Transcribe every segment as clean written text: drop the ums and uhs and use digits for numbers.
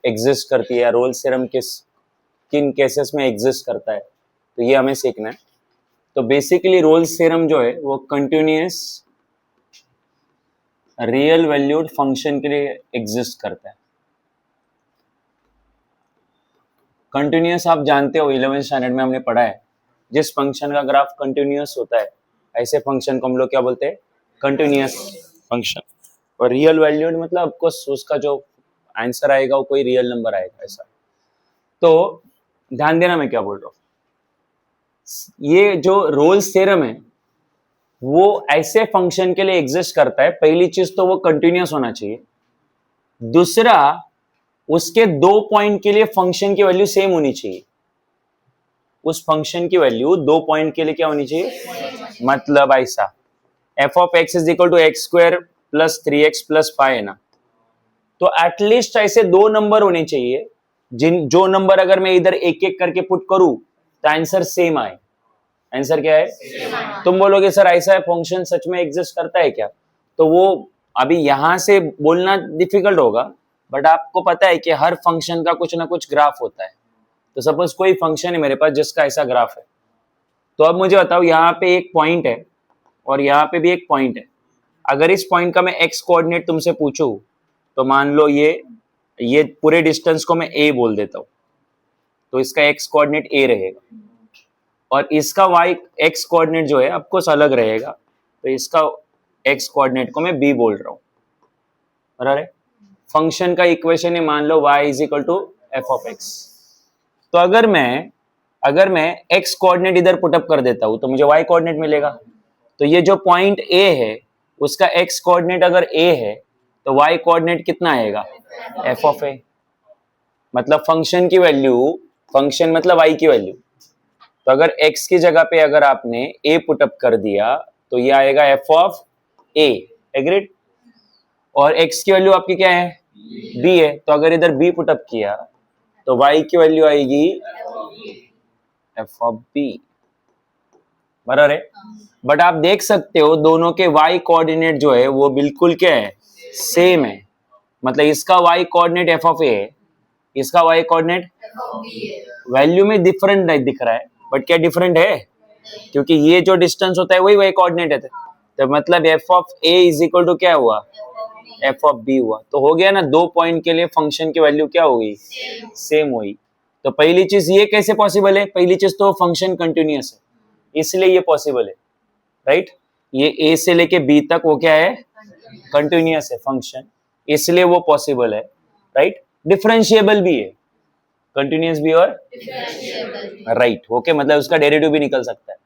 Exist करती है, Rolle's theorem किन केसेस में एग्जिस्ट करता है, तो ये हमें सीखना है। तो बेसिकली रोल्स थ्योरम जो है वो कंटिन्यूअस रियल वैल्यूड फंक्शन के लिए एग्जिस्ट करता है। कंटिन्यूअस आप जानते हो 11th स्टैंडर्ड में हमने पढ़ा है, जिस फंक्शन का ग्राफ कंटिन्यूअस होता है ऐसे फंक्शन को हम लोग क्या बोलते हैं, कंटिन्यूअस फंक्शन। और रियल वैल्यूड मतलब ऑफकोर्स उसका जो आंसर आएगा वो कोई रियल नंबर आएगा ऐसा। तो ध्यान देना मैं क्या बोल रहा हूँ, ये जो रोल्स थ्योरम है वो ऐसे फंक्शन के लिए एग्जिस्ट करता है। पहली चीज तो वो कंटिन्यूअस होना चाहिए, दूसरा उसके 2 पॉइंट के लिए फंक्शन की वैल्यू सेम होनी चाहिए। उस फंक्शन की वैल्यू 2 पॉइंट के लिए क्या होनी चाहिए, मतलब ऐसा f of x is equal to x square plus 3x plus 5 है ना, तो एटलीस्ट ऐसे 2 नंबर होने चाहिए जो नंबर अगर मैं इधर एक एक करके पुट करूं तो आंसर सेम आए। आंसर क्या है, तुम बोलोगे सर ऐसा फंक्शन सच में एग्जिस्ट करता है क्या, तो वो अभी यहां से बोलना डिफिकल्ट होगा, बट आपको पता है कि हर फंक्शन का कुछ ना कुछ ग्राफ होता है। तो सपोज कोई फंक्शन है मेरे पास जिसका ऐसा ग्राफ है, तो अब मुझे बताओ यहाँ पे एक पॉइंट है और यहाँ पे भी एक पॉइंट है। अगर इस पॉइंट का मैं एक्स कोऑर्डिनेट तुमसे पूछूं तो मान लो ये पूरे डिस्टेंस को मैं ए बोल देता हूं, तो इसका एक्स कोऑर्डिनेट ए रहेगा और इसका वाई एक्स कोऑर्डिनेट जो है ऑफकोर्स अलग रहेगा, तो इसका एक्स कोऑर्डिनेट को मैं बी बोल रहा हूं। बराबर है। फंक्शन का इक्वेशन है मान लो y is equal to f of x. तो अगर मैं x कोऑर्डिनेट इधर पुटअप कर देता हूं तो मुझे y कोऑर्डिनेट मिलेगा। तो ये जो पॉइंट A है उसका x कोऑर्डिनेट अगर A है तो y कोऑर्डिनेट कितना आएगा, f ऑफ a। मतलब फंक्शन की वैल्यू, फंक्शन मतलब y की वैल्यू, तो अगर x की जगह पे अगर आपने a पुटअप कर दिया तो ये आएगा f ऑफ a। एग्रीड। और x की वैल्यू आपकी क्या है, b है, तो अगर इधर b पुटअप किया तो y की वैल्यू आएगी f ऑफ b। बराबर है। बट आप देख सकते हो दोनों के y कोऑर्डिनेट जो है वो बिल्कुल क्या है, सेम है। मतलब इसका y coordinate f of a है, इसका y कोऑर्डिनेट वैल्यू में डिफरेंट नहीं दिख रहा है, बट क्या डिफरेंट है, क्योंकि ये जो डिस्टेंस होता है वही y कोऑर्डिनेट है। तो मतलब f of a is equal to क्या हुआ, f ऑफ b हुआ। तो हो गया ना, 2 पॉइंट के लिए फंक्शन की वैल्यू क्या होगी, सेम हुई। तो पहली चीज ये कैसे पॉसिबल है, पहली चीज तो फंक्शन कंटिन्यूअस है इसलिए ये पॉसिबल है, राइट। ये a से लेके b तक वो क्या है, कंटिन्यूअस है फंक्शन, इसलिए वो पॉसिबल है, राइट। डिफरेंशिएबल भी है, कंटिन्यूअस भी और राइट, ओके। मतलब उसका डेरिवेटिव भी निकल सकता है,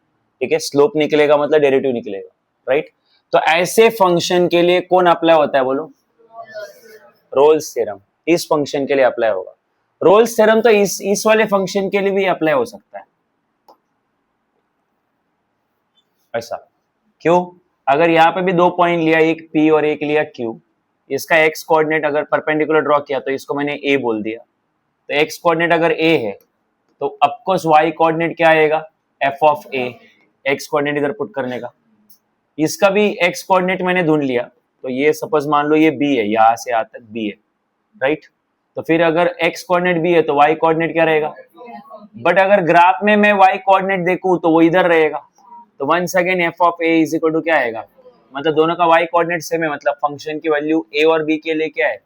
ठीक है। स्लोप निकलेगा मतलब डेरिवेटिव निकलेगा, राइट। तो ऐसे फंक्शन के लिए कौन अप्लाई होता है बोलो, रोल्स थ्योरम। इस फंक्शन के लिए अप्लाई होगा। रोल्स थ्योरम तो इस वाले फंक्शन के लिए भी अप्लाई हो सकता है ऐसा। क्यों, अगर यहाँ पे भी 2 पॉइंट लिया, एक P और एक लिया Q, इसका x कोऑर्डिनेट अगर परपेंडिकुलर ड्रॉ किया तो इसको मैंने A बोल दिया, तो x कोऑर्डिनेट अगर A है तो ऑफकोर्स y कोऑर्डिनेट क्या आएगा, f of a। x coordinate इधर पुट करने का, इसका भी x कोऑर्डिनेट मैंने ढूंढ लिया, तो ये सपोज मान लो ये b है, यहां से यहां तक b है, राइट। तो फिर अगर x कोऑर्डिनेट b है तो y कोऑर्डिनेट क्या रहेगा, बट अगर ग्राफ में मैं y कोऑर्डिनेट देखूं तो वो इधर रहेगा, तो once again f of a is equal to क्या आएगा, मतलब दोनों का y कोऑर्डिनेट सेम है, मतलब फंक्शन की वैल्यू a और b के लिए क्या है,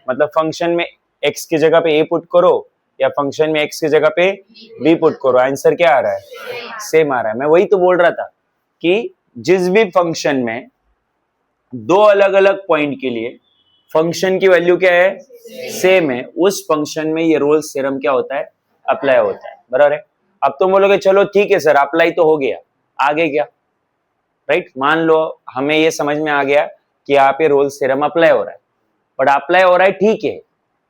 मतलब फंक्शन में x की जगह पे a पुट करो या फंक्शन में x की जगह पे b पुट करो, आंसर क्या आ रहा है, सेम आ रहा है। मैं वही तो बोल रहा था कि जिस भी फंक्शन में 2 अलग अलग पॉइंट के लिए फंक्शन की वैल्यू क्या है, सेम है, उस फंक्शन में ये रोल्स थ्योरम क्या होता है, अप्लाई होता है। बराबर है। अब तुम बोलोगे चलो ठीक है सर अप्लाई तो हो गया, आगे क्या, राइट। मान लो हमें ये समझ में आ गया कि यहाँ पे रोल्स थ्योरम अप्लाई हो रहा है, बट अप्लाई हो रहा है ठीक है,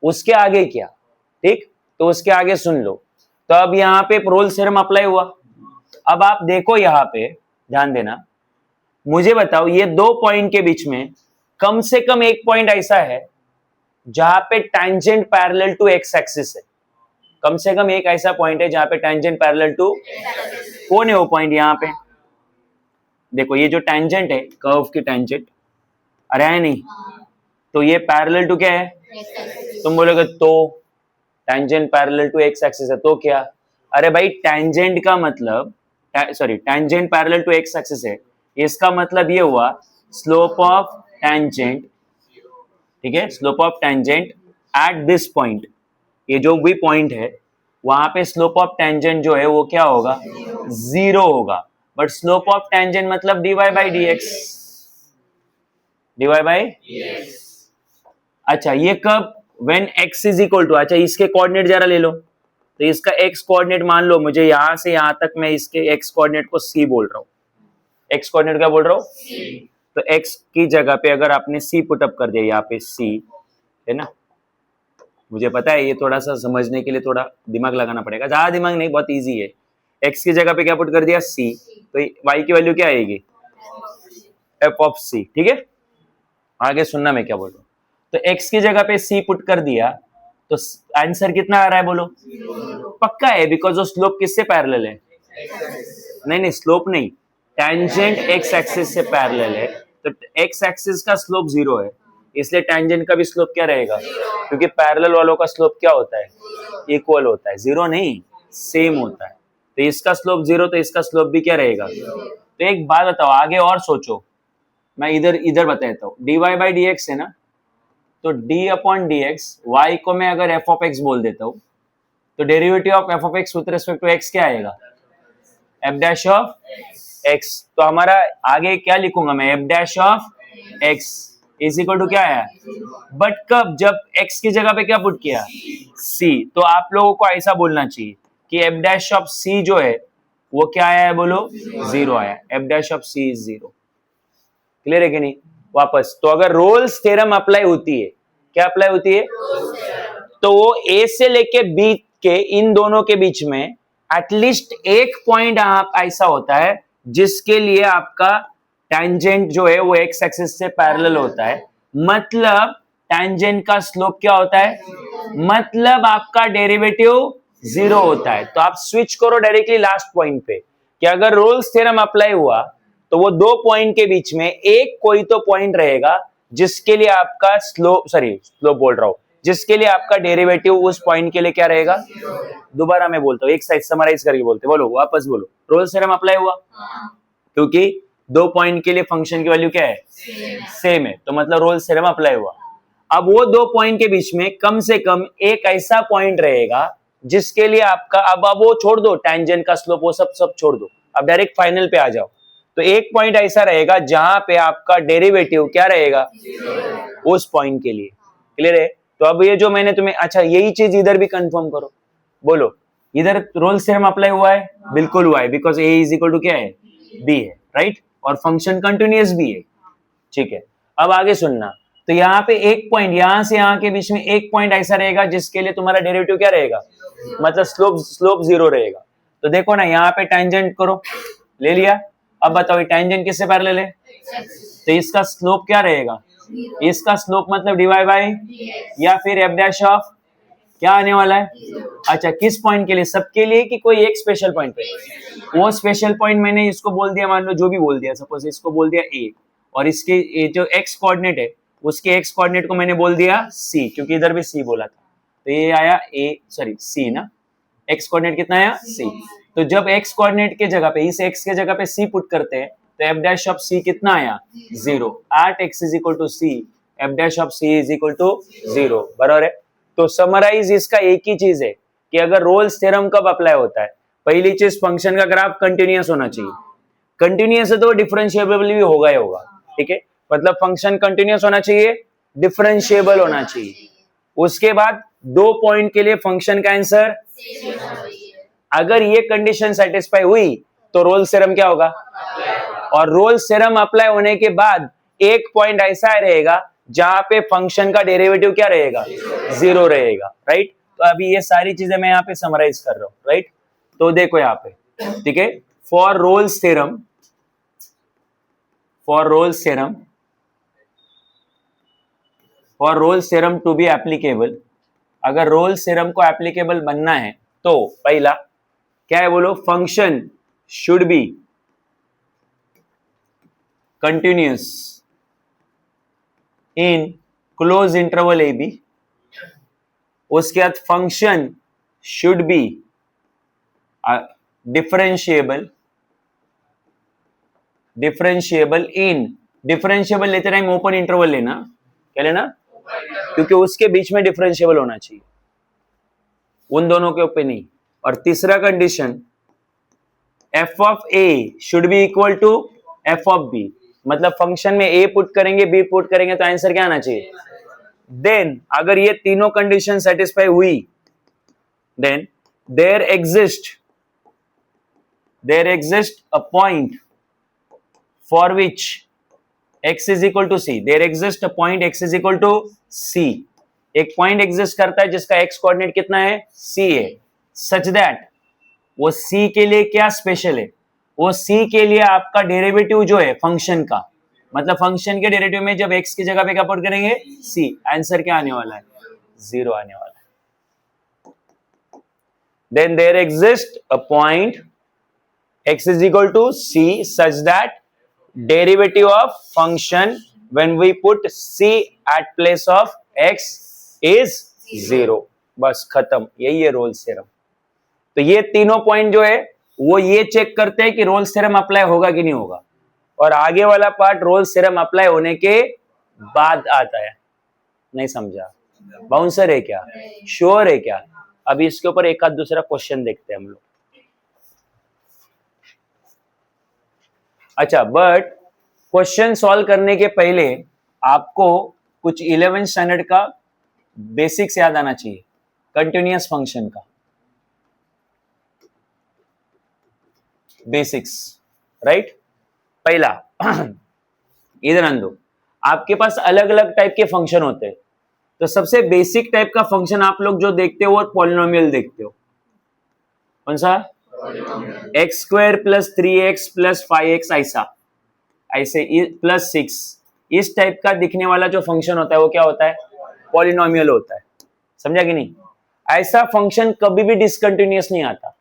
उसके आगे क्या, ठीक। तो उसके आगे सुन लो। तो अब यहाँ पे रोल्स थ्योरम अप्लाई हुआ। अब आप देखो यहाँ पे ध्यान देना, मुझे बताओ ये 2 पॉइंट के बीच में कम से कम एक पॉइंट ऐसा है जहां पे tangent parallel to x axis है। कम से कम एक ऐसा पॉइंट है जहां पे टैंजेंट पैरेलल टू, कौन है वो पॉइंट, यहाँ पे देखो ये जो टैंजेंट है, कर्व की टैंजेंट, अरे है नहीं, तो ये पैरेलल टू क्या है, तुम बोलोगे तो tangent parallel to x axis है तो क्या? अरे भाई टेंजेंट का मतलब tangent parallel to x axis है, इसका मतलब ये हुआ स्लोप ऑफ टेंजेंट, ठीक है, slope of tangent at this point, ये जो भी पॉइंट है वहां पे स्लोप ऑफ टेंजेंट जो है वो क्या होगा? जीरो होगा। बट स्लोप ऑफ टेंजेंट मतलब dy by d x, dy by, अच्छा ये कब? When x is equal to, अच्छा इसके कोऑर्डिनेट जरा ले लो, तो इसका x कोऑर्डिनेट मान लो, मुझे यहां से यहां तक मैं इसके x कोऑर्डिनेट को c बोल रहा हूँ, x कोऑर्डिनेट क्या बोल रहा हूँ? तो x की जगह पे अगर आपने c पुटअप कर दिया, यहाँ पे c है ना, मुझे पता है ये थोड़ा सा समझने के लिए थोड़ा दिमाग लगाना पड़ेगा, ज्यादा दिमाग नहीं, बहुत इजी है। x की जगह पे क्या पुट कर दिया? c, तो y की वैल्यू क्या आएगी? f ऑफ c, ठीक है। आगे सुनना मैं क्या बोल रहा हूँ। तो x की जगह पे c पुट कर दिया तो आंसर कितना आ रहा है बोलो? पक्का है, बिकॉज वो स्लोप किससे पैरेलल है? नहीं स्लोप नहीं, टेंजेंट x एक्सिस से पैरेलल है, तो x एक्सिस का स्लोप जीरो है, इसलिए टेंजेंट का भी स्लोप क्या रहेगा? क्योंकि पैरेलल वालों का स्लोप क्या होता है? इक्वल होता है, जीरो नहीं सेम होता है। तो इसका स्लोप जीरो, तो इसका स्लोप भी क्या रहेगा? तो एक बात बताओ, आगे और सोचो, मैं इधर बता देता हूँ, dy बाई डी एक्स है ना, तो d upon d x, y को मैं अगर f ऑफ x बोल देता हूँ, तो derivative of f of x with respect to x क्या आएगा? f dash of x। तो हमारा आगे क्या लिखूंगा मैं? f dash of x is equal to क्या है? बट कब? जब x की जगह पे क्या पुट किया? c। तो आप लोगों को ऐसा बोलना चाहिए कि f डैश ऑफ c जो है वो क्या आया है बोलो? जीरो आया, f dash of c is zero. Clear है कि नहीं? वापस, तो अगर रोल्स थ्योरम अप्लाई होती है, क्या अप्लाई होती है? तो वो ए से लेके बी के इन दोनों के बीच में एटलीस्ट एक पॉइंट आप ऐसा होता है जिसके लिए आपका टेंजेंट जो है वो एक्स एक्सिस से पैरेलल होता है, मतलब टेंजेंट का स्लोप क्या होता है? मतलब आपका डेरिवेटिव जीरो होता है। तो आप स्विच करो डायरेक्टली लास्ट पॉइंट पे कि अगर रोल्स थ्योरम अप्लाई हुआ तो वो दो पॉइंट के बीच में एक कोई तो पॉइंट रहेगा जिसके लिए आपका स्लोप बोल रहा हूं, जिसके लिए आपका डेरिवेटिव उस पॉइंट के लिए क्या रहेगा? दोबारा मैं बोलता हूँ, एक साइड समराइज करके बोलते, बोलो वापस बोलो। रोल्स थ्योरम अप्लाई हुआ क्योंकि दो पॉइंट के लिए फंक्शन की वैल्यू क्या है? सेम है, तो मतलब रोल्स थ्योरम अप्लाई हुआ। अब वो दो पॉइंट के बीच में कम से कम एक ऐसा पॉइंट रहेगा जिसके लिए आपका, अब वो छोड़ दो टेंजेंट का स्लोप, वो सब छोड़ दो, अब डायरेक्ट फाइनल पे आ जाओ। तो एक पॉइंट ऐसा रहेगा जहां पे आपका डेरिवेटिव क्या रहेगा? उस पॉइंट के लिए। क्लियर है? तो अब ये जो मैंने तुम्हें, अच्छा यही चीज इधर भी कंफर्म करो, बोलो इधर रोल्स थ्योरम अप्लाई हुआ है? बिल्कुल हुआ है, because a is equal to क्या है? बी है, राइट, और फंक्शन कंटिन्यूअस भी है, ठीक है। अब आगे सुनना, तो यहाँ पे एक पॉइंट, यहां से यहां के बीच में एक पॉइंट ऐसा रहेगा जिसके लिए तुम्हारा डेरिवेटिव क्या रहेगा? मतलब स्लोप जीरो रहेगा। तो देखो ना, यहाँ पे टेंजेंट करो, ले लिया। अब बताओ टेंजेंट किससे पैरेलल है? तो इसका स्लोप क्या रहेगा? इसका स्लोप मतलब डिवाइड बाय, या फिर एफ डैश ऑफ क्या आने वाला है? अच्छा किस पॉइंट के लिए? सबके लिए कि कोई एक स्पेशल पॉइंट पे? वो स्पेशल पॉइंट मैंने इसको बोल दिया, मान लो जो भी बोल दिया, सपोज इसको बोल दिया ए, और इसके ये जो एक्स कोऑर्डिनेट है उसके एक्स कोऑर्डिनेट को मैंने बोल दिया सी, क्योंकि इधर भी सी बोला था, तो ये आया सी ना, एक्स कोऑर्डिनेट कितना आया? सी। तो जब एक्स कोऑर्डिनेट के जगह पे, इस एक्स के जगह पे सी पुट करते हैं, तो एफ डैश ऑफ सी कितना आया? Zero. At x is equal to c, f dash of c is equal to zero, बराबर है। तो समराइज इसका एक ही चीज है कि अगर रोल्स थ्योरम कब अप्लाई होता है? पहली चीज, फंक्शन का ग्राफ कंटिन्यूअस होना चाहिए। कंटिन्यूअस है तो डिफरेंशिएबल भी होगा ही होगा, ठीक है, मतलब फंक्शन कंटिन्यूअस होना चाहिए, डिफरेंशिएबल होना चाहिए। उसके बाद दो पॉइंट के लिए फंक्शन का आंसर, अगर ये कंडीशन सेटिस्फाई हुई तो रोल्स थ्योरम क्या होगा? और रोल्स थ्योरम अप्लाई होने के बाद एक पॉइंट ऐसा रहेगा जहां पे फंक्शन का डेरिवेटिव क्या रहेगा? जीरो रहेगा, राइट। तो अभी ये सारी चीजें मैं यहाँ पे समराइज कर रहा हूँ, राइट। तो देखो यहाँ पे, ठीक है, for Rolle's theorem to be applicable, अगर रोल्स थ्योरम को एप्लीकेबल बनना है तो पहला क्या है बोलो? Function should be continuous in close interval a b, उसके बाद function should be differentiable in, differentiable लेते टाइम ओपन इंटरवल लेना, क्या लेना, क्योंकि उसके बीच में डिफरेंशिएबल होना चाहिए, उन दोनों के ऊपर नहीं। और तीसरा condition f of a should be equal to f of b, मतलब फंक्शन में ए पुट करेंगे बी पुट करेंगे तो आंसर क्या आना चाहिए। देन अगर ये तीनों कंडीशन सेटिस्फाई हुई, then there exist a point for which x is equal to c, there exists a point x is equal to c, एक पॉइंट एग्जिस्ट करता है जिसका x कोऑर्डिनेट कितना है, c है, सच दैट वो c के लिए क्या स्पेशल है, वो c के लिए आपका डेरिवेटिव जो है फंक्शन का, मतलब फंक्शन के डेरिवेटिव में जब x की जगह पे क्या पुट करेंगे, c, आंसर क्या आने वाला है, 0 आने वाला है। Then there exist a point x is equal to c such that derivative of function when we put c at place of x is 0, बस खत्म, यही है रोल्स थ्योरम। तो ये तीनों पॉइंट जो है वो ये चेक करते हैं कि रोल्स थ्योरम अप्लाई होगा कि नहीं होगा, और आगे वाला पार्ट रोल्स थ्योरम अप्लाई होने के बाद आता है। नहीं समझा, बाउंसर है क्या, श्योर है क्या। अभी इसके ऊपर एक आध दूसरा क्वेश्चन देखते हैं हम लोग। अच्छा, बट क्वेश्चन सॉल्व करने के पहले आपको कुछ 11th स्टैंडर्ड का बेसिक्स याद आना चाहिए, कंटिन्यूअस फंक्शन का बेसिक्स, राइट। पहला इधर आंदो, आपके पास अलग अलग टाइप के फंक्शन होते हैं, तो सबसे बेसिक टाइप का फंक्शन आप लोग जो देखते हो वो पॉलिनोमियल देखते हो, कौन सा, x square plus 3x plus 5x, ऐसे प्लस 6, इस टाइप का दिखने वाला जो फंक्शन होता है वो क्या होता है, पॉलिनोमियल होता है, समझा कि नहीं। ऐसा फंक्शन कभी भी डिसकंटिन्यूअस नहीं आता।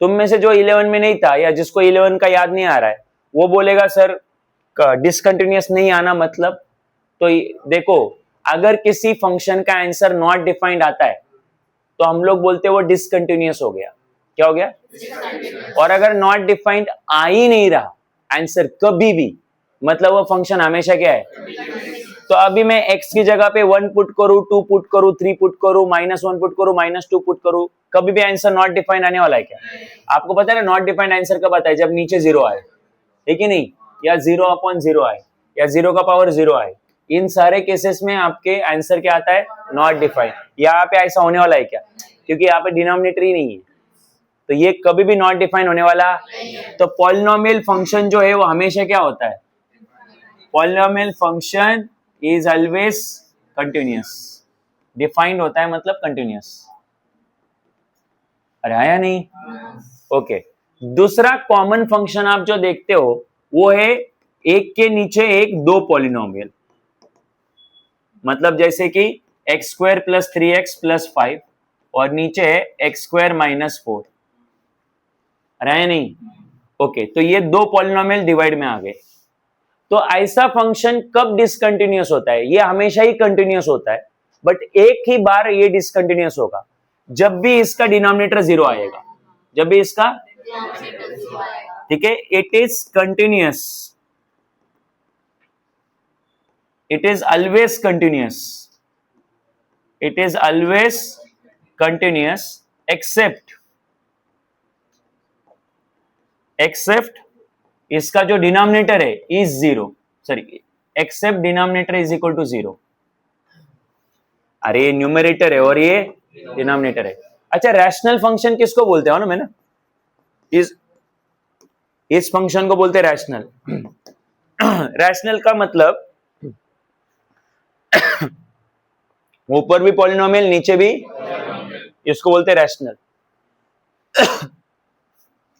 तुम में से जो 11 में नहीं था या जिसको 11 का याद नहीं आ रहा है वो बोलेगा सर डिसकंटिन्यूअस नहीं आना मतलब, तो देखो अगर किसी फंक्शन का आंसर नॉट डिफाइंड आता है तो हम लोग बोलते हैं वो डिसकंटिन्यूअस हो गया, क्या हो गया, और अगर नॉट डिफाइंड आ ही नहीं रहा आंसर कभी भी, मतलब वो फंक्शन हमेशा क्या है। तो अभी मैं x की जगह पे 1 पुट करूं, 2 पुट करूं, 3 पुट करूं, -1 पुट करूं, -2 पुट करूं, कभी भी आंसर नॉट डिफाइंड आने वाला है क्या। आपको पता है ना नॉट डिफाइंड आंसर कब आता है, जब नीचे 0 आए, ठीक है नहीं, या 0/0 आए, या 0 का पावर 0 आए, इन सारे केसेस में आपके आंसर क्या आता है, नॉट डिफाइंड। यहाँ पे ऐसा होने वाला है क्या, क्योंकि यहाँ पे डिनोमिनेटर ही नहीं है, तो ये कभी भी नॉट डिफाइंड होने वाला। तो पॉलिनोमियल फंक्शन जो है वो हमेशा क्या होता है, polynomial function is always continuous, defined होता है मतलब कंटिन्यूअस। अरे आया नहीं, ओके। दूसरा कॉमन फंक्शन आप जो देखते हो वो है एक के नीचे एक दो पॉलिनोमियल, मतलब जैसे कि x square plus 3x plus 5 और नीचे है एक्स स्क्वायर माइनस 4, अरे नहीं, ओके। तो ये दो पॉलिनोमियल डिवाइड में आ गए। तो ऐसा फंक्शन कब डिसकंटिन्यूअस होता है, ये हमेशा ही कंटिन्यूअस होता है, बट एक ही बार ये डिसकंटिन्यूअस होगा जब भी इसका डिनोमिनेटर 0 आएगा, जब भी इसका, ठीक है, it is continuous, it is always continuous, it is always continuous except इसका जो डिनोमिनेटर है is 0, sorry except denominator is equal to 0। अरे ये न्यूमरेटर है और ये डिनोमिनेटर है। अच्छा, रैशनल फंक्शन किसको बोलते हो ना, मैं ना इस फंक्शन को बोलते हैं रैशनल। रैशनल का मतलब ऊपर भी पॉलिनोमियल नीचे भी, इसको बोलते हैं रैशनल।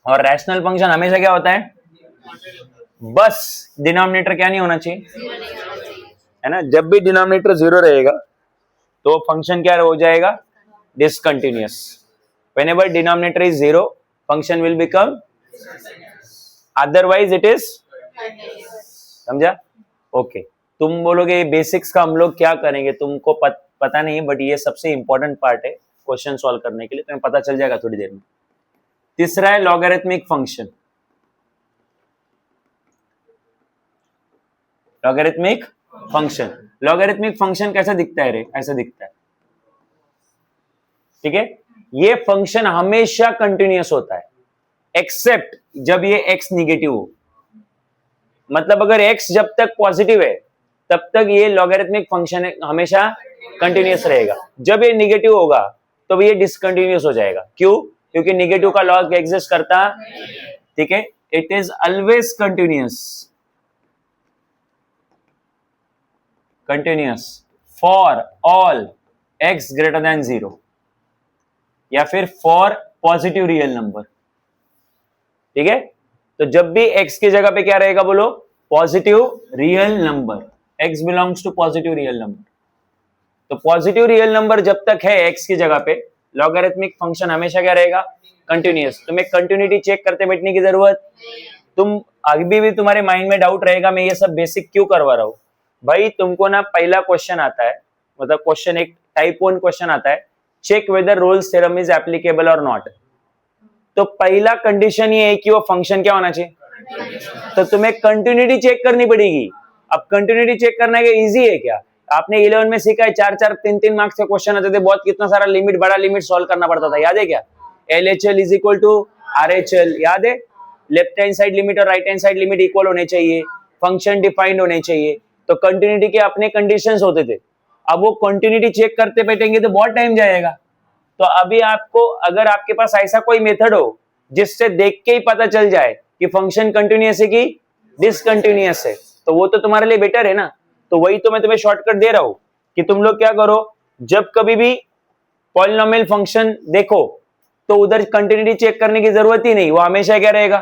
और रैशनल फंक्शन हमेशा क्या होता है, बस डिनोमिनेटर क्या नहीं होना चाहिए, है ना। जब भी डिनोमिनेटर 0 रहेगा तो फंक्शन क्या हो जाएगा, discontinuous. Whenever denominator is 0 function will become, otherwise it is, समझा, ओके। तुम बोलोगे बेसिक्स का हम लोग क्या करेंगे, तुमको पता नहीं है, बट ये सबसे इंपॉर्टेंट पार्ट है क्वेश्चन सॉल्व करने के लिए, तुम्हें पता चल जाएगा थोड़ी देर में। तीसरा है logarithmic function. Logarithmic function, logarithmic function कैसा दिखता है रे? ऐसा दिखता है, ठीक है। ये फंक्शन हमेशा कंटिन्यूअस होता है एक्सेप्ट जब ये x निगेटिव हो। मतलब अगर x जब तक पॉजिटिव है तब तक ये लॉगरिथमिक फंक्शन हमेशा कंटिन्यूअस रहेगा। जब ये निगेटिव होगा तो ये डिसकंटिन्यूअस हो जाएगा। क्यों? क्योंकि निगेटिव का लॉग एग्जिस्ट करता, ठीक है। It is always continuous, continuous for all x greater than 0 या फिर फॉर पॉजिटिव रियल नंबर, ठीक है। तो जब भी x की जगह पे क्या रहेगा बोलो? Positive real number, x belongs to positive real number. तो पॉजिटिव रियल नंबर जब तक है x की जगह पे, लॉगरिथमिक फंक्शन हमेशा क्या रहेगा? कंटिन्यूअस। तुम्हें कंटिन्यूटी चेक करते बैठने की जरूरत, तुम अभी भी तुम्हारे माइंड में डाउट रहेगा मैं ये सब बेसिक क्यों करवा रहा हूं भाई। तुमको ना पहला क्वेश्चन आता है, मतलब क्वेश्चन एक टाइप 1 क्वेश्चन आता है, check whether Rolle's theorem is applicable और नॉट। तो पहला कंडीशन ये है कि वो फंक्शन क्या होना चाहिए, तो तुम्हें कंटिन्यूटी चेक करनी पड़ेगी। अब कंटिन्यूटी चेक करना क्या इजी है क्या? आपने 11 में सीखा है 4-4 3-3 मार्क्स के क्वेश्चन आते थे, बहुत कितना सारा लिमिट, बड़ा लिमिट सॉल्व करना पड़ता था, याद है क्या? LHL is equal to RHL, याद है? लेफ्ट हैंड साइड लिमिट और right hand side limit equal होने चाहिए, फंक्शन डिफाइंड होने चाहिए। तो कंटिन्यूटी के अपने कंडीशंस होते थे। अब वो कंटिन्यूटी चेक करते बैठेंगे तो बहुत टाइम जाएगा। तो अभी आपको, अगर आपके पास ऐसा कोई मेथड हो जिससे देख के ही पता चल जाए कि फंक्शन कंटिन्यूअस है कि डिसकंटिन्यूअस है, तो वो तो तुम्हारे लिए बेटर है ना। तो वही तो मैं तुम्हें शॉर्टकट दे रहा हूं कि तुम लोग क्या करो, जब कभी भी पॉलिनोमियल फंक्शन देखो तो उधर कंटिन्यूटी चेक करने की जरूरत ही नहीं, वो हमेशा क्या रहेगा?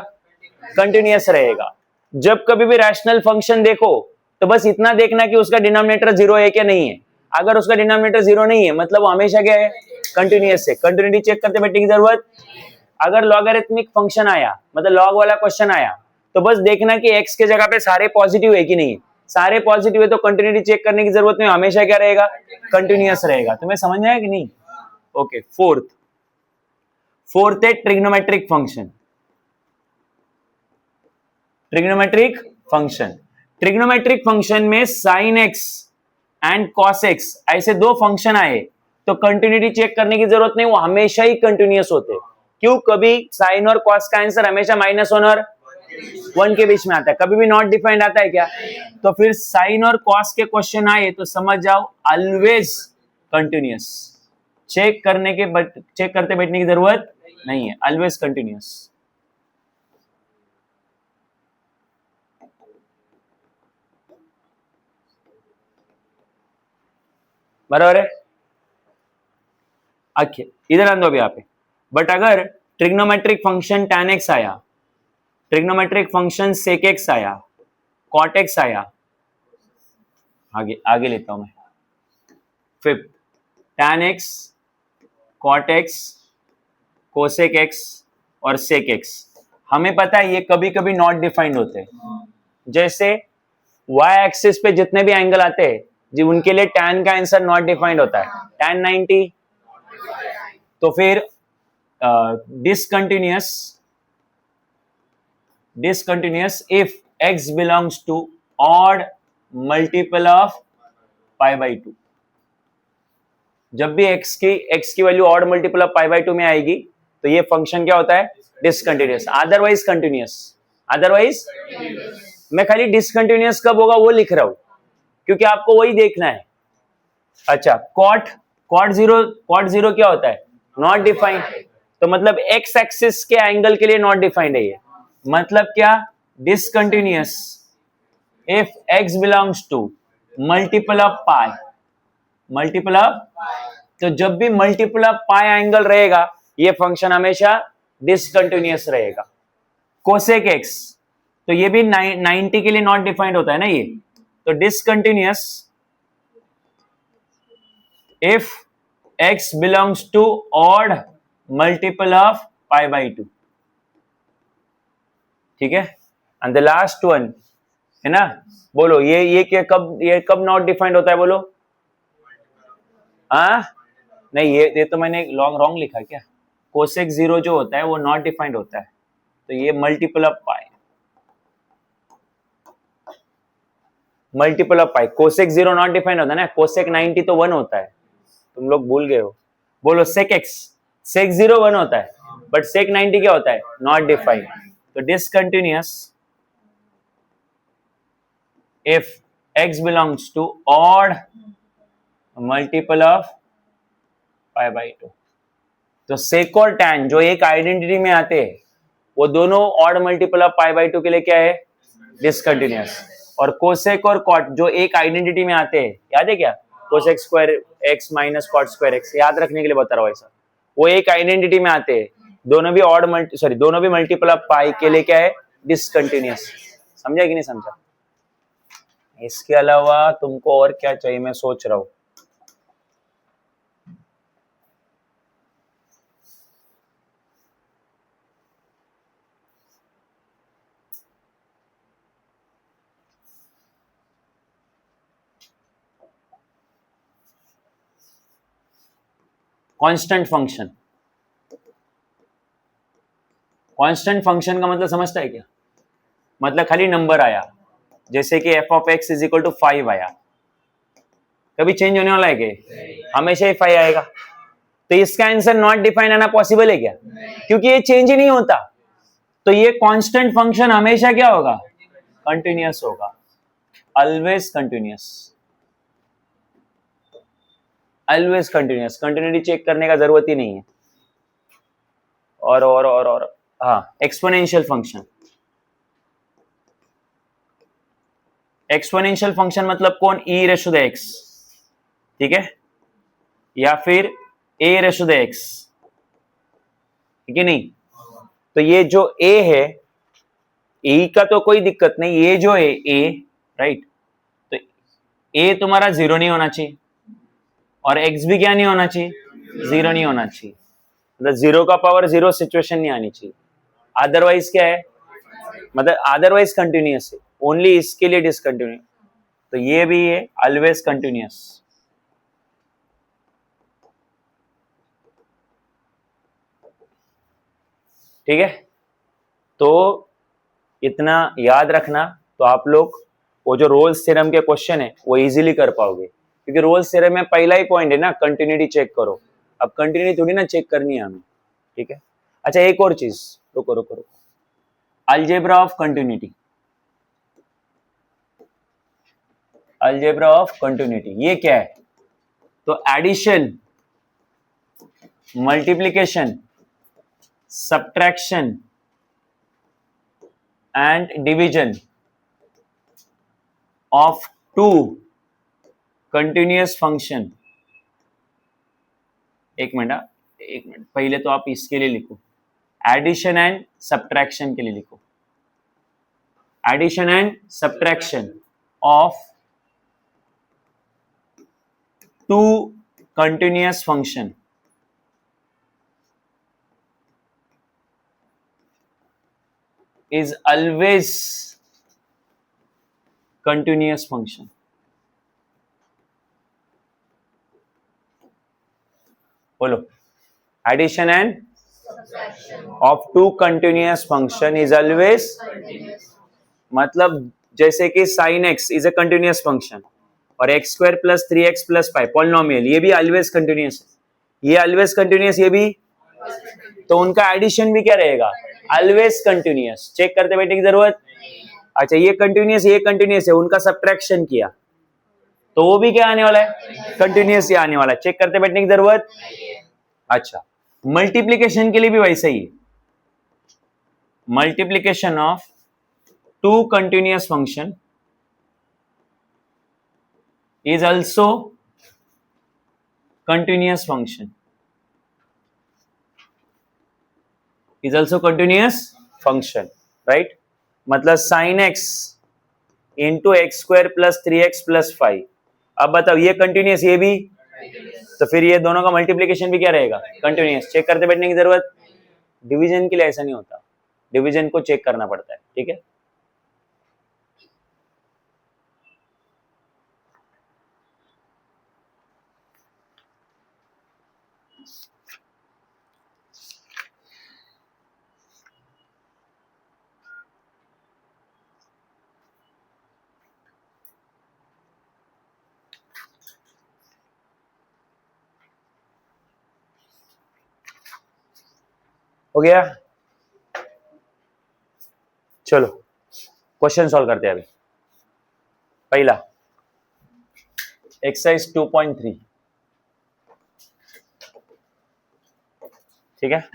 कंटिन्यूअस रहेगा। जब कभी भी रैशनल फंक्शन देखो तो बस इतना देखना कि उसका डिनोमिनेटर 0 है क्या नहीं है। अगर उसका डिनोमिनेटर 0 नहीं है मतलब वो हमेशा क्या है? कंटिन्यूअस है। कंटिन्यूटी चेक करते बैठने की जरूरत। अगर लॉगरिथमिक फंक्शन आया, मतलब लॉग वाला क्वेश्चन आया, तो बस देखना कि x के जगह पे सारे पॉजिटिव है कि नहीं। सारे पॉजिटिव है तो कंटिन्यूटी चेक करने की जरूरत नहीं, हमेशा क्या रहेगा? कंटिन्यूअस रहेगा। तुम्हें समझ में आया कि नहीं? ओके, फोर्थ है trigonometric function. Trigonometric function, trigonometric function में sin x and cos x ऐसे दो फंक्शन आए तो कंटिन्यूटी चेक करने की जरूरत नहीं, वो हमेशा ही कंटिन्यूअस होते। क्यों? कभी साइन और कॉस का आंसर हमेशा -1 और 1 के बीच में आता है, कभी भी नॉट डिफाइंड आता है क्या? तो फिर साइन और कॉस के क्वेश्चन आए तो समझ जाओ ऑलवेज कंटिन्यूअस। चेक करते बैठने की जरूरत नहीं है, ऑलवेज कंटिन्यूअस। बराबर है? अच्छा, इधर आंदो अभी यहाँ पे। बट अगर ट्रिग्नोमेट्रिक फंक्शन tan x आया, ट्रिग्नोमेट्रिक फंक्शन sec x आया, cot x आया, आगे आगे लेता हूं मैं। Fifth, tan x, cot x, cosec x और sec x, हमें पता है ये कभी कभी नॉट डिफाइंड होते हैं। जैसे y एक्सिस पे जितने भी एंगल आते हैं जी, उनके लिए tan का आंसर नॉट डिफाइंड होता है, tan 90। तो फिर discontinuous if x belongs to odd multiple of π/2। जब भी x की वैल्यू ऑड मल्टीपल ऑफ π/2 में आएगी तो ये फंक्शन क्या होता है? डिसकंटिन्यूअस। Otherwise continuous. अदरवाइज मैं खाली डिसकंटिन्यूअस कब होगा वो लिख रहा हूं क्योंकि आपको वही देखना है। अच्छा, cot 0 क्या होता है? Not defined. तो मतलब x एक्सिस के एंगल के लिए नॉट डिफाइंड है ये। मतलब क्या? Discontinuous if x belongs to multiple of pi. Multiple of, तो जब भी मल्टीपल ऑफ पाई एंगल रहेगा ये फंक्शन हमेशा डिसकंटिन्यूअस रहेगा। कोसेक x, तो ये भी 90 के लिए नॉट डिफाइंड होता है ना ये। तो discontinuous if x belongs to odd multiple of π/2, ठीक है। एंड द लास्ट वन है ना, बोलो ये कब नॉट डिफाइंड होता है? बोलो हाँ नहीं, ये तो मैंने रॉन्ग लिखा क्या? कोसेक 0 जो होता है वो नॉट डिफाइंड होता है, तो ये multiple of pi, multiple of pi. Cosec 0 not defined होता है ना, कोसेक 90 तो 1 होता है, तुम लोग भूल गए हो। बोलो सेक एक्स, सेक 0 1 होता है, बट सेक 90 क्या होता है? Not defined. तो discontinuous if x belongs to odd multiple of pi by 2। तो सेक और टैन जो एक आइडेंटिटी में आते हैं वो दोनों odd multiple of pi by 2 के लिए क्या है? डिसकंटिन्यूअस। और कोसेक और कॉट जो एक आइडेंटिटी में आते हैं, याद है क्या? Cosec square x minus cot square x, याद रखने के लिए बता रहा हूं ऐसा। वो एक आइडेंटिटी में आते हैं, दोनों भी दोनों भी मल्टीपल ऑफ पाई के लिए क्या है? डिसकंटिन्यूअस। समझा कि नहीं समझा? इसके अलावा तुमको और क्या चाहिए, मैं सोच रहा हूं। कांस्टेंट फंक्शन, कांस्टेंट फंक्शन का मतलब समझता है क्या? मतलब खाली नंबर आया, जैसे कि f of x is equal to 5 आया, कभी चेंज होने वाला है क्या? हमेशा ही 5 आएगा। तो इसका आंसर नॉट डिफाइन आना पॉसिबल है क्या? क्योंकि ये चेंज ही नहीं होता। तो ये कांस्टेंट फंक्शन हमेशा क्या होगा? कंटिन्यूअस होगा, always continuous, always continuous. Continuity check करने का जरूरत ही नहीं है। और हाँ, एक्सपोनेंशियल फंक्शन। एक्सपोनेंशियल फंक्शन मतलब कौन? ई रेशो द एक्स, ठीक है, या फिर ए रेशो द एक्स, ठीक है नहीं? तो ये जो ए है, ए का तो कोई दिक्कत नहीं, ये जो है ए, राइट, तो ए तुम्हारा 0 नहीं होना चाहिए और एक्स भी क्या नहीं होना चाहिए? 0 नहीं होना चाहिए। मतलब 0 का पावर 0 सिचुएशन नहीं आनी चाहिए। अदरवाइज क्या है? मतलब अदरवाइज कंटिन्यूअस है, ओनली इसके लिए डिसकंटिन्यू। तो ये भी है ऑलवेज कंटिन्यूअस, ठीक है। तो इतना याद रखना, तो आप लोग वो जो रोल्स थ्योरम के क्वेश्चन है वो इजीली कर पाओगे, क्योंकि रोल्स थ्योरम में पहला ही पॉइंट है ना, कंटिन्यूटी चेक करो। अब कंटिन्यूटी थोड़ी ना चेक करनी है हमें, ठीक है। अच्छा एक और चीज, रुको रुको रुको, algebra of continuity, algebra of continuity ये क्या है? तो addition, multiplication, subtraction and division of two continuous function. एक मिनट पहले तो आप इसके लिए लिखो, एडिशन एंड सब्ट्रैक्शन के लिए लिखो, addition and subtraction of two continuous function is always continuous function। बोलो, addition and of two continuous function is always, मतलब जैसे कि sin x is a continuous function और x square plus 3x plus 5 polynomial, ये भी always continuous है, ये always continuous, ये भी, तो उनका एडिशन भी क्या रहेगा? Always continuous. चेक करते बैठने की जरूरत। अच्छा ये कंटिन्यूअस, ये कंटिन्यूअस है, उनका सब्ट्रैक्शन किया तो वो भी क्या आने वाला है? कंटिन्यूअस ही आने वाला है। चेक करते बैठने की जरूरत। अच्छा मल्टीप्लीकेशन के लिए भी वैसे ही, multiplication of two continuous function is also continuous function, is also continuous function, right? मतलब sin x into x square plus 3x plus 5। अब बताओ ये कंटिन्यूअस, ये भी, तो फिर ये दोनों का मल्टीप्लिकेशन भी क्या रहेगा? कंटिन्यूअस। चेक करते बैठने की जरूरत। डिवीजन के लिए ऐसा नहीं होता, डिवीजन को चेक करना पड़ता है, ठीक है। हो गया? चलो क्वेश्चन सॉल्व करते हैं अभी। पहला एक्सरसाइज 2.3, ठीक है।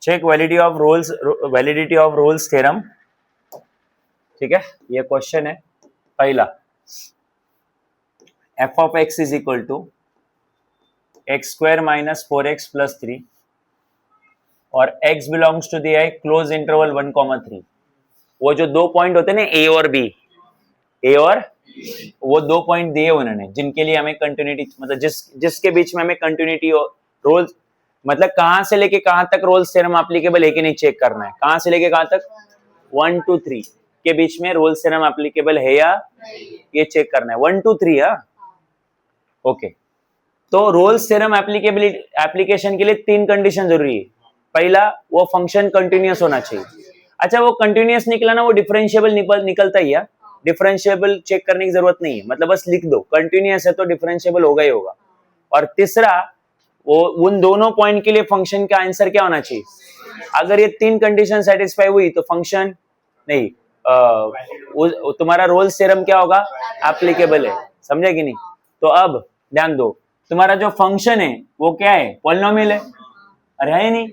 Check validity of Rolle's theorem, ठीक है। ये क्वेश्चन है पहला। F of x is equal to x square minus 4x plus 3 और x belongs to the close interval 1,3। वो जो दो पॉइंट होते हैं ना ए और बी, ए और वो दो पॉइंट दिए उन्होंने जिनके लिए हमें कंटिन्यूटी, मतलब जिसके बीच में हमें कंटिन्यूटी रोल्स, मतलब कहां से लेके कहां तक रोल्स थ्योरम एप्लीकेबल है कि नहीं चेक करना है। कहां से लेके कहां तक? 1 to 3 के बीच में रोल्स थ्योरम एप्लीकेबल है या ये चेक करना है। 1 to 3 है, ओके। तो रोल्स थ्योरम एप्लीकेशन के लिए तीन कंडीशन जरूरी है। पहला, वो फंक्शन कंटिन्यूअस होना चाहिए। अच्छा, वो कंटिन्यूअस निकला ना, वो डिफरेंशिएबल निकलता ही है। डिफरेंशिएबल चेक करने की जरूरत नहीं है, मतलब बस लिख दो कंटिन्यूअस है तो डिफरेंशिएबल होगा ही होगा। और तीसरा, वो उन दोनों पॉइंट के लिए फंक्शन का आंसर क्या होना चाहिए। अगर ये तीन कंडीशन सेटिस्फाई हुई तो फंक्शन नहीं, तुम्हारा रोल्स थ्योरम क्या होगा, एप्लीकेबल है। समझे कि नहीं? तो अब ध्यान दो, तुम्हारा जो फंक्शन है वो क्या है, पॉलिनोमियल है। अरे है नहीं,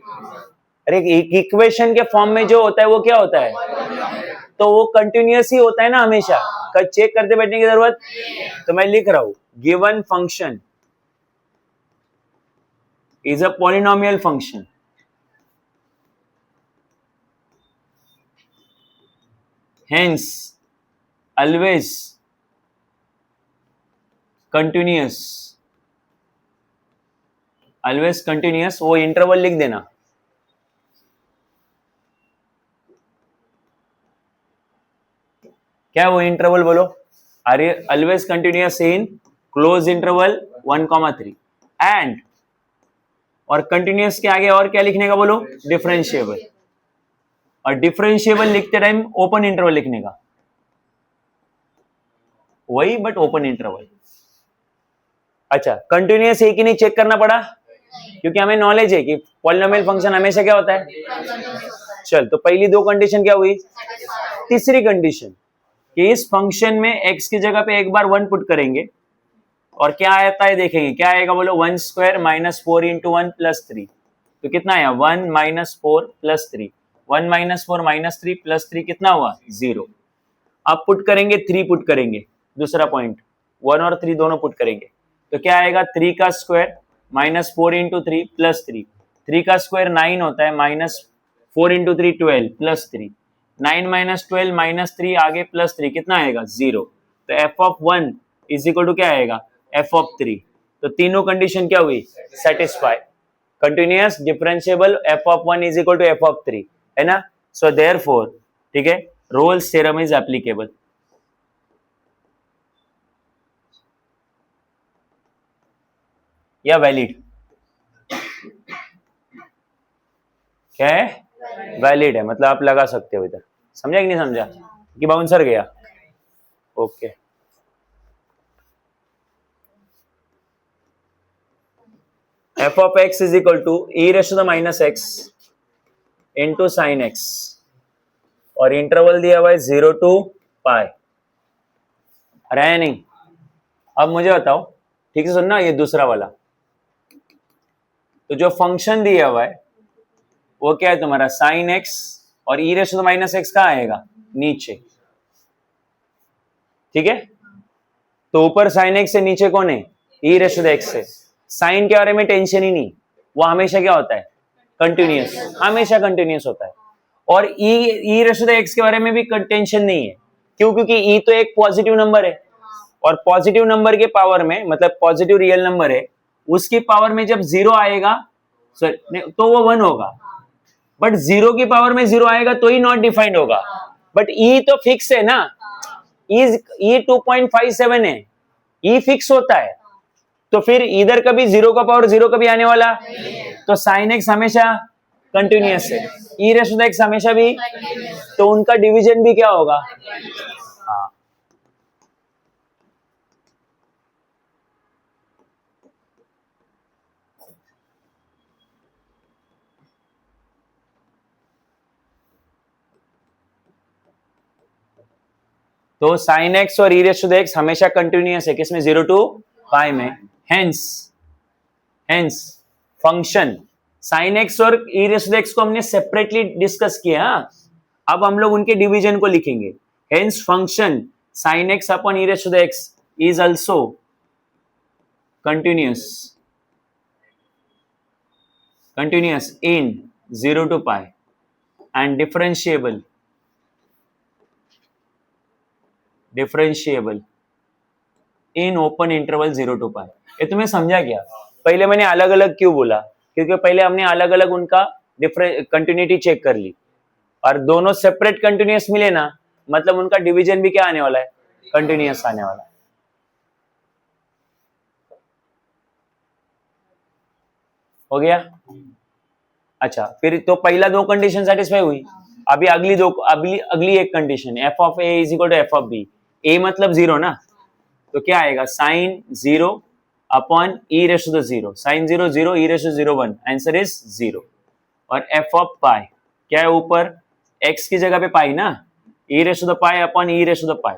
अरे इक्वेशन के फॉर्म में जो होता है वो क्या होता है, तो वो कंटिन्यूअस ही होता है ना हमेशा, चेक करते बैठने की जरूरत। तो मैं लिख रहा हूं, given function is a polynomial function, hence always continuous, always continuous। वो इंटरवल लिख देना, क्या वो इंटरवल बोलो, अरे always continuous in close interval 1,3 and, और कंटिन्यूअस के आगे और क्या लिखने का बोलो, डिफरेंशिएबल। और डिफरेंशिएबल लिखते टाइम ओपन इंटरवल लिखने का, वही बट ओपन इंटरवल। अच्छा, कंटिन्यूअस है कि नहीं चेक करना पड़ा, क्योंकि हमें नॉलेज है कि पॉलिनोमियल फंक्शन हमेशा क्या होता है। चल, तो पहली दो कंडीशन क्या हुई। तीसरी कंडीशन कि इस फंक्शन में x की जगह पे एक बार 1 पुट करेंगे और क्या आता है देखेंगे, क्या आएगा बोलो, 1 स्क्वायर माइनस 4 इंटू 1 प्लस 3। तो कितना आया, 1 minus 4 plus 3। 1 minus 4 minus 3 plus 3 कितना हुआ, 0। अब पुट करेंगे 3 पुट करेंगे, दूसरा पॉइंट 1 और 3 दोनों पुट करेंगे, तो क्या आएगा, 3 का स्क्वायर माइनस 4 इंटू 3 प्लस 3। 3 का स्क्वायर 9 होता है, minus 4 into 3 12 plus 3। 9 minus 12 minus 3 आगे प्लस 3 कितना आएगा, 0। तो f of 1 is equal to क्या आएगा, एफ ऑफ 3। तो तीनों कंडीशन क्या हुई, satisfy. Continuous, differentiable, f of 1 is equal to f of 3, है ना। सो देयरफॉर, ठीक है, रोल्स थ्योरम इज एप्लीकेबल। या वैलिड, क्या है, वैलिड है, मतलब आप लगा सकते हो इधर। समझा कि नहीं समझा, कि बाउंसर गया, okay. F of x is equal to e raise to the minus x into sine x, और इंटरवल दिया हुआ है 0 to पाई। अरे है नहीं, अब मुझे बताओ, ठीक से सुनना, ये दूसरा वाला, तो जो फंक्शन दिया हुआ है वो क्या है तुम्हारा, साइन एक्स, और ई रेशो द माइनस एक्स कहाँ आएगा, नीचे, ठीक है। तो ऊपर साइन एक्स से नीचे कौन है, ई रेशो द एक्स से। साइन के बारे में टेंशन ही नहीं, वो हमेशा क्या होता है, कंटिन्यूअस, हमेशा कंटिन्यूअस होता है। और ई रेशो द एक्स के बारे में भी टेंशन नहीं है, क्यों, क्योंकि ई तो एक पॉजिटिव नंबर है, और पॉजिटिव नंबर के पावर में, मतलब पॉजिटिव रियल नंबर है, उसकी पावर में जब 0 आएगा तो वो 1 होगा। बट 0 की पावर में 0 आएगा तो ही नॉट डिफाइंड होगा, बट ई तो फिक्स है ना, ई 2.57 है, ई फिक्स होता है, तो फिर इधर कभी 0 का पावर 0 कभी आने वाला, तो साइन एक्स हमेशा कंटिन्यूअस है, e raise to the x हमेशा भी, तो उनका डिवीजन भी क्या होगा, हाँ। तो साइन एक्स और ई रेस टू द एक्स हमेशा कंटिन्यूअस है, किसमें, 0 टू पाई में, hence hence function sine x और ई रेस टू द एक्स को हमने सेपरेटली डिस्कस किया, अब हम लोग उनके डिवीजन को लिखेंगे, hence function sine x upon e raise to the x is also continuous in 0 to pi and differentiable in open interval 0 to pi। ये तुम्हें समझा क्या, पहले मैंने अलग अलग क्यों बोला, क्योंकि पहले हमने अलग अलग उनका कंटिन्यूटी चेक कर ली, और दोनों सेपरेट कंटिन्यूअस मिले ना, मतलब उनका डिवीजन भी क्या आने वाला है, कंटिन्यूअस आने वाला है। हो गया, अच्छा, फिर तो पहला दो कंडीशन सेटिस्फाई हुई, अभी अगली एक condition, f of a is equal to f of b, a मतलब 0 ना, तो क्या आएगा, sine 0 upon e raise to the 0, sine 0 0, e raise to 0 1, answer is 0। और एफ ऑफ पाई क्या है, ऊपर एक्स की जगह पे पाई ना, e raise to the pi upon e raise to the pi,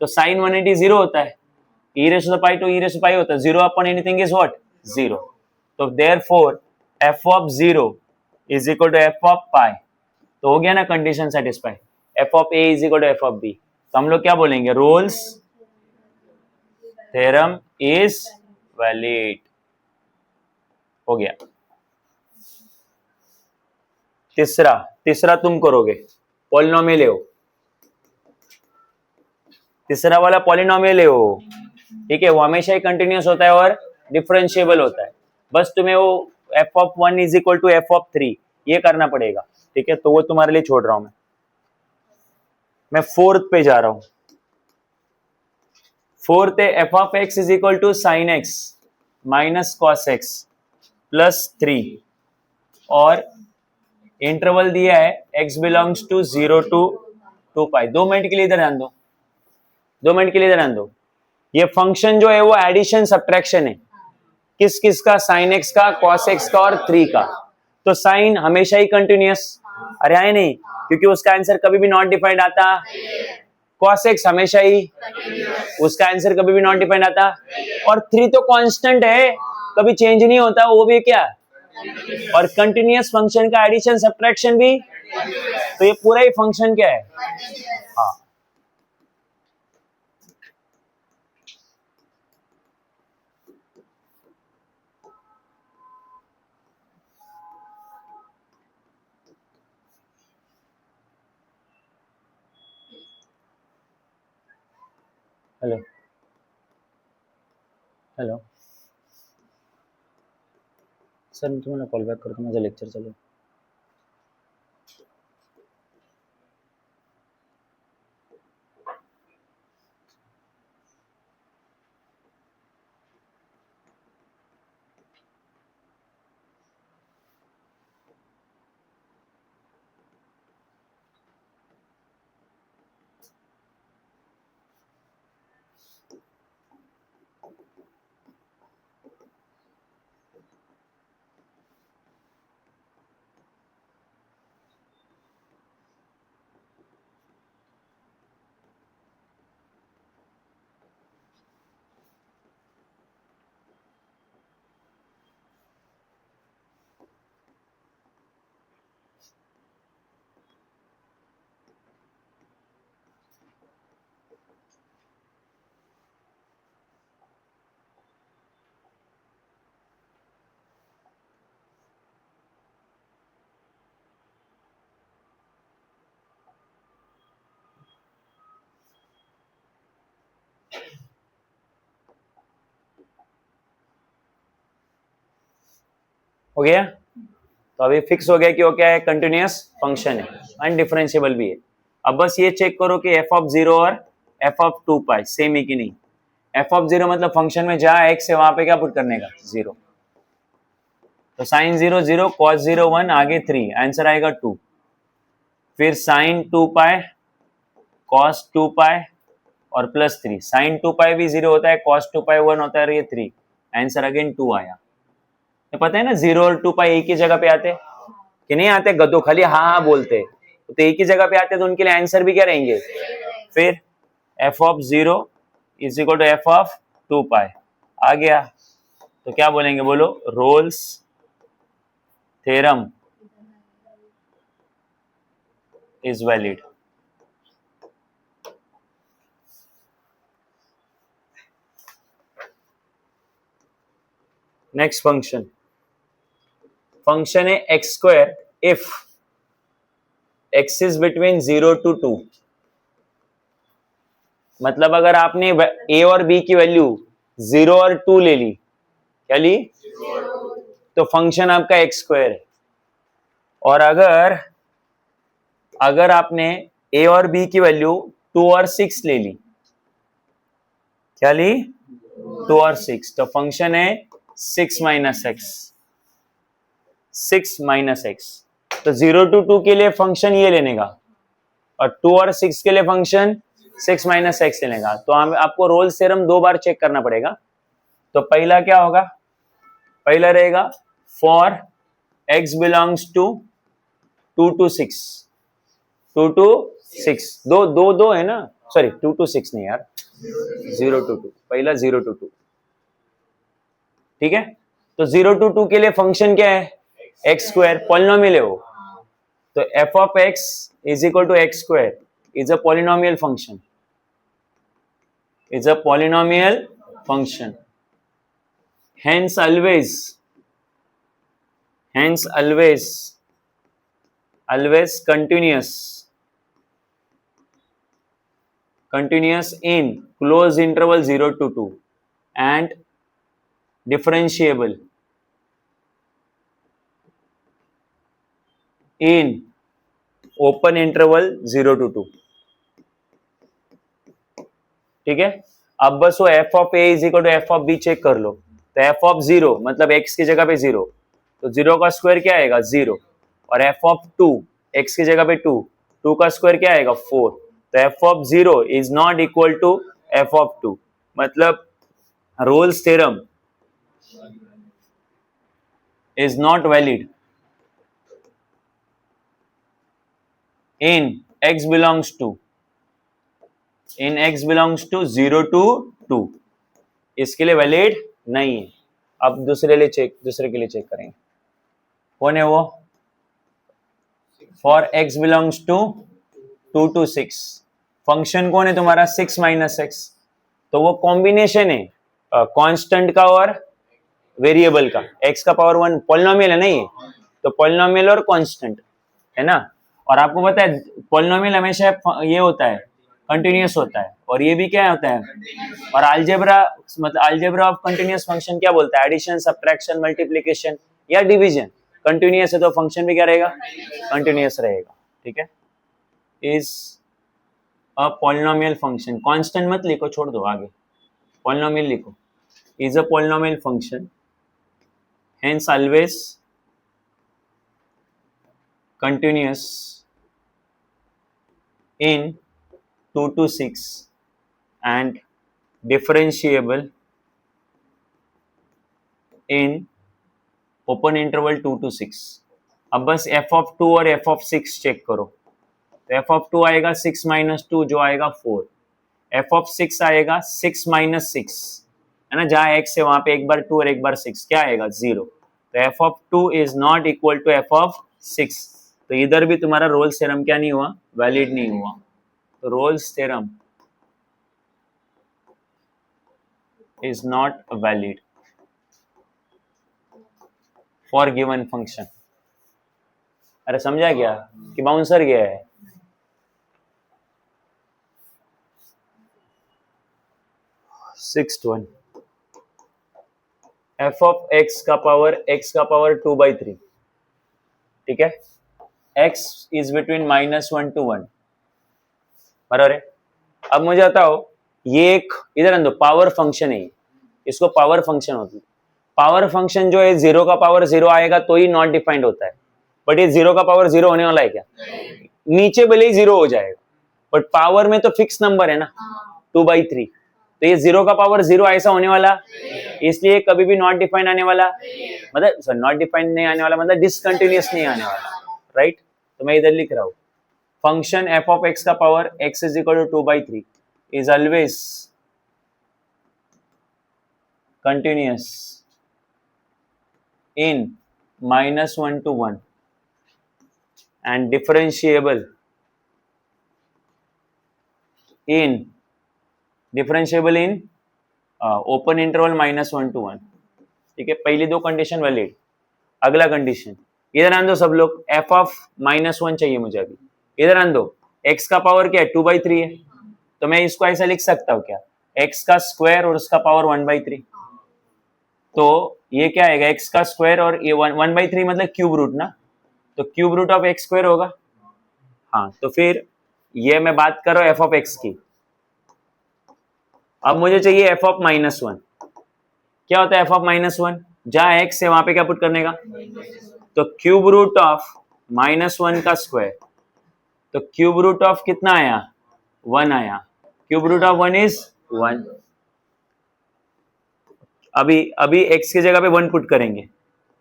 तो साइन 180 0 होता है, e raise to the pi तो ई रेस टू पाई होता है, 0 अपॉन एनीथिंग इज व्हाट, 0, तो therefore f of 0 is equal to f of pi, तो हो गया ना condition satisfy, f of a is equal to f of b, तो हम लोग क्या बोलेंगे, रोल्स थ्योरम इज वैलिड, हो गया। तीसरा तुम करोगे, पॉलिनोमियल हो, तीसरा वाला पॉलिनोमियल हो, ठीक है, वो हमेशा ही कंटिन्यूअस होता है और डिफरेंशिएबल होता है, बस तुम्हें वो f of 1 is equal to f of 3 ये करना पड़ेगा, ठीक है, तो वो तुम्हारे लिए छोड़ रहा हूं मैं फोर्थ पे जा रहा हूं, फोर्थ है f of x is equal to sine x minus cos x plus 3, और इंटरवल दिया है x belongs to 0 to 2 pi. 2 minute के लिए इधर ध्यान दो, 2 मिनट के लिए इधर ध्यान दो, ये फंक्शन जो है वो एडिशन सब्ट्रैक्शन है, किस किस का, साइन एक्स का, कॉस एक्स का और 3 का, तो साइन हमेशा ही कंटिन्यूअस, अरे है नहीं, क्योंकि उसका आंसर कभी भी नॉट डिफाइंड आता, कॉस एक्स हमेशा ही, उसका आंसर कभी भी नॉट डिफाइंड आता, और 3 तो कांस्टेंट है, कभी चेंज नहीं होता, वो भी क्या, और कंटिन्यूअस फंक्शन का एडिशन सब्ट्रैक्शन भी, तो ये पूरा ही फंक्शन क्या है, हाँ। हेलो हेलो सर, मैं तुम्हें कॉल बैक करता हूँ, माझा लेक्चर चालू। हो गया, तो अभी फिक्स हो गया कि वो क्या है, कंटिन्यूअस फंक्शन है, अनडिफरेंशिएबल भी है। अब बस ये चेक करो कि एफ ऑफ जीरो और f of two pi same है कि नहीं। एफ ऑफ जीरो मतलब फंक्शन में जहां एक्स है वहां पे क्या पुट करने का, जीरो। तो sine zero zero, cos zero one, आगे थ्री, आंसर आएगा टू। फिर sign to pi, cos two पाई और प्लस थ्री। साइन टू पाई भी जीरो होता है, कॉस टू पाई वन होता है और ये थ्री, आंसर अगेन टू आया। तो पता है ना, जीरो और टू पाई एक ही जगह पे आते कि नहीं आते, गद्दो खाली हाँ हाँ बोलते, तो एक ही जगह पे आते तो उनके लिए आंसर भी क्या रहेंगे। फिर f of zero is equal to f of two pi आ गया, तो क्या बोलेंगे, बोलो, Rolle's theorem is valid. Next function, function है x square if x is between zero to two. मतलब अगर आपने ए और बी की वैल्यू जीरो और टू ले ली, क्या ली, तो फंक्शन आपका एक्स स्क्वायर है। और अगर अगर आपने ए और बी की वैल्यू टू और सिक्स ले ली, क्या ली, टू और सिक्स, तो फंक्शन है six minus x, six minus x. तो जीरो टू टू के लिए फंक्शन ये लेने का, और टू और सिक्स के लिए फंक्शन सिक्स माइनस एक्स लेने का। तो आपको रोल्स थ्योरम दो बार चेक करना पड़ेगा। तो पहला क्या होगा, पहला रहेगा for x belongs to two to six, two to six, दो दो दो है ना, सॉरी टू टू सिक्स नहीं यार, जीरो टू टू, पहला जीरो टू टू, ठीक है। तो जीरो टू टू के लिए फंक्शन क्या है, एक्स स्क्वायर, पॉलिनोमियल है वो। तो f of x is equal to x square is a polynomial function, is a polynomial function. hence always always continuous in closed interval 0 to 2 and differentiable in open interval 0 to 2, ठीक है। अब बस वो f of a is equal to f of b check कर लो। तो f of zero मतलब x की जगह पे जीरो, तो जीरो का स्क्वायर क्या आएगा, जीरो। और एफ ऑफ टू, एक्स की जगह पे टू, टू का स्क्वायर क्या आएगा, फोर। तो f of zero is not equal to f of two, मतलब Rolle's theorem is not valid in x belongs to, in x belongs to zero to two, इसके लिए वैलिड नहीं है। अब दूसरे के लिए चेक करेंगे, कौन है वो, for x belongs to two to six, function कौन है तुम्हारा, सिक्स माइनस एक्स। तो वो कॉम्बिनेशन है कांस्टेंट का और वेरिएबल का, एक्स का पावर वन, पॉलिनोमियल है ना ये, तो पॉलिनोमियल और कांस्टेंट है ना। और आपको पता है पॉलिनोमियल हमेशा ये होता है, कंटिन्यूअस होता है, और ये भी क्या होता है। और अलजेब्रा मतलब अलजेब्रा ऑफ कंटिन्यूअस फंक्शन क्या बोलता है, एडिशन, सब्ट्रैक्शन, मल्टीप्लिकेशन या डिवीजन कंटिन्यूअस है तो फंक्शन भी क्या रहेगा, कंटिन्यूअस रहेगा, ठीक है। Is a polynomial function, constant मत लिखो, छोड़ दो, आगे पॉलिनोमियल लिखो, is a polynomial function, hence always continuous in 2 to 6 and differentiable in open interval 2 to 6। अब बस f of 2 और f of 6 चेक करो। तो f of 2 आएगा 6 माइनस टू, जो आएगा 4। f of 6 आएगा 6 माइनस 6, है ना, जहां x है वहां पे एक बार 2 और एक बार 6, क्या आएगा, 0। तो f of 2 is not equal to f of 6, तो इधर भी तुम्हारा रोल्स थ्योरम क्या नहीं हुआ, वैलिड नहीं हुआ। तो Rolle's theorem is not valid for given function. अरे समझा क्या कि बाउंसर गया है। Sixth one, F of x का पावर 2/3 ठीक है, x इज बिटवीन -1 to 1, बराबर है। अब मुझे बताओ, ये एक इधर अंदर पावर फंक्शन है, इसको पावर फंक्शन होती है। पावर फंक्शन जो है 0 का पावर 0 आएगा तो ही नॉट डिफाइंड होता है, बट ये 0 का पावर 0 होने वाला है क्या? नीचे भले ही 0 हो जाएगा, बट पावर में तो फिक्स नंबर है ना, 2/3, तो ये 0 का पावर 0 ऐसा होने वाला, इसलिए कभी भी नॉट डिफाइंड आने वाला, मतलब नॉट डिफाइंड नहीं आने वाला, मतलब डिसकंटिन्यूअस नहीं आने वाला, राइट। तो मैं इधर लिख रहा हूं, फंक्शन f of x का power x is equal to 2/3 is always continuous in -1 to 1 and differentiable in open interval -1 to 1, ठीक है। पहली दो कंडीशन वैलिड। अगला कंडीशन, इधर आन दो सब लोग, f of -1 चाहिए मुझे अभी, इधर आन दो, x का पावर क्या है? 2/3 है, तो मैं इसको ऐसा लिख सकता हूँ क्या, x का स्क्वायर और उसका पावर 1/3, तो ये क्या आएगा, x का स्क्वायर और ये 1/3 मतलब क्यूब रूट ना, तो cube root of x square होगा। हाँ, तो फिर ये मैं बात कर रहा हूँ f ऑफ x की। अब मुझे चाहिए f ऑफ -1, क्या होता है f ऑफ -1? जहां x है वहां पे क्या पुट करने का, तो क्यूब रूट ऑफ -1 का स्क्वायर, तो क्यूब रूट ऑफ कितना आया, 1 आया, क्यूब रूट ऑफ 1 इज 1। अभी x की जगह पे 1 पुट करेंगे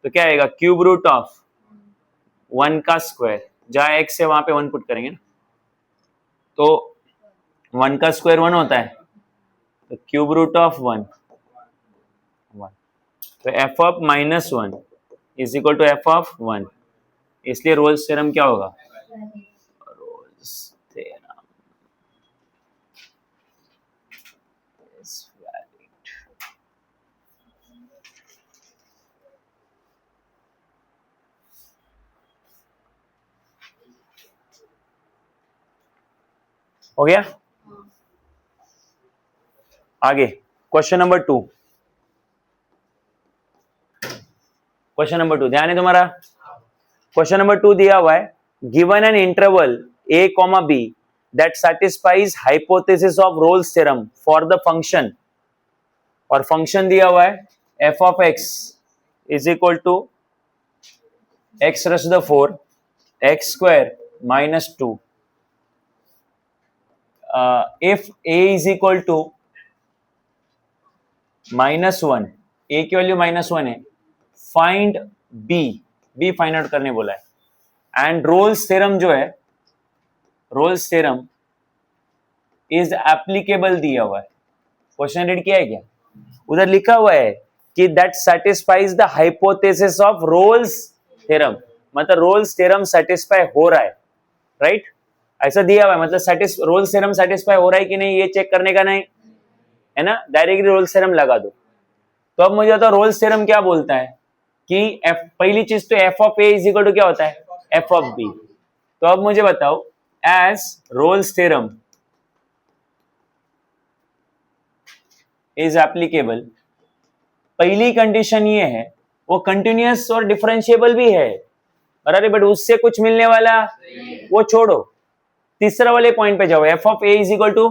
तो क्या आएगा, क्यूब रूट ऑफ 1 का स्क्वायर, जहां x है वहां पे 1 पुट करेंगे ना, तो 1 का स्क्वायर 1 होता है, तो क्यूब रूट ऑफ 1 1, तो f of -1 is equal to f of 1, इसलिए रोल्स थ्योरम क्या होगा, रोल्स थ्योरम इज वैलिड। हो गया। आगे क्वेश्चन नंबर 2, क्वेश्चन नंबर 2 ध्यान है तुम्हारा। क्वेश्चन नंबर 2 दिया हुआ है, given an interval a, b that satisfies hypothesis of Rolle's theorem for the function, और फंक्शन दिया हुआ है f of x is equal to x raised to the 4 x square minus 2, if a is equal to -1, a की value -1 है, find b find out करने बोला है, and Rolle's theorem जो है, रोल्स थ्योरम इज एप्लीकेबल दिया हुआ है। क्वेश्चन रीड किया है क्या, उधर लिखा हुआ है कि that satisfies the hypothesis of Rolle's theorem, मतलब रोल्स थ्योरम सेटिस्फाई हो रहा है, राइट ऐसा दिया हुआ है, मतलब रोल्स थ्योरम सेटिस्फाई हो रहा है कि नहीं ये चेक करने का नहीं है ना, डायरेक्टली रोल्स थ्योरम लगा दो। तो अब मुझे बताओ रोल्स थ्योरम क्या बोलता है कि पहली चीज तो f of a is equal to क्या होता है, f ऑफ b। तो अब मुझे बताओ, as Rolle's theorem is applicable, पहली कंडीशन ये है वो कंटिन्यूअस और डिफरेंशिएबल भी है, अरे बट उससे कुछ मिलने वाला वो छोड़ो, तीसरा वाले पॉइंट पे जाओ, f of a is equal to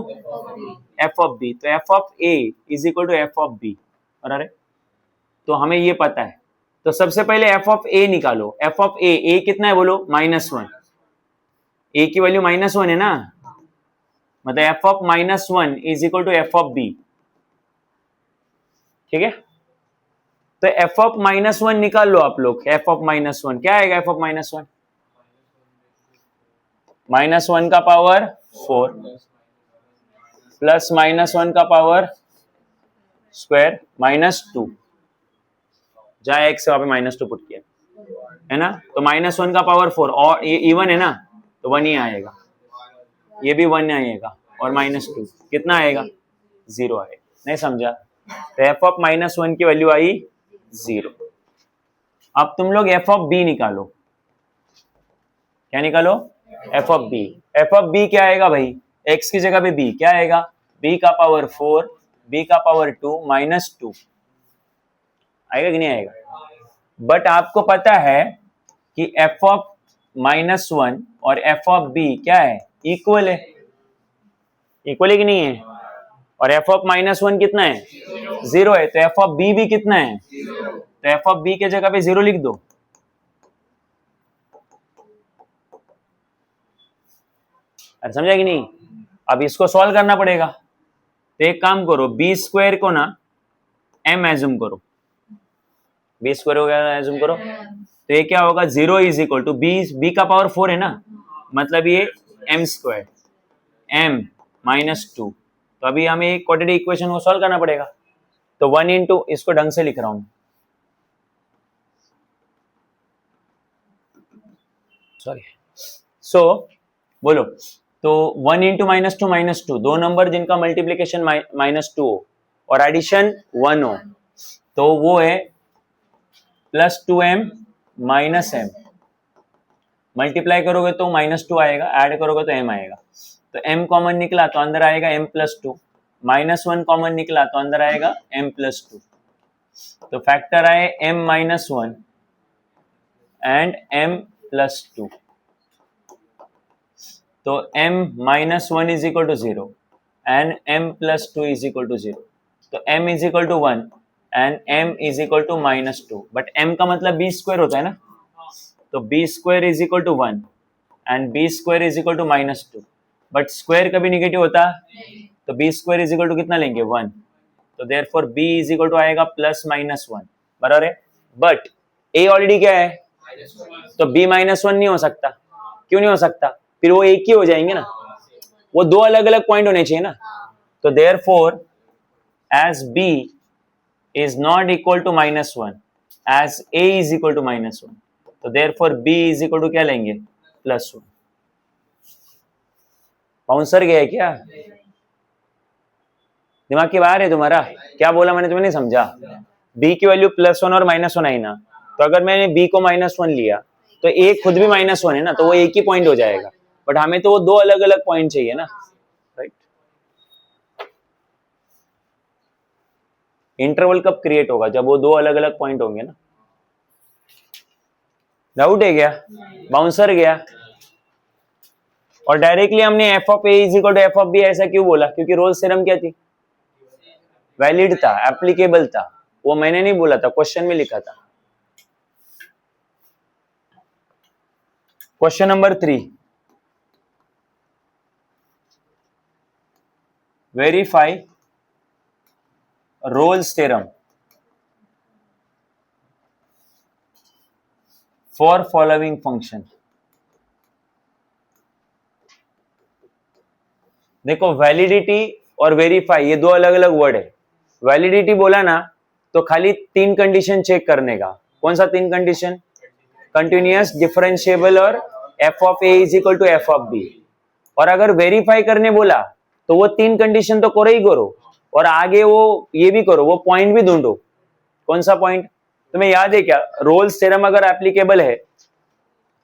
f of b, तो f of a is equal to f of b, अरे तो हमें ये पता है, तो सबसे पहले f ऑफ a निकालो, f ऑफ a कितना है बोलो, -1, a की वैल्यू -1 है ना, मतलब f of -1 is equal to f of b, ठीक है। तो f ऑफ -1 निकाल लो आप लोग, f ऑफ -1 क्या आएगा, f ऑफ -1 -1 का पावर 4 प्लस -1 का पावर स्क्वायर -2, जहां x वहां पे -2 पुट किया है ना, तो -1 का पावर 4, और ये इवन है ना तो 1 ही आएगा, ये भी 1 आएगा, और -2 कितना आएगा, 0 आएगा, नहीं समझा, तो f ऑफ -1 की वैल्यू आई 0। अब तुम लोग f ऑफ b निकालो, क्या निकालो, f ऑफ b क्या आएगा भाई, x की जगह पे b क्या आएगा, b का पावर 4 b का पावर 2 -2 आएगा कि नहीं आएगा। बट आपको पता है कि एफ ऑफ -1 और एफ ऑफ बी क्या है, इक्वल है, इक्वल है कि नहीं है, और एफ ऑफ -1 कितना है, 0 है, तो एफ ऑफ बी भी कितना है, तो एफ ऑफ बी के जगह पे 0 लिख दो। अरे समझा कि नहीं? अब इसको सॉल्व करना पड़ेगा, तो एक काम करो, बी स्क्वायर को ना एम एज्यूम करो, बी स्क्वायर वगैरह एज्यूम करो, तो ये क्या होगा, 0 इज इक्वल टू बी का पावर 4 है ना, मतलब ये एम स्क्वायर एम -2। तो अभी हमें क्वाड्रेटिक इक्वेशन को सॉल्व करना पड़ेगा, तो 1 इंटू, इसको ढंग से लिख रहा हूं, सॉरी, सो बोलो, तो 1 इंटू -2 दो नंबर जिनका मल्टीप्लीकेशन -2 हो और एडिशन 1 हो, तो वो है +2m -m, मल्टीप्लाई करोगे तो -2 आएगा, ऐड करोगे तो m आएगा, तो m कॉमन निकला तो अंदर आएगा m+2, -1 कॉमन निकला तो अंदर आएगा m+2, तो फैक्टर आए m-1 एंड m+2, तो m-1 is equal to 0 and m+2 is equal to 0, तो m is equal to 1 and m is equal to -2, but m का मतलब बी स्क्वायर होता है ना, तो b square is equal to 1 and b square is equal to -2, but square कभी negative होता, तो b square is equal to कितना लेंगे, 1, तो therefore b is equal to आएगा +-1, बराबर है, बट a ऑलरेडी क्या है, तो b -1 नहीं हो सकता, क्यों नहीं हो सकता, फिर वो एक ही हो जाएंगे ना, वो दो अलग अलग पॉइंट होने चाहिए ना, तो therefore as b is not equal to -1 as a is equal to -1, तो therefore b is equal to क्या लेंगे, +1। बाउंसर गया है क्या, दिमाग की बाहर है तुम्हारा, क्या बोला मैंने, तुम्हें नहीं समझा, b की वैल्यू +1 और -1 आई ना, तो अगर मैंने b को -1 लिया तो a खुद भी -1 है ना, तो वो एक ही पॉइंट हो जाएगा, बट हमें तो वो दो अलग अलग पॉइंट चाहिए ना, राइट। इंटरवल कब क्रिएट होगा, जब वो दो अलग अलग पॉइंट होंगे ना। डाउट है क्या, बाउंसर गया, और डायरेक्टली हमने f of a is equal to f of b ऐसा क्यों बोला, क्योंकि रोल्स थ्योरम क्या थी, वैलिड था, एप्लीकेबल था, वो मैंने नहीं बोला था, क्वेश्चन में लिखा था। Question number 3, verify Rolle's theorem for following function. देखो वैलिडिटी और वेरीफाई ये दो अलग अलग वर्ड है, वैलिडिटी बोला ना तो खाली तीन कंडीशन चेक करने का, कौन सा तीन कंडीशन, कंटिन्यूअस, डिफरेंशिएबल और f of a is equal to f of b, और अगर वेरीफाई करने बोला तो वो तीन कंडीशन तो करो ही करो, और आगे वो ये भी करो, वो पॉइंट भी ढूंढो, कौन सा पॉइंट, तुम्हें याद है क्या, रोल्स थ्योरम अगर एप्लीकेबल है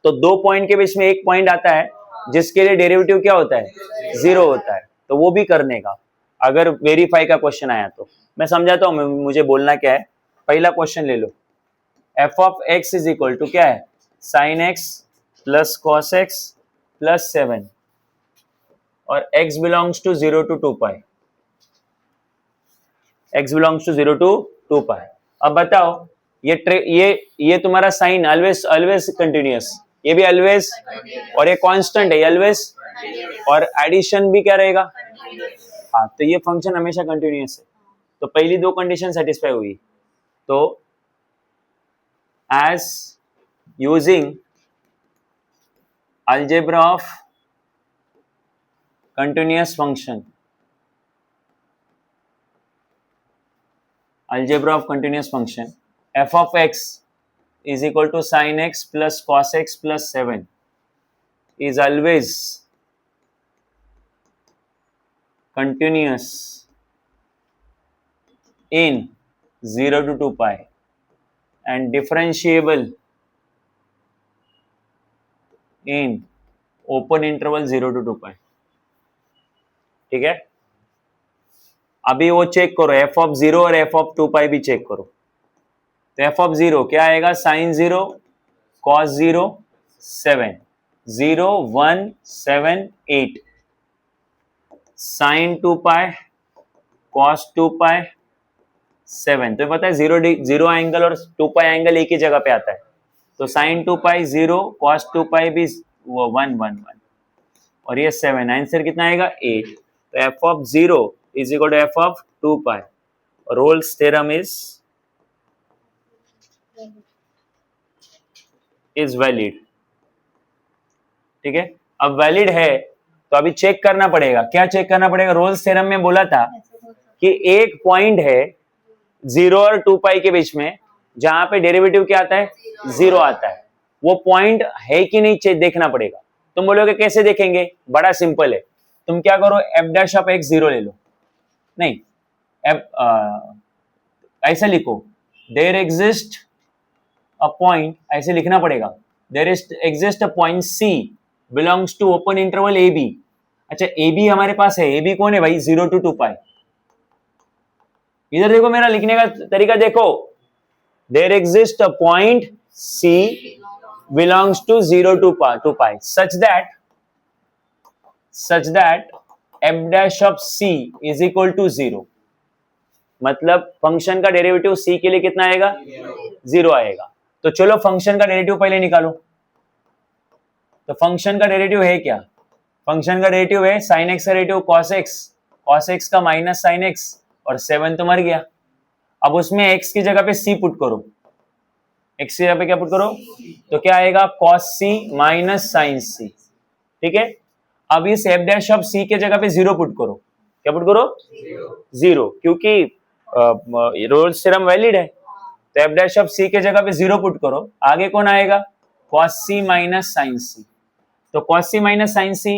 तो दो पॉइंट के बीच में एक पॉइंट आता है जिसके लिए डेरिवेटिव क्या होता है, 0 होता है, तो वो भी करने का, अगर वेरीफाई का क्वेश्चन आया तो। मैं समझाता हूं मुझे बोलना क्या है, पहला क्वेश्चन ले लो, f of x is equal to क्या है, sine x plus cos x plus 7, और x belongs to 0 to 2 pi, x belongs to 0 to 2 pi. अब बताओ ये तुम्हारा साइन ऑलवेज ऑलवेज कंटिन्यूअस, ये भी ऑलवेज, और ये कांस्टेंट है ऑलवेज, और एडिशन भी क्या रहेगा, हाँ, तो ये फंक्शन हमेशा कंटिन्यूअस है, तो पहली दो कंडीशन सेटिस्फाई हुई, तो as using algebra of continuous function, algebra of continuous function, f of x is equal to sin x plus cos x plus 7 is always continuous in 0 to 2 pi and differentiable in open interval 0 to 2 pi, ठीक है। अभी वो check करो, F of 0 और f of 2 पाई भी check करो, तो f of 0 क्या आएगा, साइन 0 cos 0 7 0 1 7 8 sin 2 पाई cos 2 पाई 7। तो पता है जीरो एंगल और 2 पाई एंगल एक ही जगह पे आता है, तो sin 2 पाई 0 cos 2 पाई भी 1 1 1 और ये 7। आंसर कितना आएगा 8। तो f of 0 is equal to f of 2 pi. Rolle's theorem is valid. ठीक है, अब वैलिड है तो अभी चेक करना पड़ेगा। क्या चेक करना पड़ेगा? रोल्स थ्योरम में बोला था कि एक पॉइंट है 0 और 2 पाई के बीच में जहां पे डेरिवेटिव क्या आता है? 0 आता है। वो पॉइंट है कि नहीं चेक देखना पड़ेगा। तुम बोलोगे कैसे देखेंगे? बड़ा सिंपल है, तुम क्या करो, f डैश ऑफ x 0 ले लो। नहीं, ऐसा लिखो, देयर एग्जिस्ट अ पॉइंट, ऐसे लिखना पड़ेगा, there exist a point c belongs to open interval ab। अच्छा, ab हमारे पास है, ab कौन है भाई? 0 to 2 पाई। इधर देखो, मेरा लिखने का तरीका देखो, there exist a point c belongs to 0 to 2 pi such that f dash of c is equal to 0। मतलब फंक्शन का डेरिवेटिव c के लिए कितना आएगा? 0 आएगा। तो चलो फंक्शन का डेरिवेटिव पहले निकालो। तो फंक्शन का डेरिवेटिव है क्या? फंक्शन का डेरिवेटिव है sin x का डेरिवेटिव cos x का माइनस sin x, और 7 तो मर गया। अब उसमें x की जगह पे c पुट करो, x की जगह पे क्या पुट करो? तो क्या आएगा? cos c minus sin c। ठीक है, अब इस f डैश ऑफ c के जगह पे 0 पुट करो। क्या पुट करो? 0, क्योंकि रोल्स थ्योरम वैलिड है। तो f डैश ऑफ c के जगह पे 0 पुट करो, आगे कौन आएगा? cos c minus sin c। तो cos c minus sin c,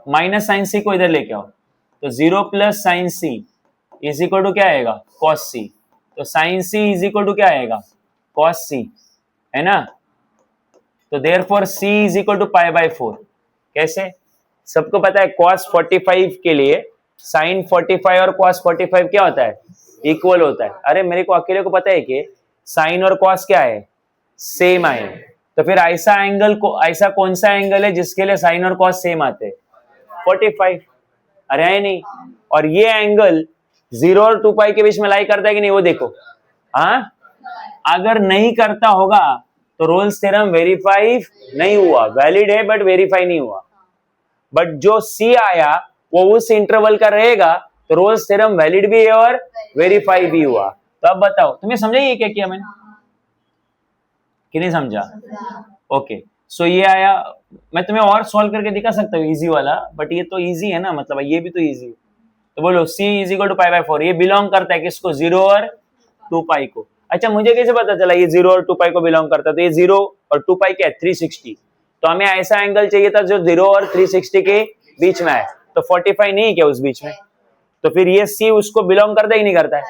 minus sin c को इधर लेके आओ, तो 0 plus sin c is equal to क्या आएगा? cos c। तो sin c is equal to क्या आएगा? cos c, है ना? तो therefore c is equal to pi by 4। कैसे? सबको पता है cos 45 के लिए sin 45 और cos 45 क्या होता है? इक्वल होता है। अरे मेरे को अकेले को पता है कि sin और cos क्या है? सेम आए। तो फिर ऐसा कौन सा एंगल है जिसके लिए sin और cos सेम आते हैं? 45। अरे है नहीं? और ये एंगल 0 और 2 पाई के बीच में लाई करता है कि नहीं, वो देखो। हाँ, अगर नहीं करता होगा तो रोल्स थ्योरम वेरीफाई नहीं हुआ। वैलिड है बट वेरीफाई नहीं हुआ। बट जो C आया वो उस इंटरवल का रहेगा, तो रोल्स थ्योरम वैलिड भी है और वेरीफाई भी हुआ। तो अब बताओ, तुम्हें समझा ये क्या किया मैंने कि नहीं समझा? ओके, सो ये आया। मैं तुम्हें और सॉल्व करके दिखा सकता हूँ इजी वाला, बट ये तो इजी है ना, मतलब ये भी तो इजी। तो बोलो c is equal to pi by 4, ये बिलोंग करता है किसको? 0 और 2 पाई को। अच्छा, मुझे कैसे पता चला ये 0 और 2 पाई को बिलोंग करता है? तो ये 0 और 2 पाई क्या है? 360। तो हमें ऐसा एंगल चाहिए था जो 0 और 360 के बीच में आए। तो 45 नहीं है क्या उस बीच में? तो फिर ये c उसको बिलोंग करता है कि नहीं करता है?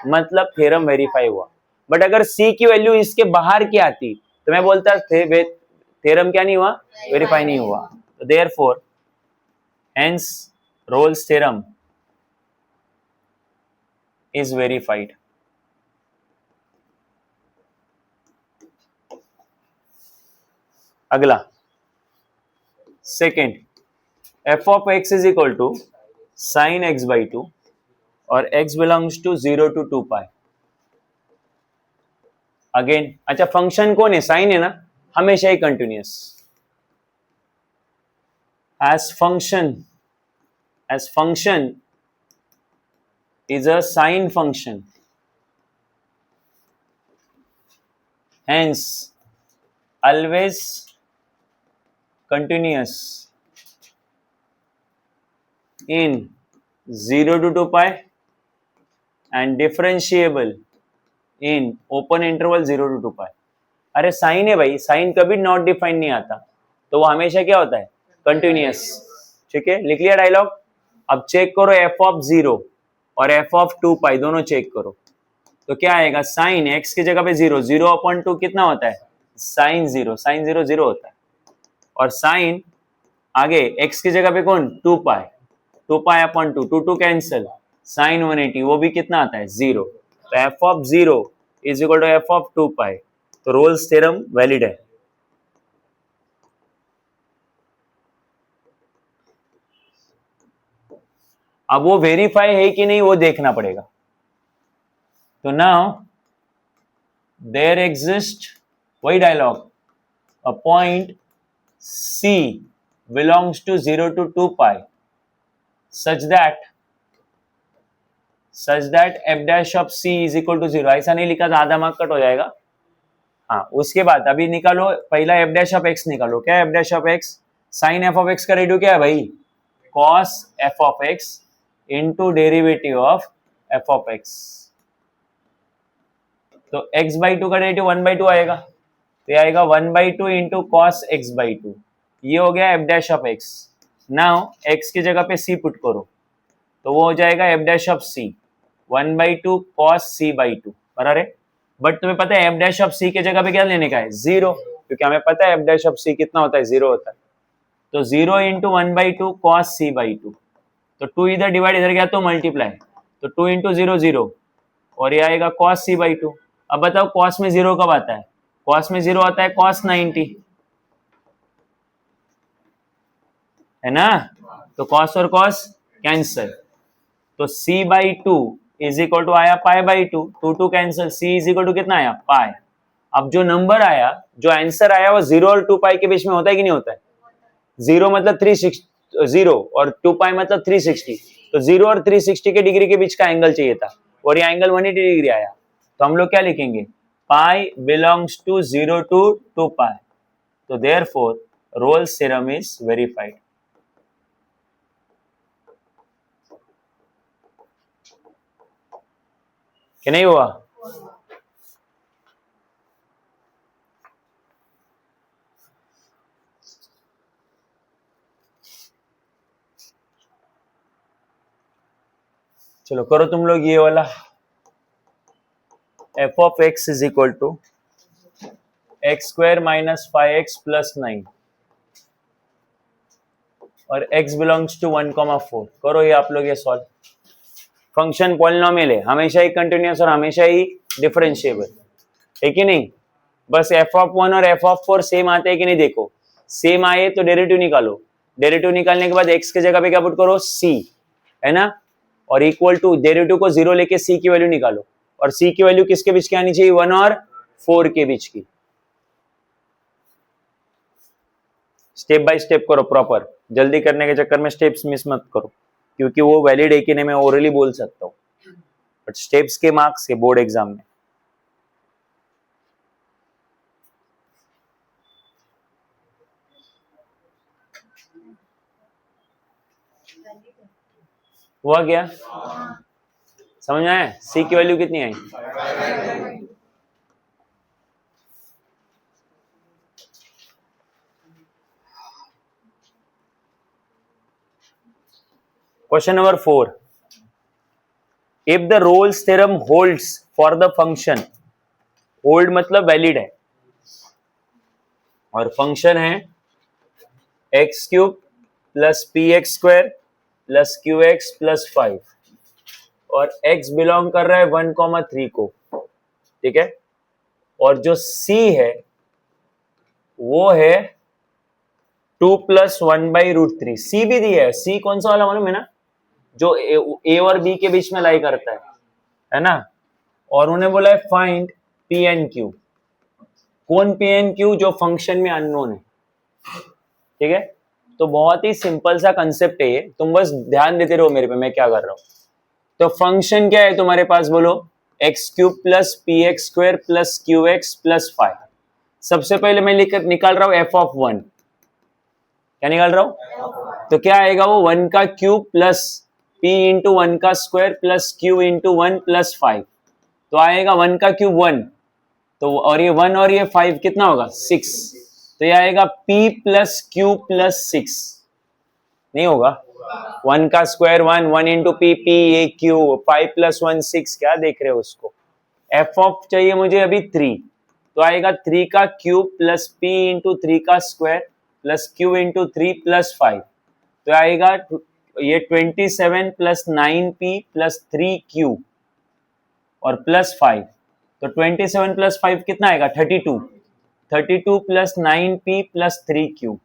मतलब थ्योरम वेरीफाई हुआ। बट अगर c की वैल्यू इसके बाहर की आती तो मैं बोलता थ्योरम क्या नहीं हुआ? वेरीफाई नहीं हुआ। तो therefore hence Rolle's theorem is verified. अगला second, f of x is equal to sine x by 2 और x belongs to 0 to 2 pi. Again, अच्छा फंक्शन कौन है? साइन है ना, हमेशा ही continuous. As function is a sine function, hence always continuous in 0 to 2 pi and differentiable in open interval 0 to 2 pi। अरे sign है भाई, साइन कभी नॉट डिफाइन नहीं आता, तो वो हमेशा क्या होता है? कंटिन्यूअस। ठीक है, लिख लिया डायलॉग। अब चेक करो f ऑफ 0 और f ऑफ 2 पाई दोनों चेक करो, तो क्या आएगा? साइन x की जगह पे 0, 0 अपॉन 2 कितना होता है? साइन 0, साइन 0 0 होता है। और साइन आगे x की जगह पे कौन? 2 pi, 2 pi upon 2, 2 2 cancel, sine 180 वो भी कितना आता है? 0। तो f of 0 is equal to f of 2 pi. तो रोल्स थ्योरम वैलिड है। अब वो वेरीफाई है कि नहीं वो देखना पड़ेगा। तो नाउ देयर एग्जिस्ट, वही dialogue, a point C belongs to 0 to 2 pi such that f dash of C is equal to 0। ऐसा नहीं लिखा तो आधा मार्क कट हो जाएगा। हाँ, उसके बाद अभी निकालो, पहला f dash of x निकालो। क्या है f dash of x? Sine f of x का रेडियो क्या है भाई? cos f of x into derivative of f of x। तो x by 2 का डेरिवेटिव 1 by 2 आएगा, तो ये आएगा 1 by 2 into cos x by 2। ये हो गया f dash of x। Now x की जगह पे c पुट करो, तो वो हो जाएगा f dash of c 1 by 2 cos c by 2, बराबर है। बट तुम्हें पता है f dash of c के जगह पे क्या लेने का है? 0, क्योंकि हमें पता है f dash of c कितना होता है? 0 होता है। तो 0 into 1 by 2 cos c by 2, तो 2 इधर डिवाइड, इधर गया तो मल्टीप्लाई, तो 2 इंटू 0 0, और ये आएगा cos c by 2। अब बताओ cos में 0 कब आता है? cos में 0 आता है cos 90, है ना? तो cos और cos कैंसल, तो c by 2 is equal to आया pi by 2, 2 2 cancel, c is equal to कितना आया? पाई। अब जो नंबर आया, जो आंसर आया, वो 0 और 2 पाई के बीच में होता है कि नहीं होता है? 0 मतलब 360, 0 और 2 पाई मतलब 360, तो 0 और 360 के डिग्री के बीच का एंगल चाहिए था, और ये एंगल 180 डिग्री आया। तो हम लोग क्या लिखेंगे? पाई बिलोंग्स टू 0 टू 2 पाई, तो therefore roles theorem is verified. कि नहीं हुआ? चलो करो तुम लोग ये वाला, f of x is equal to x square minus 5x plus 9 और x बिलोंग्स टू 1,4। करो ये आप लोग ये सॉल्व। फंक्शन पॉलिनोमियल है, हमेशा ही कंटिन्यूअस और हमेशा ही डिफरेंशिएबल है कि नहीं? बस f of 1 और f of 4 सेम आते हैं कि नहीं देखो। सेम आए तो डेरिवेटिव निकालो, डेरिवेटिव निकालने के बाद x के जगह पे क्या पुट करो? c, है ना? और इक्वल टू डेरिवेटिव को 0 लेके c की वैल्यू निकालो, और c की वैल्यू किसके बीच की आनी चाहिए? 1 और 4 के बीच की। स्टेप बाय स्टेप करो प्रॉपर, जल्दी करने के चक्कर में स्टेप्स मिस मत करो, क्योंकि वो वैलिड है कि नहीं मैं ओरली बोल सकता हूँ, बट स्टेप्स के मार्क्स है बोर्ड एग्जाम में। हुआ क्या? समझ में आया? सी की वैल्यू कितनी आई? Question number 4, if the Rolle's theorem holds for the function, hold मतलब वैलिड है, और फंक्शन है X cube plus P X square plus Q X plus 5, और x बिलोंग कर रहा है 1,3 को, ठीक है? और जो c है वो है 2 प्लस 1 बाई रूट 3। सी भी दिया है, c कौन सा वाला मालूम है ना? जो a और b के बीच में लाई करता है ना? और उन्हें बोला है फाइंड p एंड q। कौन p एंड q? जो फंक्शन में अननोन है, ठीक है? तो बहुत ही सिंपल सा कंसेप्ट है ये, तुम बस ध्यान देते रहो मेरे पे मैं क्या कर रहा हूं। तो फंक्शन क्या है तुम्हारे पास? बोलो x cube plus P X square plus Q X plus 5। सबसे पहले मैं निकाल रहा हूं एफ ऑफ 1। क्या निकाल रहा हूं? तो क्या आएगा वो? 1 का क्यूब प्लस p इंटू 1 का square plus q into 1 plus 5, तो आएगा 1 का क्यूब 1, तो और ये 1 और ये 5 कितना होगा? 6, तो ये आएगा p प्लस q प्लस 6। नहीं होगा? 1 का square 1, 1 into P P A Q, 5 plus 1 6, क्या देख रहे हो उसको? एफ ऑफ चाहिए मुझे अभी 3, तो आएगा 3 का क्यूब प्लस पी इंटू 3 का square plus Q into 3 plus 5, तो आएगा ये 27 प्लस 9p प्लस 3q और प्लस 5, तो 27 प्लस 5 कितना आएगा 32, 32 प्लस 9p प्लस 3q,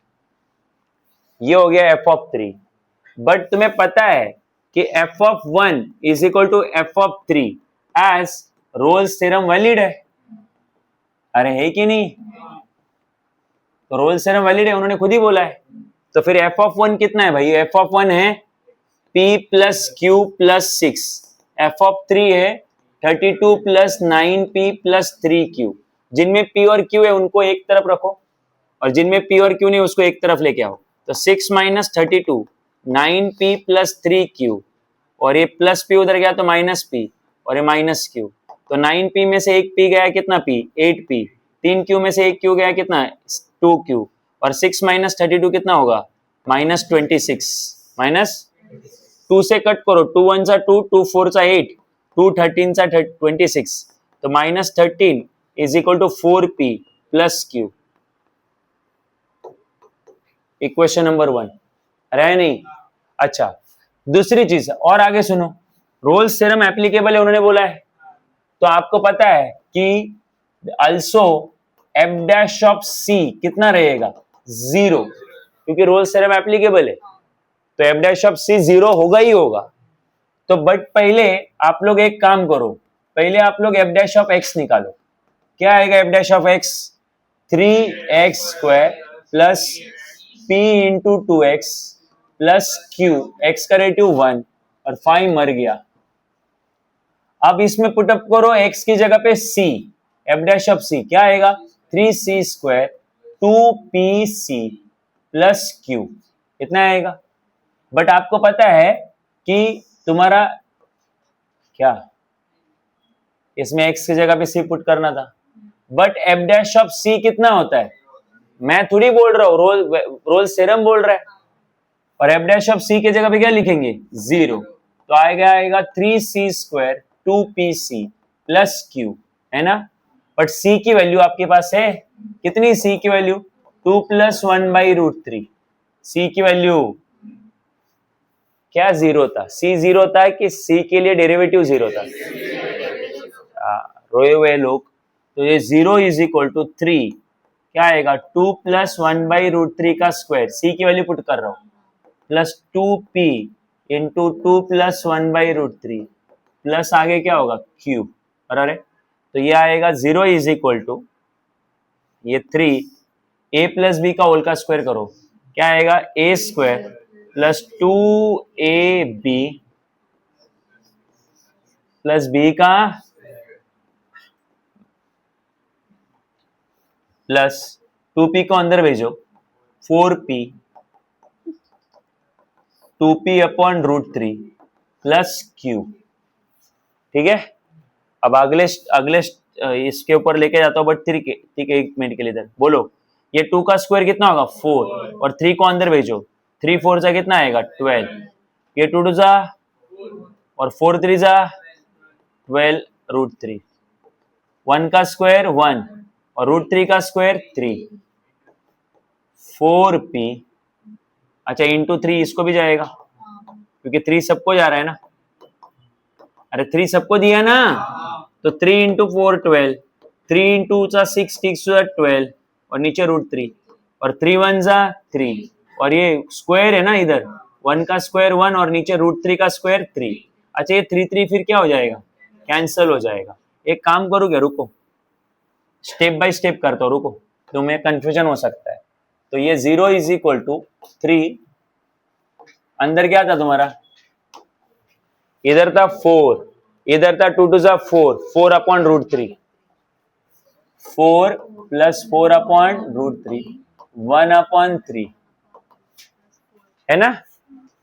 ये हो गया f ऑफ 3। बट तुम्हें पता है कि f of 1 is equal to f of 3 as Rolle's theorem valid है। अरे है कि नहीं? तो रोल्स थ्योरम वैलिड है, उन्होंने खुद ही बोला है। तो फिर f ऑफ 1 कितना है भाई? f ऑफ 1 है p plus q plus 6, f of 3 है 32 प्लस 9p प्लस 3q। जिनमें p और q है उनको एक तरफ रखो, और जिनमें p और q नहीं उसको एक तरफ लेके आओ। तो 6 माइनस 32, 9p प्लस 3q, और ये प्लस p उधर गया तो माइनस p, और ये माइनस q। तो 9p में से एक p गया कितना p? 8p। 3q में से एक q गया कितना? 2q। और 6 माइनस 32 कितना होगा? माइनस 26। माइनस 2 से कट करो, 2 1 सा 2, 2 4 सा 8, 2 13 सा 26। तो minus 13 is equal to 4p plus q। Equation number 1 रहे नहीं? अच्छा, दूसरी चीज और आगे सुनो, रोल्स थ्योरम एप्लीकेबल है उन्होंने बोला है। तो आपको पता है कि also F dash of c कितना रहेगा? 0, क्योंकि रोल्स थ्योरम एप्लीकेबल है तो एफ डैश ऑफ सी 0 होगा ही होगा। तो बट पहले आप लोग एक काम करो, पहले आप लोग एफ डैश ऑफ एक्स निकालो। क्या आएगा F dash of x? 3x square plus p into 2x plus q, x का रेटिव 1 और 5 मर गया। अब इसमें पुटअप करो x की जगह पे c, F dash of c क्या आएगा? 3c square 2pc plus q, इतना आएगा। बट आपको पता है कि तुम्हारा क्या इसमें x की जगह पे c पुट करना था, but F dash of c कितना होता है? मैं थोड़ी बोल रहा हूं, रोल्स थ्योरम बोल रहा है। और एफ डैश ऑफ c की जगह पे क्या लिखेंगे? 0। तो आएगा 3c square 2pc plus q, है ना? बट c की वैल्यू आपके पास है कितनी? c की value 2 plus 1 by root 3। c की वैल्यू क्या 0 था? c 0 था कि c के लिए डेरिवेटिव 0 था? रोए हुए लोग। तो ये 0 इज इक्वल टू 3 क्या आएगा? 2 प्लस 1 बाई रूट 3 का स्क्वायर, c की वैल्यू पुट कर रहा हूं, plus 2p into 2 plus 1 by root 3 plus आगे क्या होगा? q। अरे तो ये आएगा 0 इज इक्वल टू ये 3 a प्लस b का होल का स्क्वायर करो, क्या आएगा? a square plus 2ab plus b का प्लस 2p को अंदर भेजो 4p 2p upon root 3 plus q। ठीक है, अब अगले इसके ऊपर लेके जाता हूं, बट ठीक है, एक मिनट के लिए इधर बोलो। ये 2 का स्क्वायर कितना होगा? 4, और 3 को अंदर भेजो, 3 4 जा कितना आएगा? 12। ये 2 2 जा और 4 3 जा 12 रूट 3। 1 का स्क्वायर 1 और रूट 3 का स्क्वायर 3, 4p। अच्छा इंटू 3 इसको भी जाएगा क्योंकि 3 सबको जा रहा है ना। अरे 3 सबको दिया ना, तो 3 इंटू 4 12, 3 इंटू 6 6 12 और नीचे रूट 3 और 3 1 जा 3 और ये स्क्वायर है ना, इधर 1 का स्क्वायर 1 और नीचे रूट 3 का स्क्वायर 3। अच्छा ये 3 3 फिर क्या हो जाएगा? कैंसिल हो जाएगा। एक काम करो क्या, रुको स्टेप बाय स्टेप करता हूं, रुको, तुम्हें कंफ्यूजन हो सकता है। तो ये 0 इज इक्वल टू 3, अंदर क्या था तुम्हारा? इधर था 4, इधर था 2 2 जा 4, 4 upon root 3, 4 plus 4 upon root 3, 1 upon 3, है ना?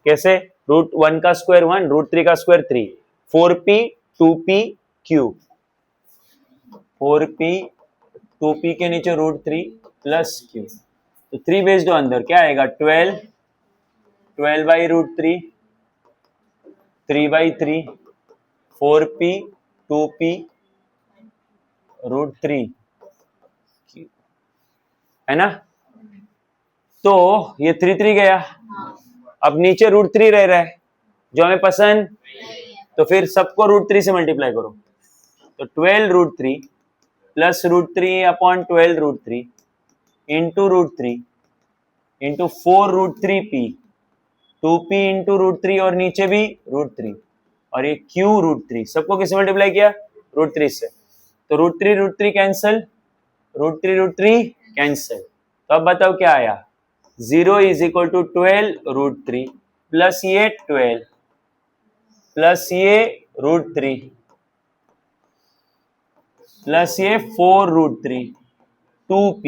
कैसे? रूट 1 का स्क्वायर 1, रूट 3 का square 3, 4p 2p q, 4p 2p के नीचे रूट 3 प्लस q। तो 3 भेज दो अंदर, क्या आएगा? 12, 12 by root 3, 3 by 3, 4p 2p root 3, है ना? तो ये 3 3 गया, अब नीचे रूट 3 रह रहा है जो हमें पसंद, तो फिर सबको रूट 3 से मल्टीप्लाई करो। तो 12√3 plus √3 upon 12√3 into √3 into 4√3p 2p into √3 और नीचे भी √3 और ये q √3 सबको किससे मल्टीप्लाई किया √3 से। तो √3 कैंसिल √3 कैंसिल। तो अब बताओ क्या आया 0 इज इक्वल टू 12√3 प्लस ये 12 प्लस ये √3 प्लस ये 4√3 2p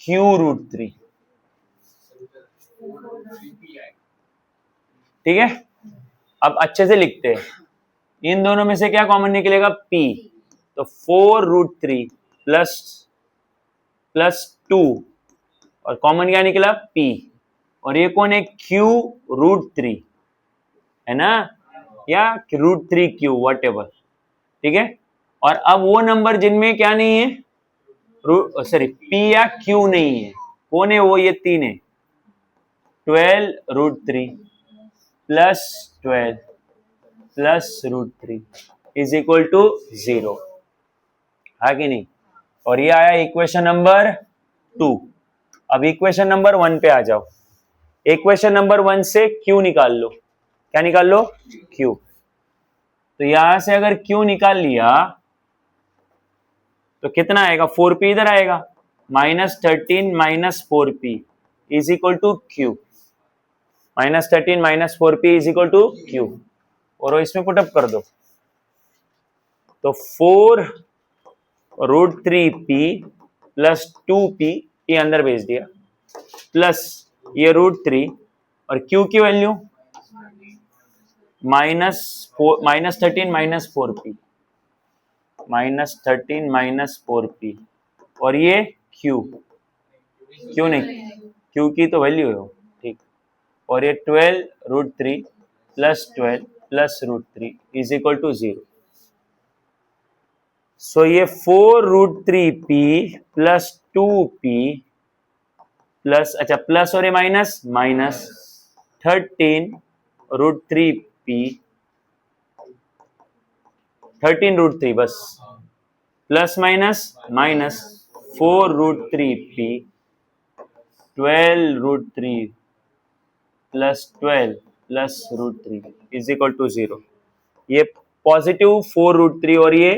q √3। ठीक है, अब अच्छे से लिखते हैं, इन दोनों में से क्या कॉमन निकलेगा p, तो 4√3 प्लस 2 और कॉमन क्या निकला p और ये कौन है q√3 है ना, या √3q वट एवर। ठीक है, और अब वो नंबर जिनमें क्या नहीं है सॉरी p या q नहीं है, कौन है वो, ये 3 है 12√3 plus 12 plus √3 is equal to 0 है कि नहीं। और ये आया इक्वेशन नंबर 2। अब इक्वेशन नंबर 1 पे आ जाओ। इक्वेशन नंबर 1 से q निकाल लो, क्या निकाल लो q। तो यहां से अगर q निकाल लिया तो कितना आएगा 4p इधर आएगा -13 - 4p is equal to q, -13 - 4p is equal to q और इसमें पुटअप कर दो तो 4√3p प्लस 2p ये अंदर भेज दिया प्लस ये √3 और q की वैल्यू -13 - 4p -13 - 4p और ये q नहीं q की तो वैल्यू है ठीक, और ये 12√3 plus 12 plus √3 is equal to 0। So ये 4√3p प्लस 2p प्लस अच्छा प्लस और ये माइनस 13√3p 13√3 बस plus minus 4√3p 12√3 plus 12 plus √3 is equal to 0। ये पॉजिटिव 4√3 और ये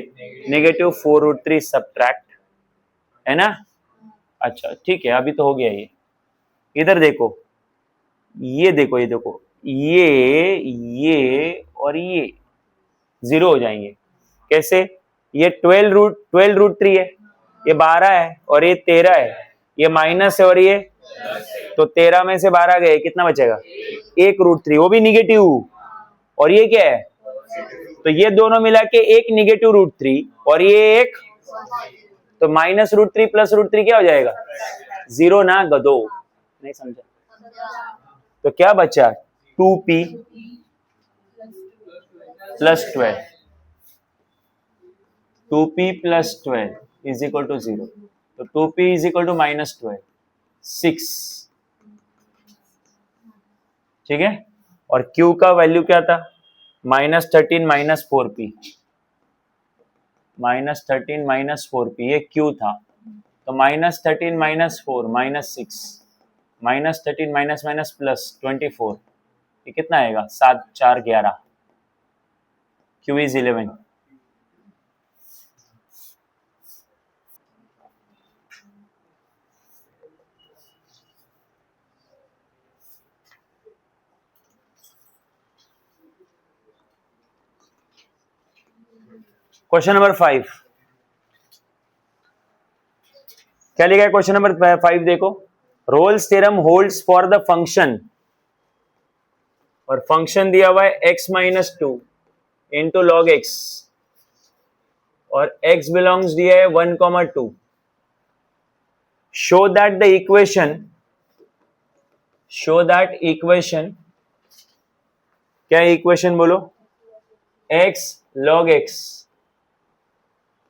नेगेटिव 4√3 सब्ट्रैक्ट है ना। अच्छा ठीक है, अभी तो हो गया ये। इधर देखो, ये देखो ये और ये 0 हो जाएंगे। कैसे, ये 12√3 है, ये 12 है और ये 13 है, ये माइनस है और ये तो 13 में से 12 गए, कितना बचेगा 1√3, वो भी निगेटिव। और ये क्या है, तो ये दोनों मिला के एक निगेटिव √3 और ये एक, तो -√3 प्लस √3 क्या हो जाएगा 0 ना गधो, नहीं समझा। तो क्या बचा 2p plus 12 2p plus 12 is equal to 0। तो 2p इज इक्वल टू -12 6। ठीक है, और q का वैल्यू क्या था -13 - 4p -13 - 4p ये q था। तो -13 - 4 -6 -13 माइनस प्लस 24 ये कितना आएगा 7 4 11 q इज 11। क्वेश्चन नंबर 5 क्या लिखा है क्वेश्चन नंबर 5 देखो, roles theorem holds for the function, और फंक्शन दिया हुआ है x-2 इंटू लॉग x और x बिलोंग्स दिया है 1,2। शो दैट इक्वेशन क्या है, इक्वेशन बोलो x log x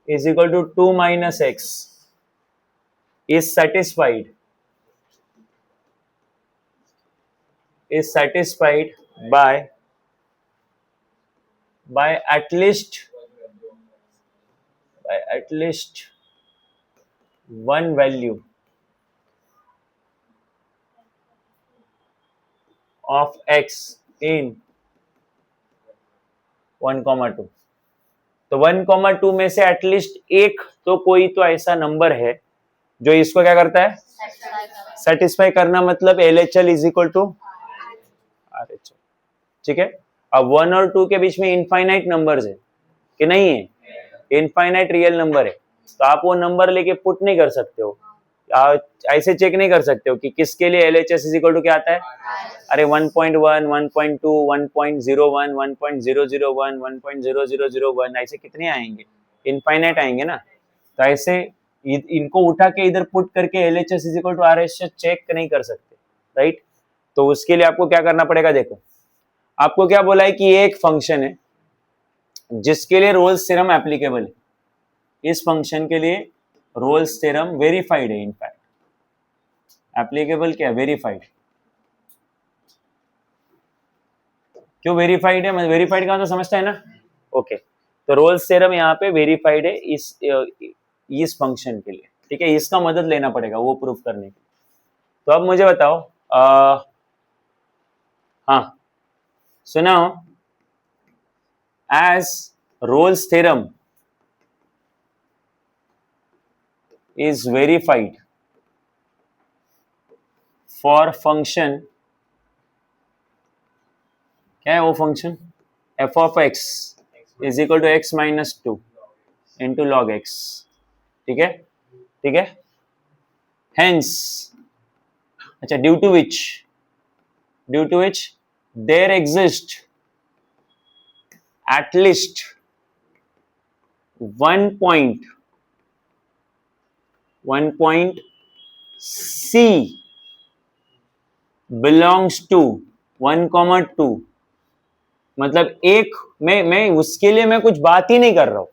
is equal to 2 minus x is satisfied by at least at least one value of x in 1,2. तो 1,2 में से एटलीस्ट एक तो कोई तो ऐसा नंबर है जो इसको क्या करता है, सेटिस्फाई करना, मतलब LHL is equal to RHL. ठीक है. अब 1 और 2 के बीच में इनफाइनाइट नंबर्स है कि नहीं है, इनफाइनाइट रियल नंबर है, तो आप वो नंबर लेके पुट नहीं कर सकते हो, ऐसे चेक नहीं कर सकते हो कि किसके लिए LHS इज इक्वल टू क्या आता है. अरे 1.1, 1.2, 1.01, 1.001, 1.0001 ऐसे कितने आएंगे, इनफाइनाइट आएंगे ना. तो ऐसे इनको उठा के इधर पुट करके LHS is equal to RHS check नहीं कर सकते, राइट. तो उसके लिए आपको क्या करना पड़ेगा, देखो आपको क्या बोला है कि ये एक फंक्शन है जिसके लिए रोल्स थ्योरम एप्लीकेबल है. इस फंक्शन के लिए रोल्स थ्योरम वेरीफाइड है, इनफैक्ट एप्लीकेबल क्या, वेरीफाइड. क्यों वेरीफाइड है, मतलब वेरीफाइड का तो समझता है ना. ओके, तो रोल्स थ्योरम यहाँ पे वेरीफाइड है इस फंक्शन के लिए. ठीक है, इसका मदद लेना पड़ेगा वो प्रूफ करने के लिए. तो अब मुझे बताओ, हाँ सुनाओ, as Rolle's theorem is verified for function, क्या है वो function, f of x is equal to x minus 2 into log x. ठीक है, ठीक है. Hence, अच्छा, due to which there exist at least one point C belongs to 1,2. मतलब एक मैं उसके लिए मैं कुछ बात ही नहीं कर रहा हूं,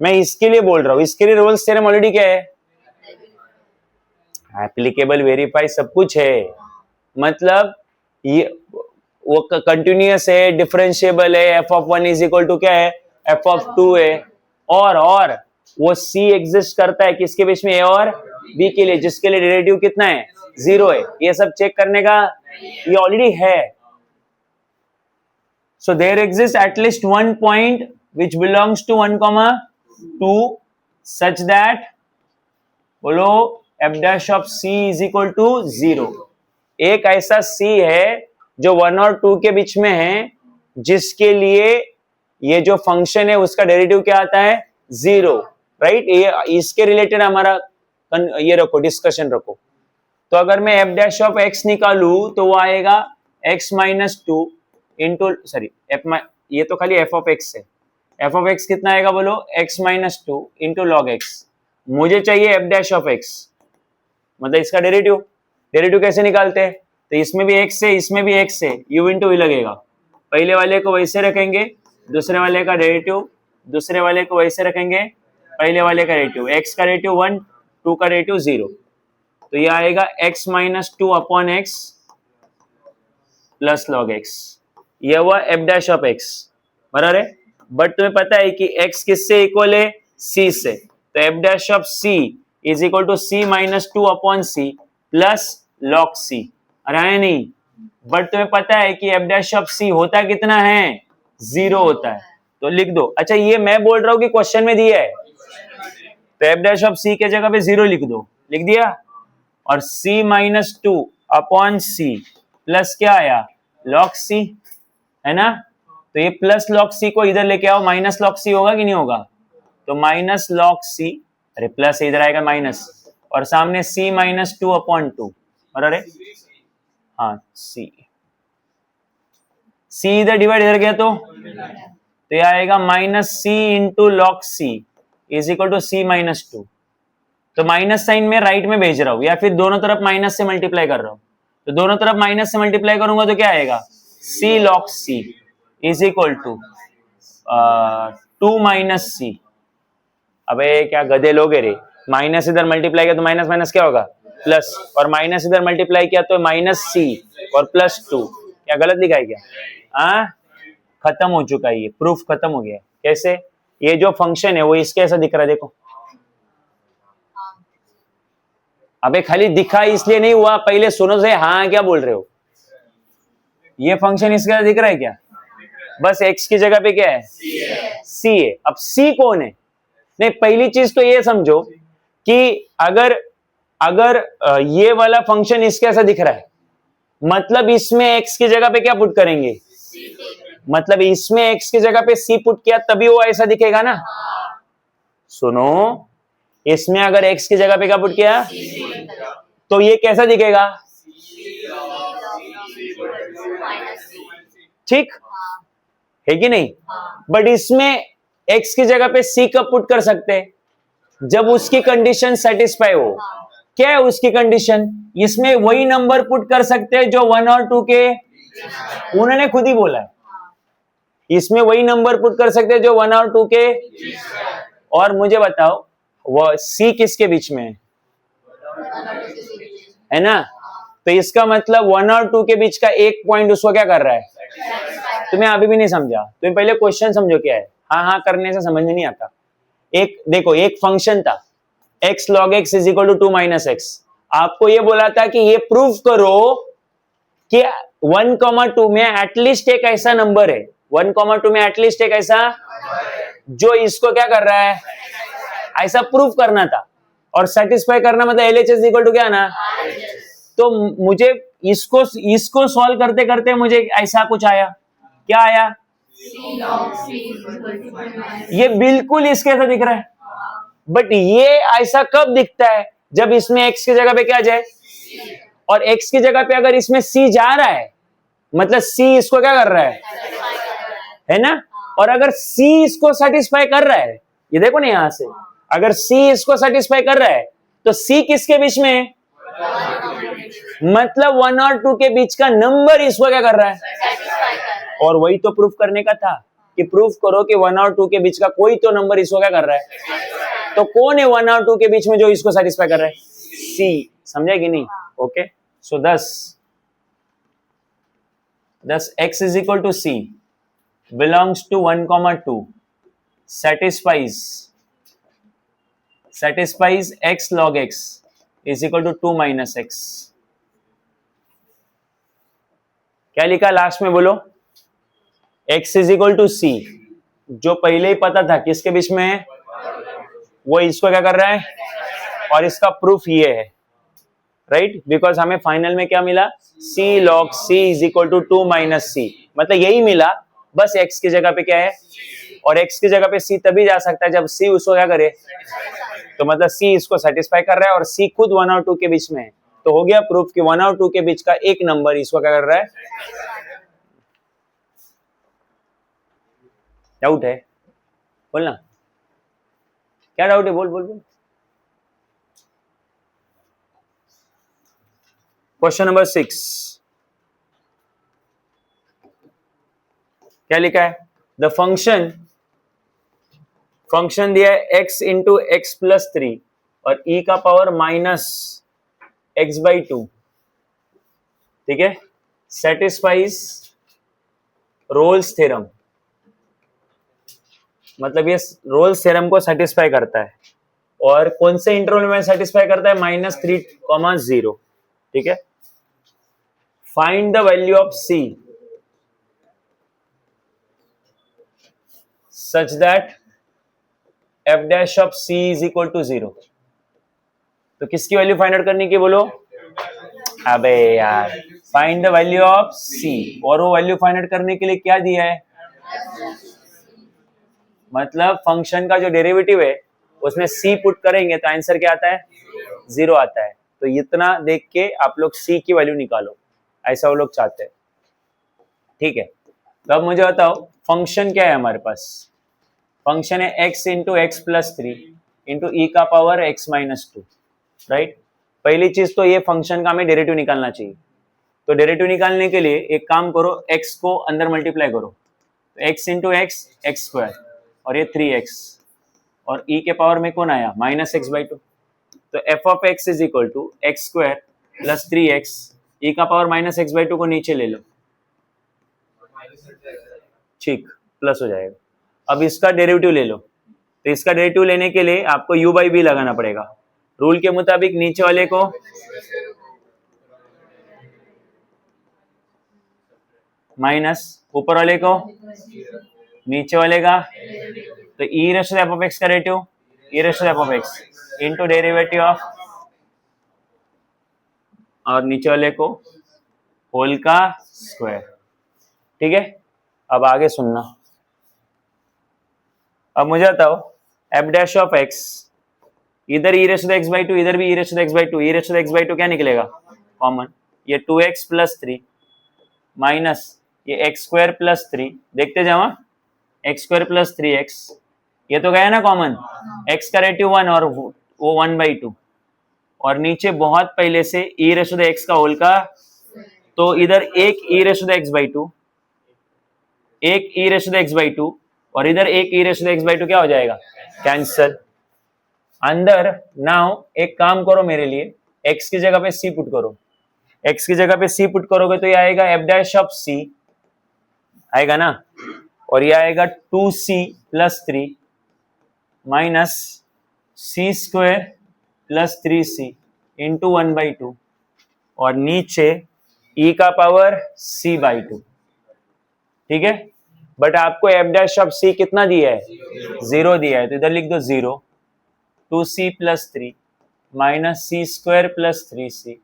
मैं इसके लिए बोल रहा हूं. इसके लिए रोल्स थ्योरम ऑलरेडी क्या है, एप्लीकेबल, वेरीफाई, सब कुछ है. मतलब ये वो कंटिन्यूअस है, डिफरेंशिएबल है, f of 1 is equal to क्या है, f of 2 है, और वो C एग्जिस्ट करता है किसके बीच में, A और B के लिए, जिसके लिए डेरिवेटिव कितना है, 0 है. ये सब चेक करने का ये ऑलरेडी है. So there exist at least one point which belongs to 1,2 such that, बोलो, f dash of C is equal to 0. एक ऐसा C है जो 1 और 2 के बीच में है, जिसके लिए ये जो फंक्शन है उसका डेरिवेटिव क्या आता है, 0, राइट. ये इसके रिलेटेड हमारा ये रखो, डिस्कशन रखो. तो अगर मैं f dash of x निकालू तो वो आएगा x minus 2 इंटू, सॉरी ये तो खाली f of x है, f of x कितना आएगा बोलो, x minus 2 into log x. मुझे चाहिए f dash of x, मतलब इसका डेरिवेटिव कैसे निकालते हैं, तो इसमें भी x है, इसमें भी x है, u इंटू v लगेगा. पहले वाले को वैसे रखेंगे, दूसरे वाले का डेरिवेटिव, दूसरे वाले को वैसे रखेंगे, पहले वाले का डेरिवेटिव, x का डेरिवेटिव 1, 2 का डेरिवेटिव 0. तो ये आएगा x minus 2 upon x plus log x. ये हुआ f dash of x, बराबर है. बट तुम्हें पता है कि x किससे इक्वल है, c से, तो f dash of c is equal to c minus 2 upon c plus log c. अरे है नहीं, बट तुम्हें पता है कि f dash of c होता कितना है, 0 होता है, तो लिख दो. अच्छा, ये मैं बोल रहा हूं कि क्वेश्चन में दिया है, तो f dash of c के जगह पे 0 लिख दो, लिख दिया. और c minus 2 upon c plus क्या आया, log c, है ना. तो ये प्लस log c को इधर लेके आओ, माइनस log c होगा कि नहीं होगा, तो माइनस log c, अरे प्लस इधर आएगा माइनस, और सामने c minus 2 अपॉन 2, बराबर है. हाँ, c इधर डिवाइड इधर गया तो ये आएगा minus c into log c is equal to c minus 2. तो माइनस साइन में राइट में भेज रहा हूं, या फिर दोनों तरफ माइनस से मल्टीप्लाई कर रहा हूं, तो दोनों तरफ माइनस से मल्टीप्लाई करूंगा तो क्या आएगा, c log c is equal to 2 minus c. अबे क्या गधे लोग है रे, माइनस इधर मल्टीप्लाई किया तो माइनस माइनस क्या होगा, प्लस, और माइनस इधर मल्टीप्लाई किया तो माइनस c और प्लस 2. क्या गलत लिखा है क्या, हाँ, खत्म हो चुका है, ये प्रूफ खत्म हो गया. कैसे, ये जो फंक्शन है वो इसके ऐसा दिख रहा है, देखो। अबे खाली दिखा इसलिए नहीं हुआ, पहले सुनो से, हाँ क्या बोल रहे हो। ये फंक्शन इसके ऐसा दिख रहा है क्या? बस x की जगह पे क्या है? c है। अब c कौन है? नहीं, पहली चीज तो ये समझो कि अगर अगर ये वाला फंक्शन इसके ऐसा दिख रहा है, मतलब इसमें x की जगह पे क्या पुट करेंगे? मतलब इसमें x की जगह पे c पुट किया तभी वो ऐसा दिखेगा ना। सुनो, इसमें अगर x की जगह पे क्या पुट किया तो ये कैसा दिखेगा? ठीक है कि नहीं? बट इसमें x की जगह पे c कब पुट कर सकते हैं? जब उसकी कंडीशन सेटिस्फाई हो। क्या है उसकी कंडीशन? इसमें वही नंबर पुट कर सकते हैं जो 1 और 2 के, उन्होंने खुद ही बोला है, इसमें वही नंबर पुट कर सकते हैं जो 1 और 2 के। और मुझे बताओ वो c किसके बीच में है ना? तो इसका मतलब 1 और 2 के बीच का एक पॉइंट उसको क्या कर रहा है? तुम्हें अभी भी नहीं समझा? तुम्हें पहले क्वेश्चन समझो क्या है। हाँ हाँ करने से समझ में नहीं आता। एक देखो, एक फंक्शन था x log x is equal to 2 minus x. आपको ये बोला था कि ये प्रूव करो कि 1,2 में एटलीस्ट एक ऐसा नंबर है, 1,2 में एटलीस्ट एक ऐसा जो इसको क्या कर रहा है, ऐसा प्रूफ करना था। और सेटिस्फाई करना मतलब LHS इक्वल टू क्या ना। तो मुझे इसको सॉल्व करते करते मुझे ऐसा कुछ आया। क्या आया? ये बिल्कुल इसके ऐसा दिख रहा है, बट ये ऐसा कब दिखता है? जब इसमें x की जगह पे क्या जाए, और x की जगह पे अगर इसमें c जा रहा है मतलब c इसको क्या कर रहा है ना? और अगर c इसको सेटिस्फाई कर रहा है, ये देखो ना यहां से, अगर c इसको सेटिस्फाई कर रहा है तो c किसके बीच में है? मतलब 1 और 2 के बीच का नंबर इसको क्या कर रहा है? और वही तो प्रूफ करने का था कि प्रूफ करो कि 1 और 2 के बीच का कोई तो नंबर इसको क्या कर रहा है। तो कौन है 1 और 2 के बीच में जो इसको सेटिस्फाई कर रहा है? c। समझे कि नहीं? Okay, so thus x is equal to c belongs to 1,2 satisfies x log x is equal to 2 minus x। क्या लिखा लास्ट में बोलो? x is equal to c, जो पहले ही पता था किसके बीच में है, वो इसको क्या कर रहा है, और इसका प्रूफ ये है, राइट? बिकॉज हमें फाइनल में क्या मिला? c log c is equal to 2 minus c, मतलब यही मिला, बस x की जगह पे क्या है, और x की जगह पे c तभी जा सकता है जब c उसको क्या करे, तो मतलब c इसको सेटिस्फाई कर रहा है और c खुद 1 और 2 के बीच में है। तो हो गया प्रूफ कि 1 और 2 के बीच का एक नंबर इसको क्या कर रहा है। डाउट है? बोलना, क्या डाउट है? बोल बोल बोल। क्वेश्चन नंबर 6 क्या लिखा है? द फंक्शन दिया है x इंटू एक्स प्लस 3 और e का पावर माइनस एक्स बाई 2, ठीक है, सेटिस्फाइज रोल्स थ्योरम, मतलब ये रोल्स थ्योरम को सेटिस्फाई करता है। और कौन से इंटरवल में सेटिस्फाई करता है? -3, 0, ठीक है। Find the value of c such that f dash of c is equal to 0। तो किसकी वैल्यू फाइंड आउट करनी की बोलो? अबे यार, find the value of c, और वो वैल्यू फाइंड आउट करने के लिए क्या दिया है? मतलब फंक्शन का जो डेरिवेटिव है उसमें c पुट करेंगे तो आंसर क्या आता है? 0 आता है। तो इतना देख के आप लोग c की वैल्यू निकालो, ऐसा वो लोग चाहते हैं, ठीक है। तो अब मुझे बताओ फंक्शन क्या है हमारे पास? फंक्शन है x into x plus 3 into e का पावर x माइनस 2, राइट। पहली चीज तो ये फंक्शन का हमें डेरिवेटिव निकालना चाहिए। तो डेरिवेटिव निकालने के लिए एक काम करो, x को अंदर मल्टीप्लाई करो, तो x into x x square और ये 3x, और e के पावर में कौन आया? Minus x by 2। तो f of x is equal to x square plus 3x, e का पावर माइनस एक्स बाई 2 को नीचे ले लो, ठीक, प्लस हो जाएगा। अब इसका डेरिवेटिव ले लो, तो इसका डेरिवेटिव लेने के लिए आपको u बाई बी लगाना पड़ेगा। रूल के मुताबिक नीचे वाले को माइनस, ऊपर वाले को नीचे वाले का, तो e ratio f of x का derivative e ratio f of x into derivative of, और नीचे वाले को होल का स्क्वायर। ठीक है, अब आगे सुनना। अब मुझे बताओ एफ डैश ऑफ एक्स, इधर ई रेशो एक्स बाई टू, इधर भी ई ratio x by to, e ratio x by two क्या निकलेगा कॉमन, ये 2x प्लस 3 माइनस ये एक्स स्क्वायर प्लस 3, देखते जाओ एक्स स्क्वायर प्लस 3x, ये तो गया ना कॉमन, x का रेटिव 1 और वो 1 बाई टू, और नीचे बहुत पहले से ई रेशो एक्स का होल का, तो इधर एक e ratio x by two, एक e ratio x by two, और इधर एक e ratio x by two क्या हो जाएगा, कैंसल। अंदर नाउ एक काम करो मेरे लिए, x की जगह पे c पुट करो, x की जगह पे c पुट करोगे तो ये आएगा f डैश ऑफ c आएगा ना, और ये आएगा 2c plus 3 minus c square plus 3c into 1 by two, और नीचे e का पावर c बाई टू। ठीक है, बट आपको f डैश ऑफ c कितना दिया है, 0 दिया है, तो इधर लिख दो 0, 2c plus 3 minus c square plus 3c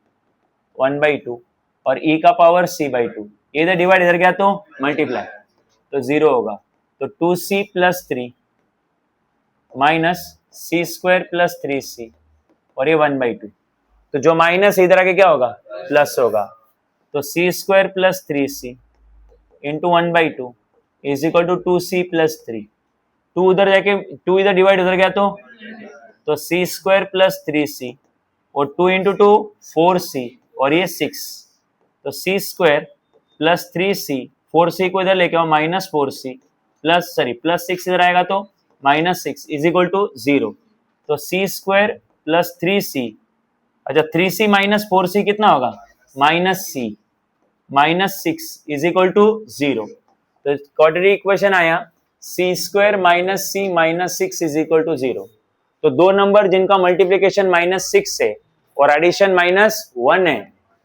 1 by two, और e का पावर c बाई टू, इधर डिवाइड इधर गया तो मल्टीप्लाई, तो 0 होगा, तो 2c plus 3 minus c square plus 3c, और ये 1 बाई टू, तो जो माइनस इधर आके क्या होगा, प्लस होगा, तो c square plus 3c into 1 by two is equal to 2c plus 3, 2 उधर जाके 2 इधर डिवाइड उधर गया तो c स्क्वायर प्लस 3c, और 2 इंटू 2 4c, और ये 6, तो c square plus 3c, 4c को इधर लेके आओ माइनस 4c प्लस प्लस 6 इधर आएगा तो माइनस 6 इज इक्वल टू 0, तो c स्क्वायर प्लस 3c, अच्छा 3c माइनस 4c कितना होगा, minus c, minus 6 is equal to 0, तो क्वाड्रेटिक इक्वेशन आया c square minus c minus 6 is equal to 0। तो दो नंबर जिनका मल्टीप्लीकेशन माइनस 6 है और एडिशन माइनस 1 है,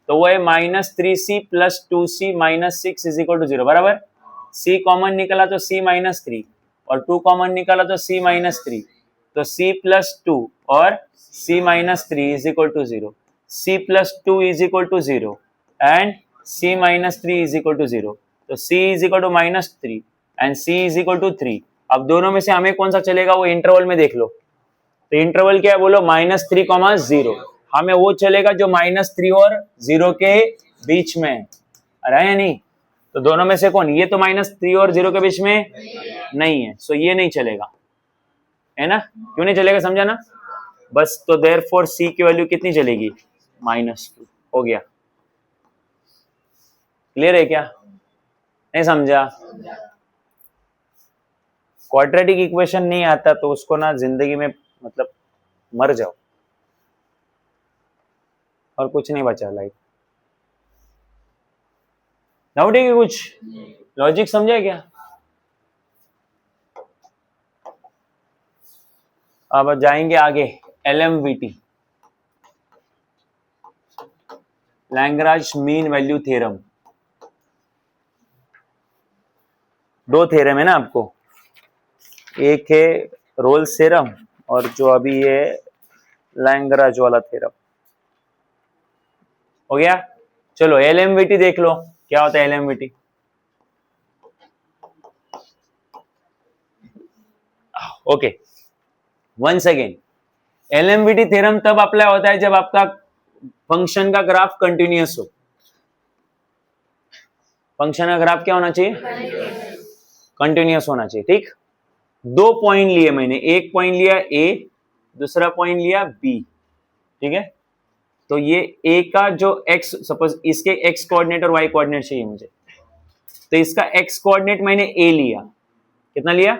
तो वो है minus 3c plus 2c minus 6 is equal to 0, बराबर। c कॉमन निकला तो c माइनस 3, और 2 कॉमन निकला तो c माइनस 3, तो c प्लस 2 और c minus 3 is equal to 0, c plus 2 is equal to 0 and c minus 3 is equal to 0, तो c is equal to minus 3 and c is equal to 3। अब दोनों में से हमें कौन सा चलेगा, वो इंटरवल में देख लो, तो इंटरवल क्या है बोलो, माइनस 3 कॉमा 0, हमें वो चलेगा जो माइनस 3 और 0 के बीच में है, अरे या नहीं, तो दोनों में से कौन, ये तो माइनस 3 और 0 के बीच में नहीं है, सो ये नहीं चलेगा, है ना, क्यों नहीं चलेगा समझा ना, बस, तो देयरफॉर c की वैल्यू कितनी चलेगी, -2, हो गया, क्लियर है क्या, नहीं समझा। क्वाड्रेटिक इक्वेशन नहीं आता तो उसको ना जिंदगी में मतलब मर जाओ, और कुछ नहीं बचा लाइफ। डाउट है कि कुछ लॉजिक समझा क्या, अब जाएंगे आगे, LMVT, Lagrange mean value theorem. दो थ्योरम है ना आपको, एक है रोल्स थ्योरम और जो अभी है लैग्रांज वाला थ्योरम, हो गया। चलो LMVT देख लो, क्या होता है LMVT। Okay, once again, LMVT theorem तब अप्लाई होता है जब आपका फंक्शन का ग्राफ कंटिन्यूअस हो। फंक्शन का ग्राफ क्या होना चाहिए, कंटिन्यूअस होना चाहिए, ठीक। दो पॉइंट लिए मैंने, एक पॉइंट लिया A, दूसरा पॉइंट लिया B, ठीक है। तो ये A का जो x, सपोज इसके x कोऑर्डिनेट और y कोऑर्डिनेट चाहिए मुझे, तो इसका x कोऑर्डिनेट मैंने A लिया, कितना लिया,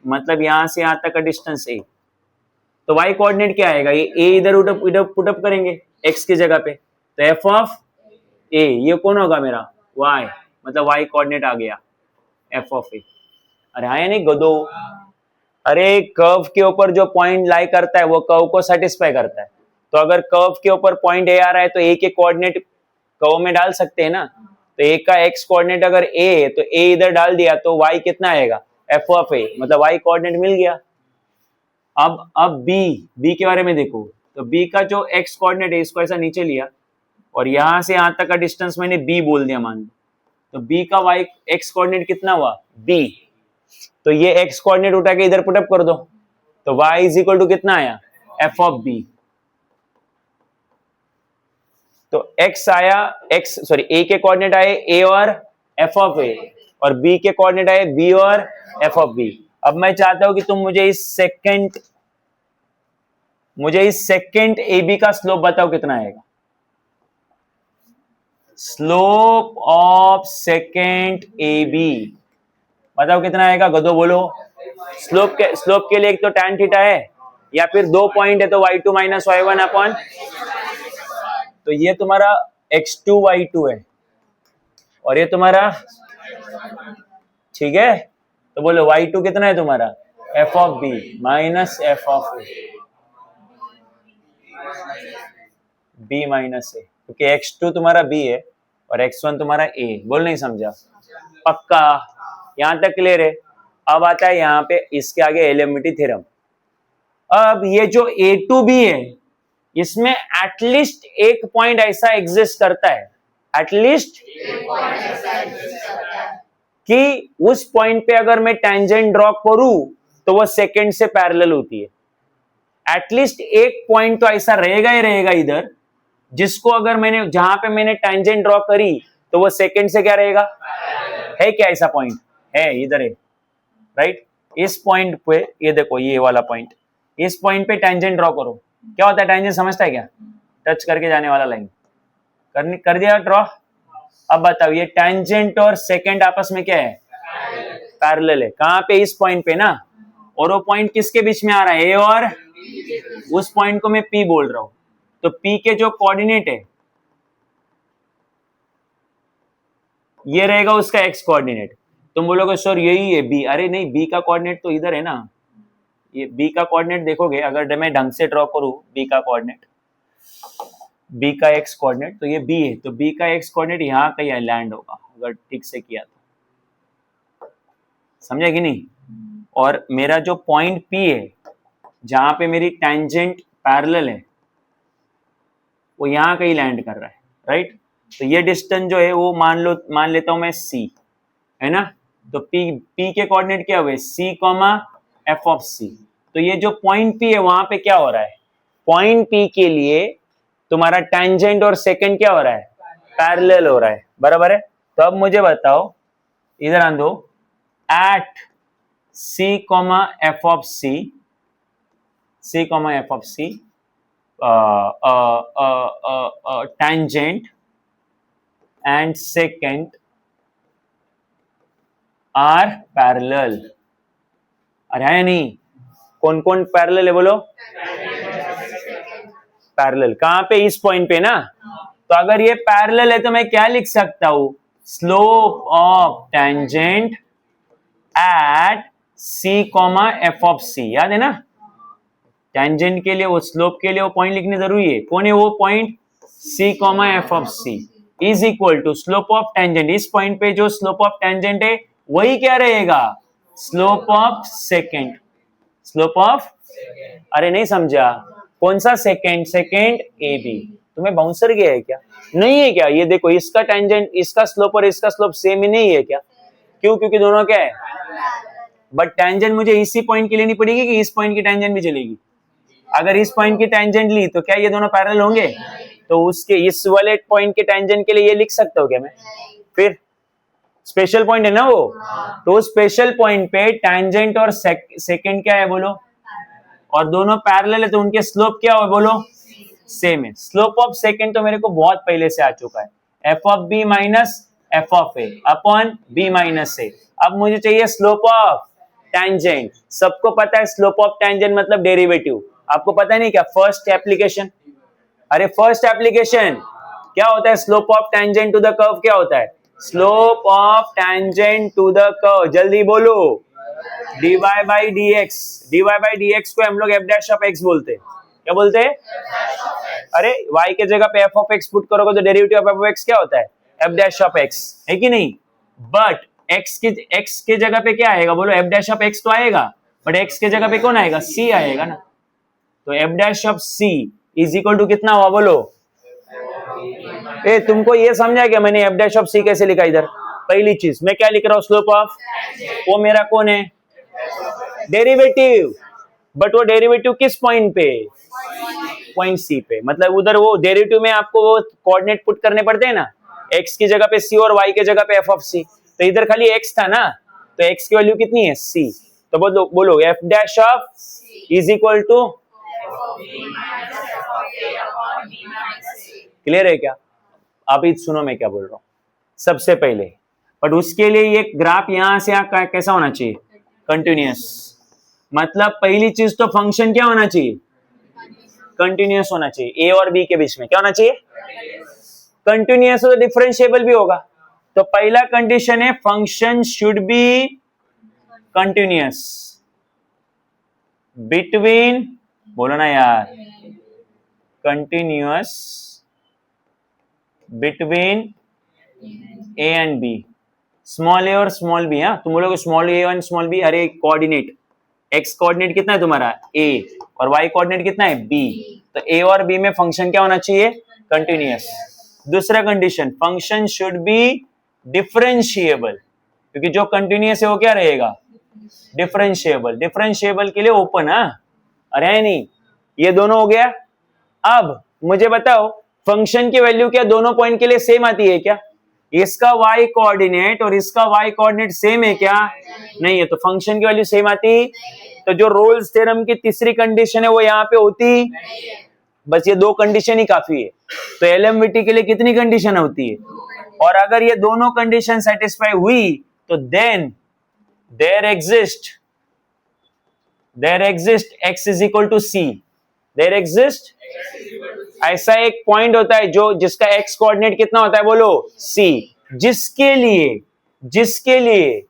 मतलब यहां से यहां तक का डिस्टेंस A, तो y कोऑर्डिनेट क्या आएगा, ये A इधर पुटअप करेंगे x की जगह पे, तो f ऑफ A ये कौन होगा मेरा, y, मतलब y कोऑर्डिनेट आ गया f ऑफ A, अरे हाँ या नहीं गदो, अरे कर्व के ऊपर जो पॉइंट लाई करता है वो कर्व को सेटिस्फाई करता है। तो अगर कर्व के ऊपर पॉइंट ए आ रहा है तो ए के कोऑर्डिनेट कर्व में डाल सकते हैं ना। तो ए का एक्स कोऑर्डिनेट अगर ए है तो ए इधर डाल दिया तो वाई कितना आएगा, एफ ऑफ ए, मतलब वाई कोऑर्डिनेट मिल गया। अब बी के बारे में देखो, तो बी का जो एक्स कोऑर्डिनेट है इसको ऐसा नीचे लिया और यहां से यहां तक का डिस्टेंस मैंने बी बोल दिया मान लो। तो बी का वाई एक्स कोऑर्डिनेट कितना हुआ, बी। तो ये एक्स कोऑर्डिनेट उठा के इधर पुटअप कर दो, तो y इज इक्वल टू कितना आया, एफ ऑफ बी। तो x आया, a के कोऑर्डिनेट आए a और f ऑफ a, और b के कोऑर्डिनेट आए b और f ऑफ b। अब मैं चाहता हूं कि तुम मुझे इस सेकंड ab का स्लोप बताओ कितना आएगा। स्लोप ऑफ सेकंड ab बताओ कितना आएगा, गदो बोलो। स्लोप के लिए एक तो tan थीटा है या फिर 2 पॉइंट है तो y2 माइनस y1 अपॉन, तो ये तुम्हारा x2 y2 है और ये तुम्हारा, ठीक है। तो बोलो y2 कितना है तुम्हारा, f of b minus f of b minus a, क्योंकि x2 तुम्हारा b है और x1 तुम्हारा a। बोल नहीं समझा, पक्का यहां तक क्लियर है। अब आता है यहाँ पे इसके आगे एलिमिटी थ्योरम। अब ये जो a टू b है इसमें एटलीस्ट एक पॉइंट ऐसा एग्जिस्ट करता है, एटलीस्ट कि उस पॉइंट पे अगर मैं टेंजेंट ड्रॉ करूं तो वो सेकंड से पैरेलल होती है। एटलीस्ट एक पॉइंट तो ऐसा रहेगा ही रहेगा इधर, जिसको अगर मैंने, जहां पे मैंने टेंजेंट ड्रॉ करी तो वो सेकंड से क्या रहेगा, है क्या ऐसा पॉइंट, है इधर है, राइट। इस पॉइंट पे ये देखो, ये वाला पॉइंट, इस पॉइंट पे टेंजेंट ड्रॉ करो, क्या होता है टेंजेंट समझता है क्या, टच करके जाने वाला लाइन, कर दिया ड्रॉ। अब बताओ ये टेंजेंट और सेकंड आपस में क्या है, पैरेलल है। कहां पे, इस पॉइंट पे ना, और वो पॉइंट किसके बीच में आ रहा है, ए और, उस पॉइंट को मैं पी बोल रहा हूं। तो पी के जो कोऑर्डिनेट है ये रहेगा उसका एक्स कोऑर्डिनेट। तुम बोलोगे सर यही है बी, अरे नहीं, बी का कोऑर्डिनेट तो इधर है ना। ये बी का कोऑर्डिनेट देखोगे अगर मैं ढंग से ड्रॉ करूं, बी का कोऑर्डिनेट, बी का एक्स कोऑर्डिनेट, तो ये बी है, तो बी का एक्स कोऑर्डिनेट यहाँ कहीं लैंड होगा अगर ठीक से किया तो, समझे कि नहीं। और मेरा जो पॉइंट पी है जहां पे मेरी टेंजेंट पैरेलल है वो यहाँ कहीं लैंड कर रहा है, राइट। तो ये डिस्टेंस जो है वो मान लेता हूं मैं सी, है ना। तो पी के कोऑर्डिनेट क्या हुए, सी कॉमा एफ ऑफ सी। तो ये जो पॉइंट पी है वहां पे क्या हो रहा है, पॉइंट पी के लिए तुम्हारा टेंजेंट और सेकंड क्या हो रहा है, पैरेलल हो रहा है, बराबर है। तो अब मुझे बताओ, इधर आन दो, at c comma f of c, c comma f of c, tangent and secant are parallel। अरे है नहीं, कौन कौन पैरेलल है बोलो, पैरेलल कहां पे, इस पॉइंट पे ना। तो अगर ये पैरेलल है तो मैं क्या लिख सकता हूं, slope of tangent at c comma f of c. याद है ना, टेंजेंट के लिए वो, स्लोप के लिए वो पॉइंट लिखने जरूरी है। कौन है वो point, c comma f of c is equal to slope of tangent. इस पॉइंट पे जो स्लोप ऑफ टेंजेंट है वही क्या रहेगा, slope of secant, slope of, अरे नहीं समझा, कौन सा सेकंड, सेकंड ए बी। तुम्हें बाउंसर गया है क्या, नहीं है क्या, ये देखो इसका टेंजेंट, इसका स्लोप और इसका स्लोप सेम ही नहीं है क्या, क्यों, क्योंकि दोनों क्या है, बट टेंजेंट मुझे इसी पॉइंट की लेनी पड़ेगी कि इस पॉइंट की टेंजेंट भी चलेगी। अगर इस पॉइंट की टेंजेंट ली तो क्या ये दोनों पैरेलल होंगे, तो उसके इस वाले पॉइंट के टेंजेंट के लिए ये लिख सकता हूं क्या मैं, फिर स्पेशल पॉइंट है ना वो। तो स्पेशल पॉइंट पे टेंजेंट और सेकंड क्या है बोलो, और दोनों पैरेलल है तो उनके स्लोप क्या हो बोलो, सेम है। स्लोप ऑफ सेकंड तो मेरे को बहुत पहले से आ चुका है, f of b minus f of a upon b minus a. अब मुझे चाहिए स्लोप ऑफ टेंजेंट। सबको पता है स्लोप ऑफ टेंजेंट मतलब डेरिवेटिव, आपको पता नहीं क्या, फर्स्ट एप्लीकेशन। अरे फर्स्ट एप्लीकेशन क्या होता है, slope of tangent to the curve क्या होता है, slope of tangent to the curve, जल्दी बोलो, dy बाई dx को हम लोग f डैश ऑफ x बोलते हैं। क्या बोलते हैं? अरे y के जगह पे f ऑफ x पुट करोगे तो derivative of f of x क्या होता है? f डैश ऑफ x, है कि नहीं? बट x के जगह पे क्या आएगा बोलो? f डैश ऑफ x तो आएगा, बट x के जगह पे कौन आएगा? c आएगा ना। तो f dash of c is equal to कितना हुआ बोलो? तुमको ये समझा क्या मैंने f डैश ऑफ c कैसे लिखा? इधर पहली चीज मैं क्या लिख रहा हूँ? स्लोप ऑफ, वो मेरा कौन है? डेरिवेटिव। बट वो डेरिवेटिव किस पॉइंट पे? पॉइंट सी पे। मतलब उधर वो डेरिवेटिव में आपको वो कोऑर्डिनेट पुट करने पड़ते हैं ना, x की जगह पे c और y के जगह पे f ऑफ c। तो इधर खाली x था ना, तो x की वैल्यू कितनी है? c। तो बोलो f dash of is equal to, clear है क्या? अभी सुनो मैं क्या बोल रहा हूं। सबसे पहले बट उसके लिए ये ग्राफ यहां से कैसा होना चाहिए? कंटिन्यूअस। मतलब पहली चीज तो फंक्शन क्या होना चाहिए? कंटिन्यूअस होना चाहिए। a और b के बीच में क्या होना चाहिए? कंटिन्यूअस हो तो डिफरेंशिएबल भी होगा। तो पहला कंडीशन है function should be continuous between, बोलो ना यार, continuous between a and b, small a और स्मॉल b। हाँ, तुम बोलोगे स्मॉल a और स्मॉल b, अरे कोऑर्डिनेट x कोऑर्डिनेट कितना है तुम्हारा? a, और y कोऑर्डिनेट कितना है? b। तो a और b में फंक्शन क्या होना चाहिए? कंटिन्यूअस। दूसरा condition, function should be differentiable, क्योंकि जो कंटिन्यूअस है वो क्या रहेगा? डिफरेंशिएबल। डिफरेंशिएबल के लिए ओपन, हाँ, अरे नहीं, ये दोनों हो गया। अब मुझे बताओ फंक्शन की वैल्यू क्या दोनों पॉइंट के लिए सेम आती है क्या? इसका y कोऑर्डिनेट और इसका y कोऑर्डिनेट सेम है क्या? नहीं है। तो फंक्शन की वैल्यू सेम आती, तो जो रोल्स थ्योरम की तीसरी कंडीशन है वो यहाँ पे होती। बस ये दो कंडीशन ही काफी है। तो एलएमवीटी के लिए कितनी कंडीशन होती है? और अगर ये दोनों कंडीशन सेटिस्फाई हुई तो then there exist x is equal to c। There exist, ऐसा एक पॉइंट होता है जो जिसका x कोऑर्डिनेट कितना होता है बोलो? c। जिसके लिए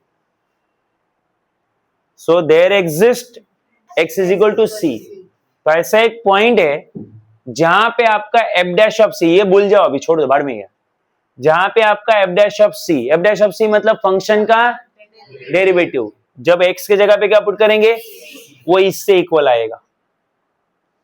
so there exist x is equal to c। तो ऐसा एक पॉइंट है जहां पे आपका f डैश ऑफ c, ये भूल जाओ अभी, छोड़ दो, बाढ़ में गया। जहां पे आपका f डैश ऑफ c मतलब फंक्शन का डेरिवेटिव, जब x के जगह पे क्या पुट करेंगे? वो इससे इक्वल आएगा।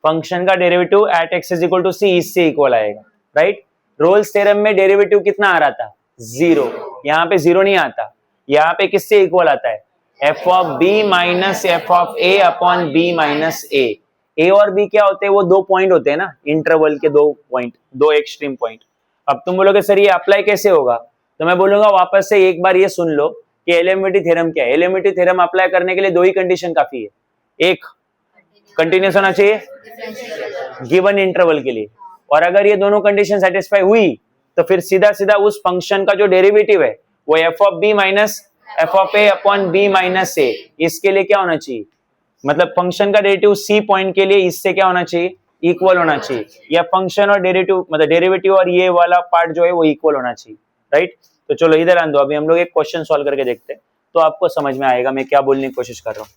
फंक्शन का derivative at x is equal to c इससे इक्वल आएगा, राइट? रोल्स थ्योरम में डेरिवेटिव कितना आ रहा था? 0। यहाँ पे 0 नहीं आता, यहाँ पे किससे इक्वल आता है? f of b minus f of a upon b minus a और b क्या होते हैं? वो दो पॉइंट होते हैं ना, इंटरवल के दो पॉइंट, दो एक्सट्रीम पॉइंट। अब तुम बोलोगे सर ये अप्लाई कैसे होगा? तो मैं बोलूंगा वापस से एक बार ये सुन लो कि एलिमिटी थ्योरम क्या है। एलिमिटी थ्योरम अप्लाई करने के लिए दो ही कंडीशन काफी है। एक, कंटिन्यूअस होना चाहिए गिवन इंटरवल के लिए, और अगर ये दोनों कंडीशन सेटिस्फाई हुई तो फिर सीधा सीधा उस फंक्शन का जो डेरिवेटिव है वो f of b minus f of a upon b minus a, इसके लिए क्या होना चाहिए? मतलब फंक्शन का डेरिवेटिव c पॉइंट के लिए इससे क्या होना चाहिए? इक्वल होना चाहिए, या फंक्शन और डेरिवेटिव मतलब डेरिवेटिव और ये वाला पार्ट जो है वो इक्वल होना चाहिए, राइट? तो चलो इधर आन दो, अभी हम लोग एक क्वेश्चन सॉल्व करके देखते हैं तो आपको समझ में आएगा मैं क्या बोलने की कोशिश कर रहा हूँ।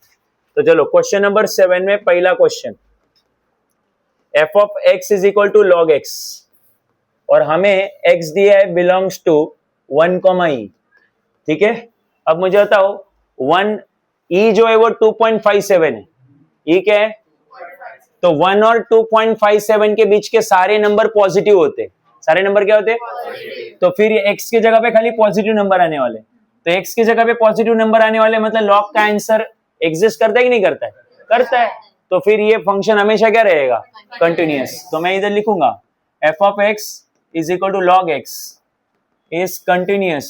तो चलो क्वेश्चन नंबर 7 में पहला question, f of x is equal to log x, और हमें x दिया है बिलोंग्स टू 1, e, ठीक है? अब मुझे बताओ 1 e जो है वो 2.57 है, e क्या है? तो 1 और 2.57 के बीच के सारे नंबर पॉजिटिव होते हैं। सारे नंबर क्या होते हैं? तो फिर x की जगह पे खाली पॉजिटिव नंबर आने वाले, तो x की जगह पे पॉजिटिव नंबर आने वाले मतलब log का आंसर एग्जिस्ट करता है कि नहीं करता है? करता है। तो फिर ये फंक्शन हमेशा क्या रहेगा? कंटिन्यूअस। तो मैं इधर लिखूंगा f of x is equal to log x is continuous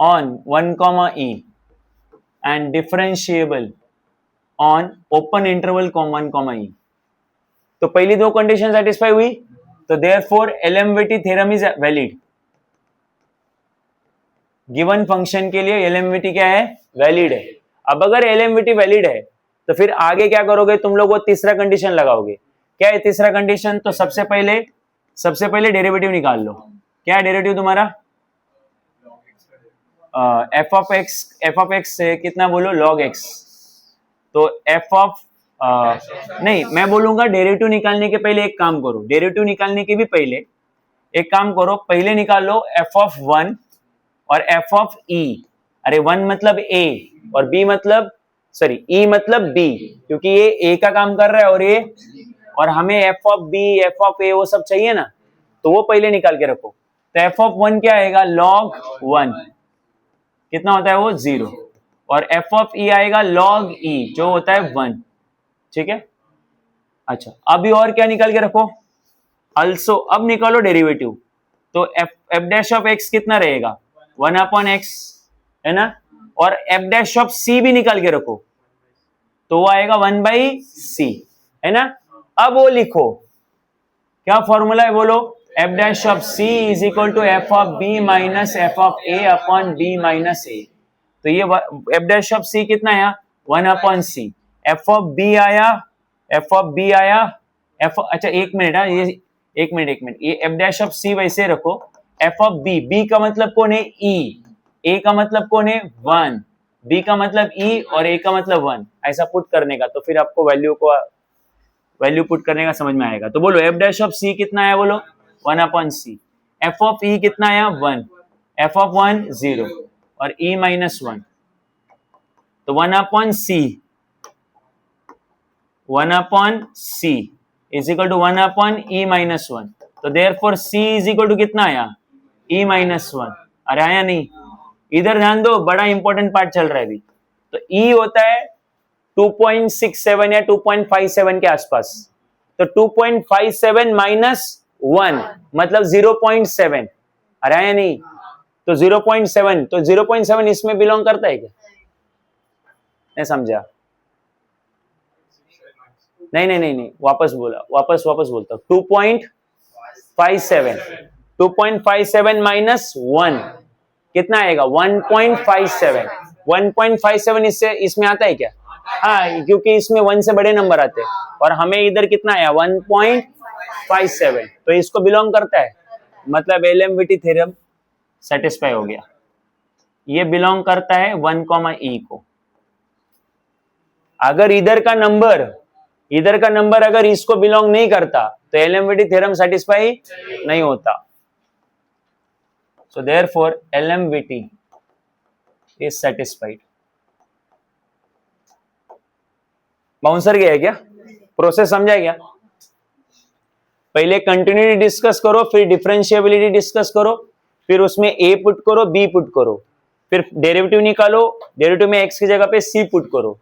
on 1, e and differentiable on open interval 1, e। तो पहली दो कंडीशन सेटिस्फाई हुई तो therefore LMVT theorem is valid. Given function के लिए एलएमवीटी क्या है? वैलिड है। अब अगर एलएमवीटी वैलिड है तो फिर आगे क्या करोगे तुम लोग? वो तीसरा कंडीशन लगाओगे। क्या है तीसरा कंडीशन? तो सबसे पहले डेरिवेटिव निकाल लो। क्या है डेरिवेटिव तुम्हारा? एफ ऑफ एक्स से कितना बोलो लॉग एक्स, तो एफ ऑफ नहीं, मैं बोलूंगा डेरिवेटिव निकालने के पहले एक काम करो, डेरिवेटिव निकालने के भी पहले एक काम करो, पहले निकालो एफ ऑफ वन और एफ ऑफ ई। अरे वन मतलब ए और बी मतलब सॉरी ई मतलब बी, क्योंकि ये ए का काम कर रहा है और ये, और हमें f of b f of a वो सब चाहिए ना, तो वो पहले निकाल के रखो। तो एफ ऑफ वन क्या आएगा, लॉग वन, कितना होता है वो 0, और एफ ऑफ ई आएगा लॉग ई जो होता है 1। ठीक है, अच्छा अभी और क्या निकाल के रखो, अल्सो अब निकालो डेरिवेटिव, तो एफ डैश ऑफ एक्स कितना रहेगा 1/x है ना, और एफ डैश ऑफ सी भी निकाल के रखो, तो वो आएगा 1/c है ना। अब वो लिखो, क्या फॉर्मूला है बोलो, f dash of c is equal to f of b minus f of a upon b minus a. तो ये एफ डैश ऑफ सी कितना आया 1/c, एफ ऑफ बी आया, एफ ऑफ बी आया, एफ, अच्छा एक मिनट, हाँ ये एक मिनट, ये एफ डैश ऑफ सी वैसे रखो, एफ ऑफ बी, बी का मतलब कौन है ई, ए का मतलब कौन है 1, बी का मतलब ई और ए का मतलब 1, ऐसा पुट करने का, तो फिर आपको वैल्यू पुट करने का समझ में आएगा। तो बोलो एफ डैश ऑफ सी कितना आया बोलो 1/c, एफ ऑफ ई कितना आया 1, एफ ऑफ 1 0 और e माइनस 1, तो 1/c is equal to 1/e minus 1, तो therefore c is equal to कितना आया e माइनस 1। अरे आया नहीं, इधर ध्यान दो, बड़ा इंपॉर्टेंट पार्ट चल रहा है अभी। तो e होता है 2.67 या 2.57 के आसपास, तो 2.57 माइनस 1 मतलब 0.7, अरे आया नहीं, तो 0.7, तो 0.7 इसमें बिलोंग करता है क्या, नहीं समझा, नहीं, वापस बोलता हूं, 2.57 माइनस 1 कितना आएगा 1.57, 1.57 इसमें आता है क्या, हाँ क्योंकि इसमें 1 से बड़े नंबर आते हैं, और हमें इधर कितना आया 1.57, तो इसको बिलोंग करता है, मतलब एलएमवीटी थ्योरम सेटिस्फाई हो गया, ये बिलोंग करता है 1, e को। अगर इधर का नंबर अगर इसको बिलोंग नहीं करता तो एलएमवीटी थ्योरम सेटिस्फाई नहीं होता, so therefore LMVT is satisfied. Bouncer गया है क्या, प्रोसेस समझा क्या, पहले कंटिन्यूटी डिस्कस करो, फिर डिफरेंशिएबिलिटी डिस्कस करो, फिर उसमें ए पुट करो बी पुट करो, फिर डेरिवेटिव निकालो, डेरिवेटिव में एक्स की जगह पे सी पुट करो,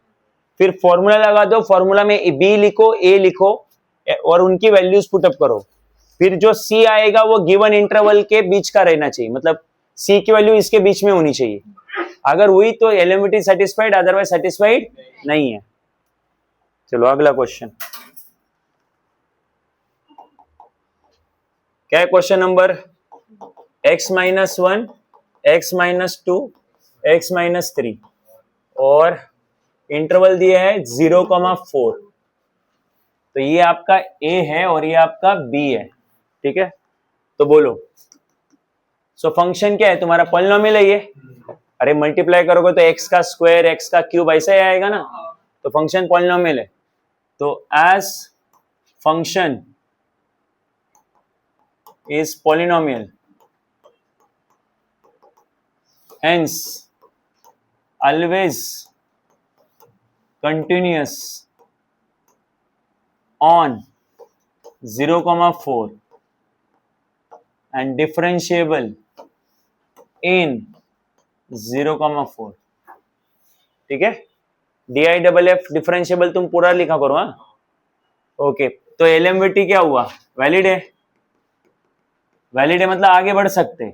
फिर फॉर्मूला लगा दो, फॉर्मूला में बी लिखो ए लिखो और उनकी वैल्यूज पुटअप करो, फिर जो सी आएगा वो गिवन इंटरवल के बीच का रहना चाहिए, मतलब सी की वैल्यू इसके बीच में होनी चाहिए, अगर हुई तो एलएमवीटी सेटिस्फाइड, अदरवाइज सेटिस्फाइड नहीं है। चलो अगला क्वेश्चन, क्या है question number, x minus 1, x minus 2, x minus 3 और इंटरवल दिया है 0,4, तो ये आपका a है और ये आपका b है, ठीक है। तो बोलो सो फंक्शन क्या है तुम्हारा, पॉलिनोमियल है ये, अरे मल्टीप्लाई करोगे तो x का स्क्वायर x का क्यूब ऐसा ही आएगा ना, तो फंक्शन पॉलिनोमियल है, तो as function is polynomial, hence always continuous on 0,4 and differentiable in 0,4, ठीक है। DIFF डिफरेंशिएबल तुम पूरा लिखा करो, हाँ ओके। तो एलएमवीटी क्या हुआ, वैलिड है, वैलिड है मतलब आगे बढ़ सकते,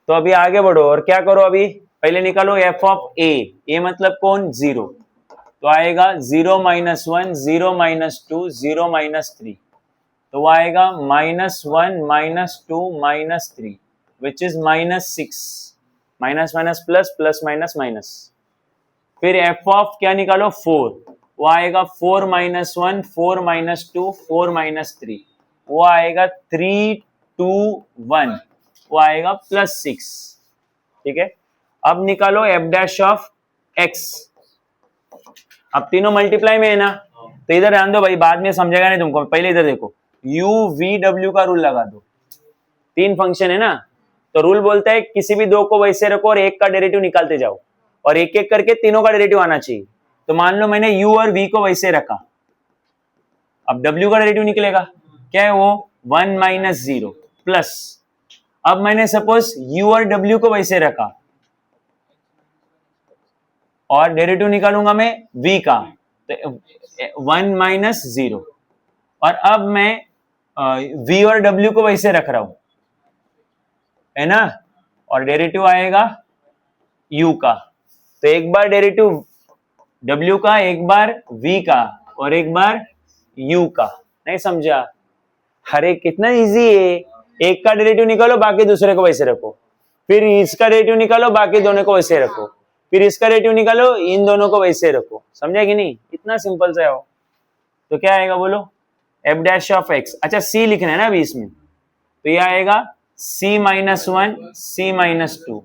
तो अभी आगे बढ़ो और क्या करो, अभी पहले निकालो एफ ऑफ ए मतलब कौन 0, तो आएगा 0 माइनस 1 0 माइनस 2 0 माइनस 3, तो वो आएगा -1 -2 -3 which is -6, minus minus plus plus minus minus, फिर एफ ऑफ क्या निकालो 4, वो आएगा 4 माइनस 1 4 माइनस 2 4 माइनस 3, वो आएगा 3 2 1, वो आएगा +6, ठीक है। अब निकालो एफ डैश ऑफ एक्स। अब तीनों मल्टीप्लाई में है ना, तो इधर ध्यान दो भाई, बाद में समझेगा नहीं तुमको, पहले इधर देखो, यू वी डब्ल्यू का रूल लगा दो। तीन फंक्शन है ना, तो रूल बोलता है किसी भी दो को वैसे रखो और एक का डेरिवेटिव निकालते जाओ, और एक एक करके तीनों का डेरिवेटिव आना चाहिए। तो मान लो मैंने u और v को वैसे रखा, अब w का डेरिवेटिव निकलेगा, क्या है वो 1 माइनस 0 प्लस, अब मैंने सपोज u और w को वैसे रखा और डेरिवेटिव निकालूंगा मैं v का, तो 1 माइनस 0, और अब मैं v और w को वैसे रख रहा हूं, है ना, और डेरिवेटिव आएगा u का। तो एक बार डेरिवेटिव w का, एक बार v का, और एक बार u का। नहीं समझा? अरे कितना इजी है, एक का डेरिवेटिव निकालो बाकी दूसरे को वैसे रखो, फिर इसका डेरिवेटिव निकालो बाकी दोनों को वैसे रखो, फिर इसका डेरिवेटिव निकालो इन दोनों को वैसे रखो। समझा कि नहीं? इतना सिंपल सा है वो। तो क्या आएगा बोलो, एफ डैश ऑफ एक्स। अच्छा c लिखना है ना अभी इसमें, तो ये आएगा c माइनस 1 c माइनस 2,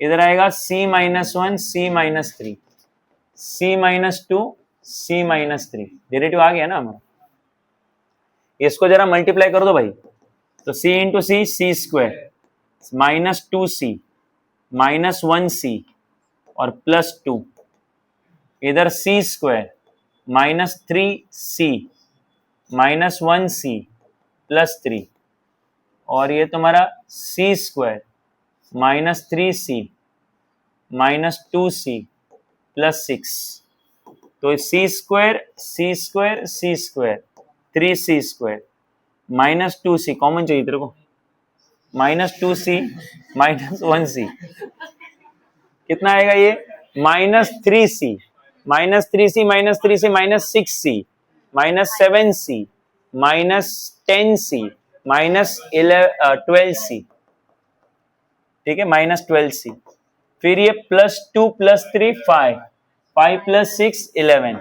इधर आएगा c minus 1 c minus 3 c minus 2 c minus 3। Derivative आ गया ना हमारा, इसको जरा मल्टीप्लाई कर दो भाई, तो c into c c square minus 2c माइनस 1c और प्लस 2, इधर c square minus 3c minus 1c plus 3, और ये तुम्हारा c square minus 3c minus 2c plus 6। तो c square c square c square 3c square minus 2c common चाहिए तेरे को, माइनस 2c माइनस 1c, कितना आएगा ये, minus 3c minus 3c minus 3c minus 6c minus 7c minus 10c minus 12c, ठीक है, माइनस 12c। फिर ये प्लस 2 प्लस 3 5, 5 प्लस 6 11,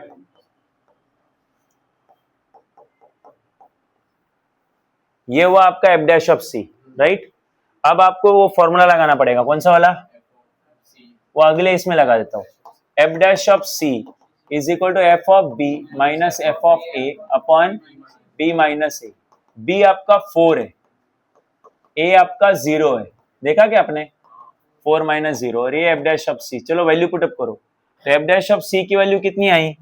ये हुआ आपका f dash of c, right. अब आपको वो फॉर्मूला लगाना पड़ेगा, कौन सा वाला, वो अगले इसमें लगा देता हूं। F dash of c is equal to f of b minus f of a upon b minus a. B आपका 4 है, ए आपका 0 है, देखा क्या आपने, 4 माइनस 0, और ये एफ डैश ऑफ सी। चलो वैल्यू पुटअप करो, तो एफ डैश ऑफ सी की वैल्यू कितनी आई,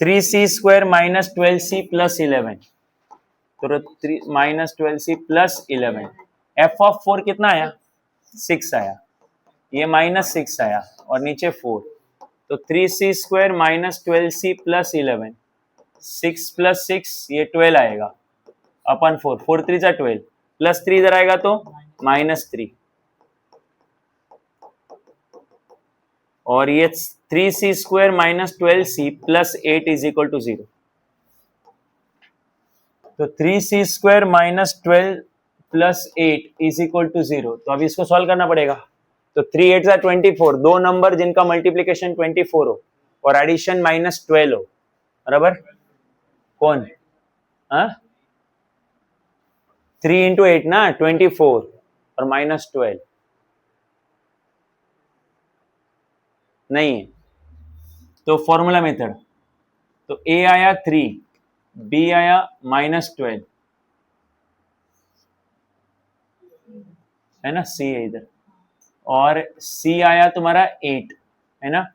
3c square minus 12c plus 11, तो minus 12c plus 11। F of 4 कितना आया, 6 आया, ये माइनस 6 आया और नीचे 4, तो 3c square minus 12c plus 11, 6 plus 6 ये 12 आएगा अपन 4, 4 3 जा 12 प्लस 3 इधर आएगा तो माइनस 3, और ये 3c square minus 12c plus 8 is equal to 0। तो 3c square minus 12 plus 8 is equal to 0। तो अभी इसको सॉल्व करना पड़ेगा। तो 3 8 जा 24, दो नंबर जिनका मल्टीप्लीकेशन 24 हो और एडिशन माइनस 12 हो, बराबर, कौन, हाँ 3 इंटू 8 ना 24 और माइनस 12 नहीं है, तो फॉर्मूला मेथड, तो a आया 3, b आया माइनस 12, है ना, c है इधर, और c आया तुम्हारा 8, है ना,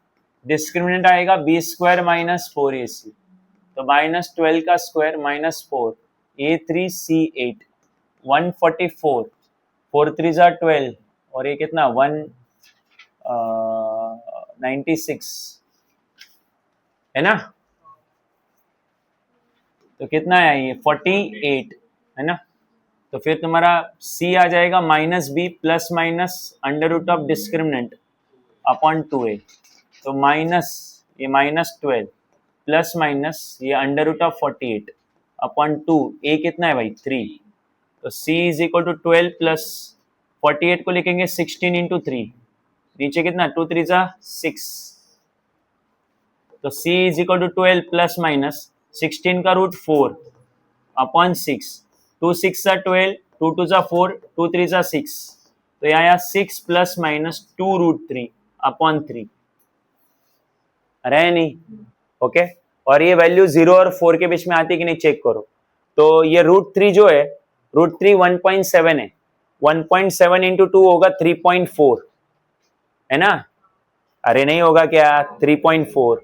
डिस्क्रिमिनेंट आएगा b स्क्वायर माइनस 4ac, तो माइनस 12 का स्क्वायर माइनस 4, a3 c8 144, 4 3 जा 12, और ये कितना 196, है ना, तो कितना है ये 48, है ना। तो फिर तुम्हारा c आ जाएगा minus b plus minus under root of discriminant upon 2a, तो माइनस ये माइनस 12 प्लस माइनस ये under root of 48 upon 2, a कितना है भाई 3, तो c is equal to 12 plus 48 को लिखेंगे 16 इंटू 3, नीचे कितना 2 3 जा 6, तो c is equal to 12 plus minus 16 का रूट 4 अपॉन 6, 2 6 जा 12, 2 2 जा 4, 2 3 जा 6, तो यहाँ आया 6 प्लस माइनस 2√3 अपॉन 3, रहे नहीं, ओके। और ये वैल्यू 0 और 4 के बीच में आती है कि नहीं चेक करो। तो ये √3 जो है, √3 1.7 है, 1.7 इंटू 2 होगा 3.4, है ना? अरे नहीं होगा क्या, 3.4,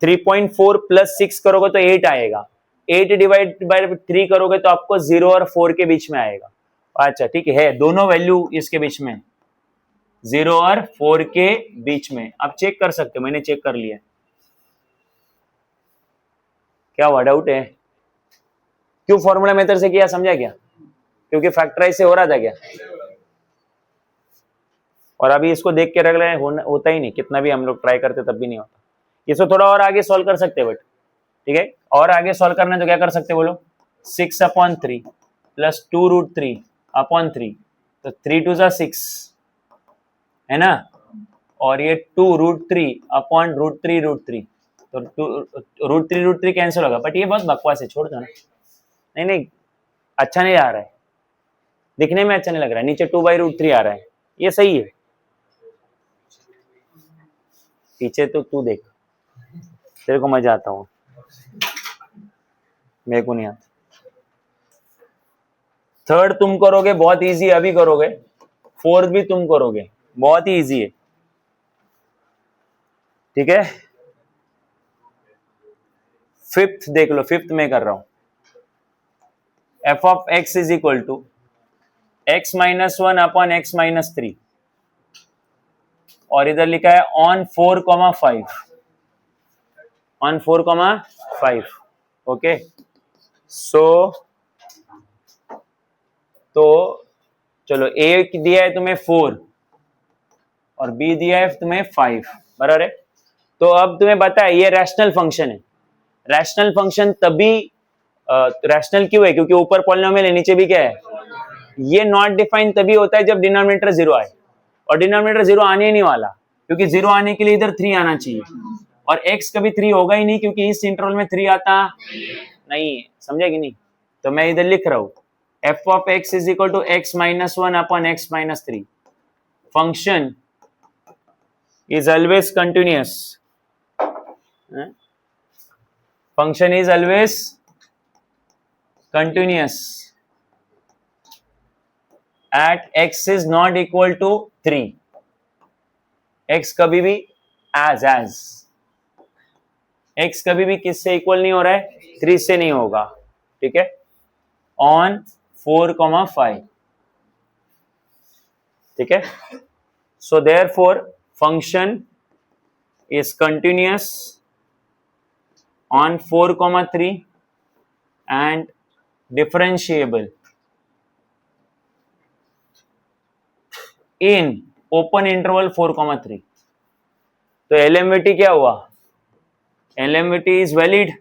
3.4 प्लस 6 करोगे तो 8 आएगा, 8 डिवाइड बाय 3 करोगे तो आपको 0 और 4 के बीच में आएगा। अच्छा ठीक है, दोनों वैल्यू इसके बीच में, 0 और 4 के बीच में। आप चेक कर सकते हो, मैंने चेक कर लिया। क्या हुआ, डाउट है? क्यों फॉर्मूला मेथड से किया, समझा क्या? क्योंकि फैक्टराइज से हो रहा था क्या? और अभी इसको देख के रख रहे हैं, होता ही नहीं, कितना भी हम लोग ट्राई करते तब भी नहीं होता। इसको थोड़ा और आगे सॉल्व कर सकते हैं बट, ठीक है, और आगे सॉल्व करना है तो क्या कर सकते बोलो, 6/3 प्लस 2√3 अपॉन 3, तो 3 2 जा 6, है ना? और ये 2√3 अपॉन √3, तो √3 कैंसिल होगा। बट ये बहुत बकवास है, छोड़ दो ना। नहीं नहीं, अच्छा नहीं आ रहा है, दिखने में अच्छा नहीं लग रहा है, नीचे 2/√3 आ रहा है, ये सही है। पीछे तो तू देख, तेरे को मजा आता हूँ, मेरे को नहीं आता। थर्ड तुम करोगे बहुत इजी, अभी करोगे। फोर्थ भी तुम करोगे, बहुत ही इजी है, ठीक है। फिफ्थ देख लो, फिफ्थ में कर रहा हूं। F of x is equal to x-1 upon x-3, और इधर लिखा है ऑन 4,5, ऑन 4,5, ओके। सो तो चलो, ए दिया है तुम्हें 4 और बी दिया है तुम्हें 5, बराबर है। तो अब तुम्हें पता है ये रैशनल फंक्शन है। रैशनल फंक्शन तभी रैशनल क्यों है, क्योंकि ऊपर पॉलिनोमियल है, नीचे भी क्या है, ये नॉट डिफाइंड तभी होता है जब डिनोमिनेटर 0 आए, और डिनोमिनेटर 0 आने ही नहीं वाला, क्योंकि 0 आने के लिए इधर 3 आना चाहिए, और x कभी 3 होगा ही नहीं, क्योंकि इस इंटरवल में 3 आता नहीं, समझे कि नहीं? तो मैं इधर लिख रहा हूं f of x is equal to x-1 upon x-3, function is always continuous, function is always continuous at x is not equal to 3, x कभी भी x कभी भी किससे इक्वल नहीं हो रहा है, 3 से नहीं होगा, ठीक है, ऑन 4,5, ठीक है। So therefore function is continuous on 4,3 and differentiable in open interval 4,3। तो LMVT क्या हुआ, LMVT is valid।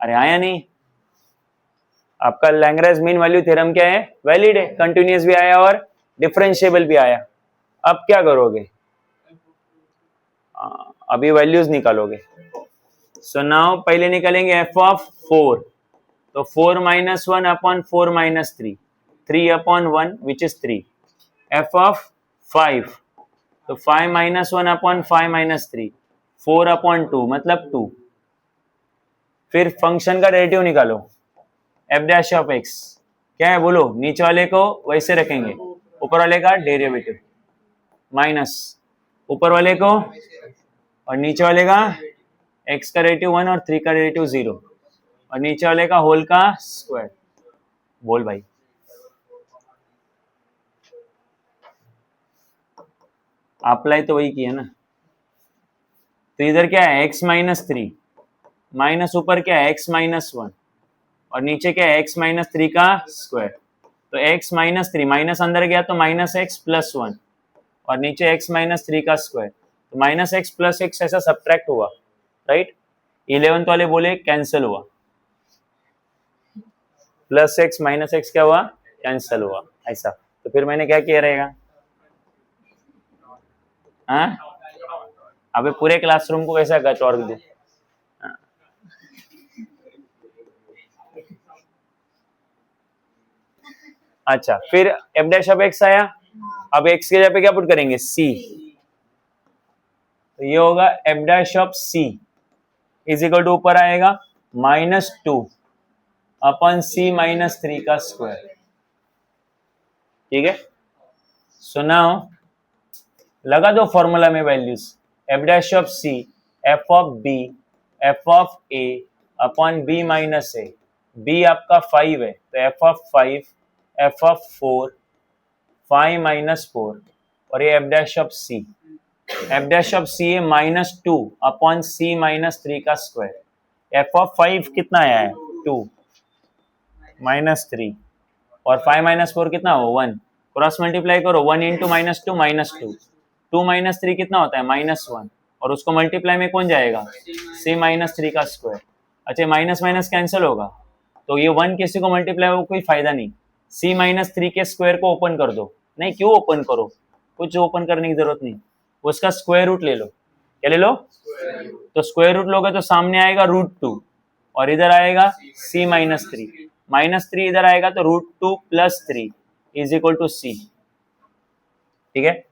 अरे आया नहीं, आपका लैग्रेंज मीन वैल्यू थ्योरम क्या है, वैलिड है, कंटिन्यूअस भी आया और डिफरेंशिएबल भी आया। अब क्या करोगे, अभी वैल्यूज निकालोगे। सो नाउ पहले निकालेंगे एफ ऑफ 4, तो 4-1 upon 4-3, 3/1 which is 3। F of 5, तो 5-1 अपॉन 5-3, 4/2 मतलब 2। फिर फंक्शन का डेरिवेटिव निकालो, एफ डैश ऑफ एक्स क्या है बोलो, नीचे वाले को वैसे रखेंगे, ऊपर वाले का डेरिवेटिव माइनस ऊपर वाले को, और नीचे वाले का x का डेरिवेटिव 1 और 3 का डेरिवेटिव 0, और नीचे वाले का होल का स्क्वायर। बोल भाई, अप्लाई तो वही किया ना। तो इधर क्या है x-3, माइनस ऊपर क्या है x-1, और नीचे क्या है x-3 का स्क्वायर। तो x-3 माइनस अंदर गया तो -x+1, और नीचे x-3 का स्क्वायर, तो -x + x ऐसा सब्ट्रैक्ट हुआ, राइट। 11th वाले बोले कैंसिल हुआ, +x -x क्या हुआ, कैंसिल हुआ, ऐसा। तो फिर मैंने क्या किया रहेगा, हाँ अबे पूरे क्लासरूम को कैसा टॉर्क दूं, अच्छा, फिर एफ डैश ऑफ एक्स आया, अब एक्स के जगह पे क्या पुट करेंगे, सी, तो ये होगा f dash of c is equal to ऊपर आएगा -2 अपन सी -3 का स्क्वायर। ठीक है, सुना हो, लगा दो फॉर्मूला में values, f dash of c f of b f of a upon b minus a, b आपका 5 है तो एफ ऑफ 5 एफ ऑफ 4 5 -4 और ये f dash of c, f dash of c है -2 अपॉन सी -3 का स्क्वायर। एफ ऑफ 5 कितना आया है 2 -3 और 5 -4 कितना हो 1, क्रॉस मल्टीप्लाई करो 1 इंटू -2 -2, 2 -3 कितना होता है -1 और उसको मल्टीप्लाई में कौन जाएगा सी -3 का स्क्वायर। अच्छा माइनस माइनस कैंसिल होगा तो ये 1 किसी को मल्टीप्लाई हो कोई फायदा नहीं, सी -3 के स्क्वायर को ओपन कर दो, नहीं क्यों ओपन करो, कुछ ओपन करने की जरूरत नहीं, उसका स्क्वायर रूट ले लो, क्या ले लो, तो स्क्वायर रूट लोगे तो सामने आएगा √2 और इधर आएगा c -3 इधर आएगा तो √2 + 3 इज इक्वल टू सी। ठीक है,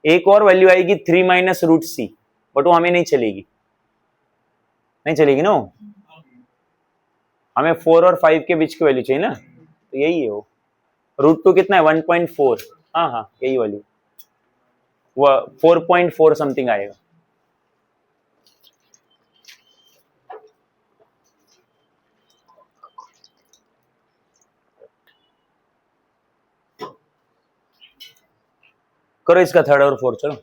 एक और वैल्यू आएगी 3 - √c बट वो हमें नहीं चलेगी, नहीं चलेगी ना, हमें 4 और 5 के बीच की वैल्यू चाहिए ना, तो यही है वो, √2 कितना है 1.4, हाँ हाँ यही वाली, वो 4.4 समथिंग आएगा। करो इसका थर्ड और फोर्थ, चलो।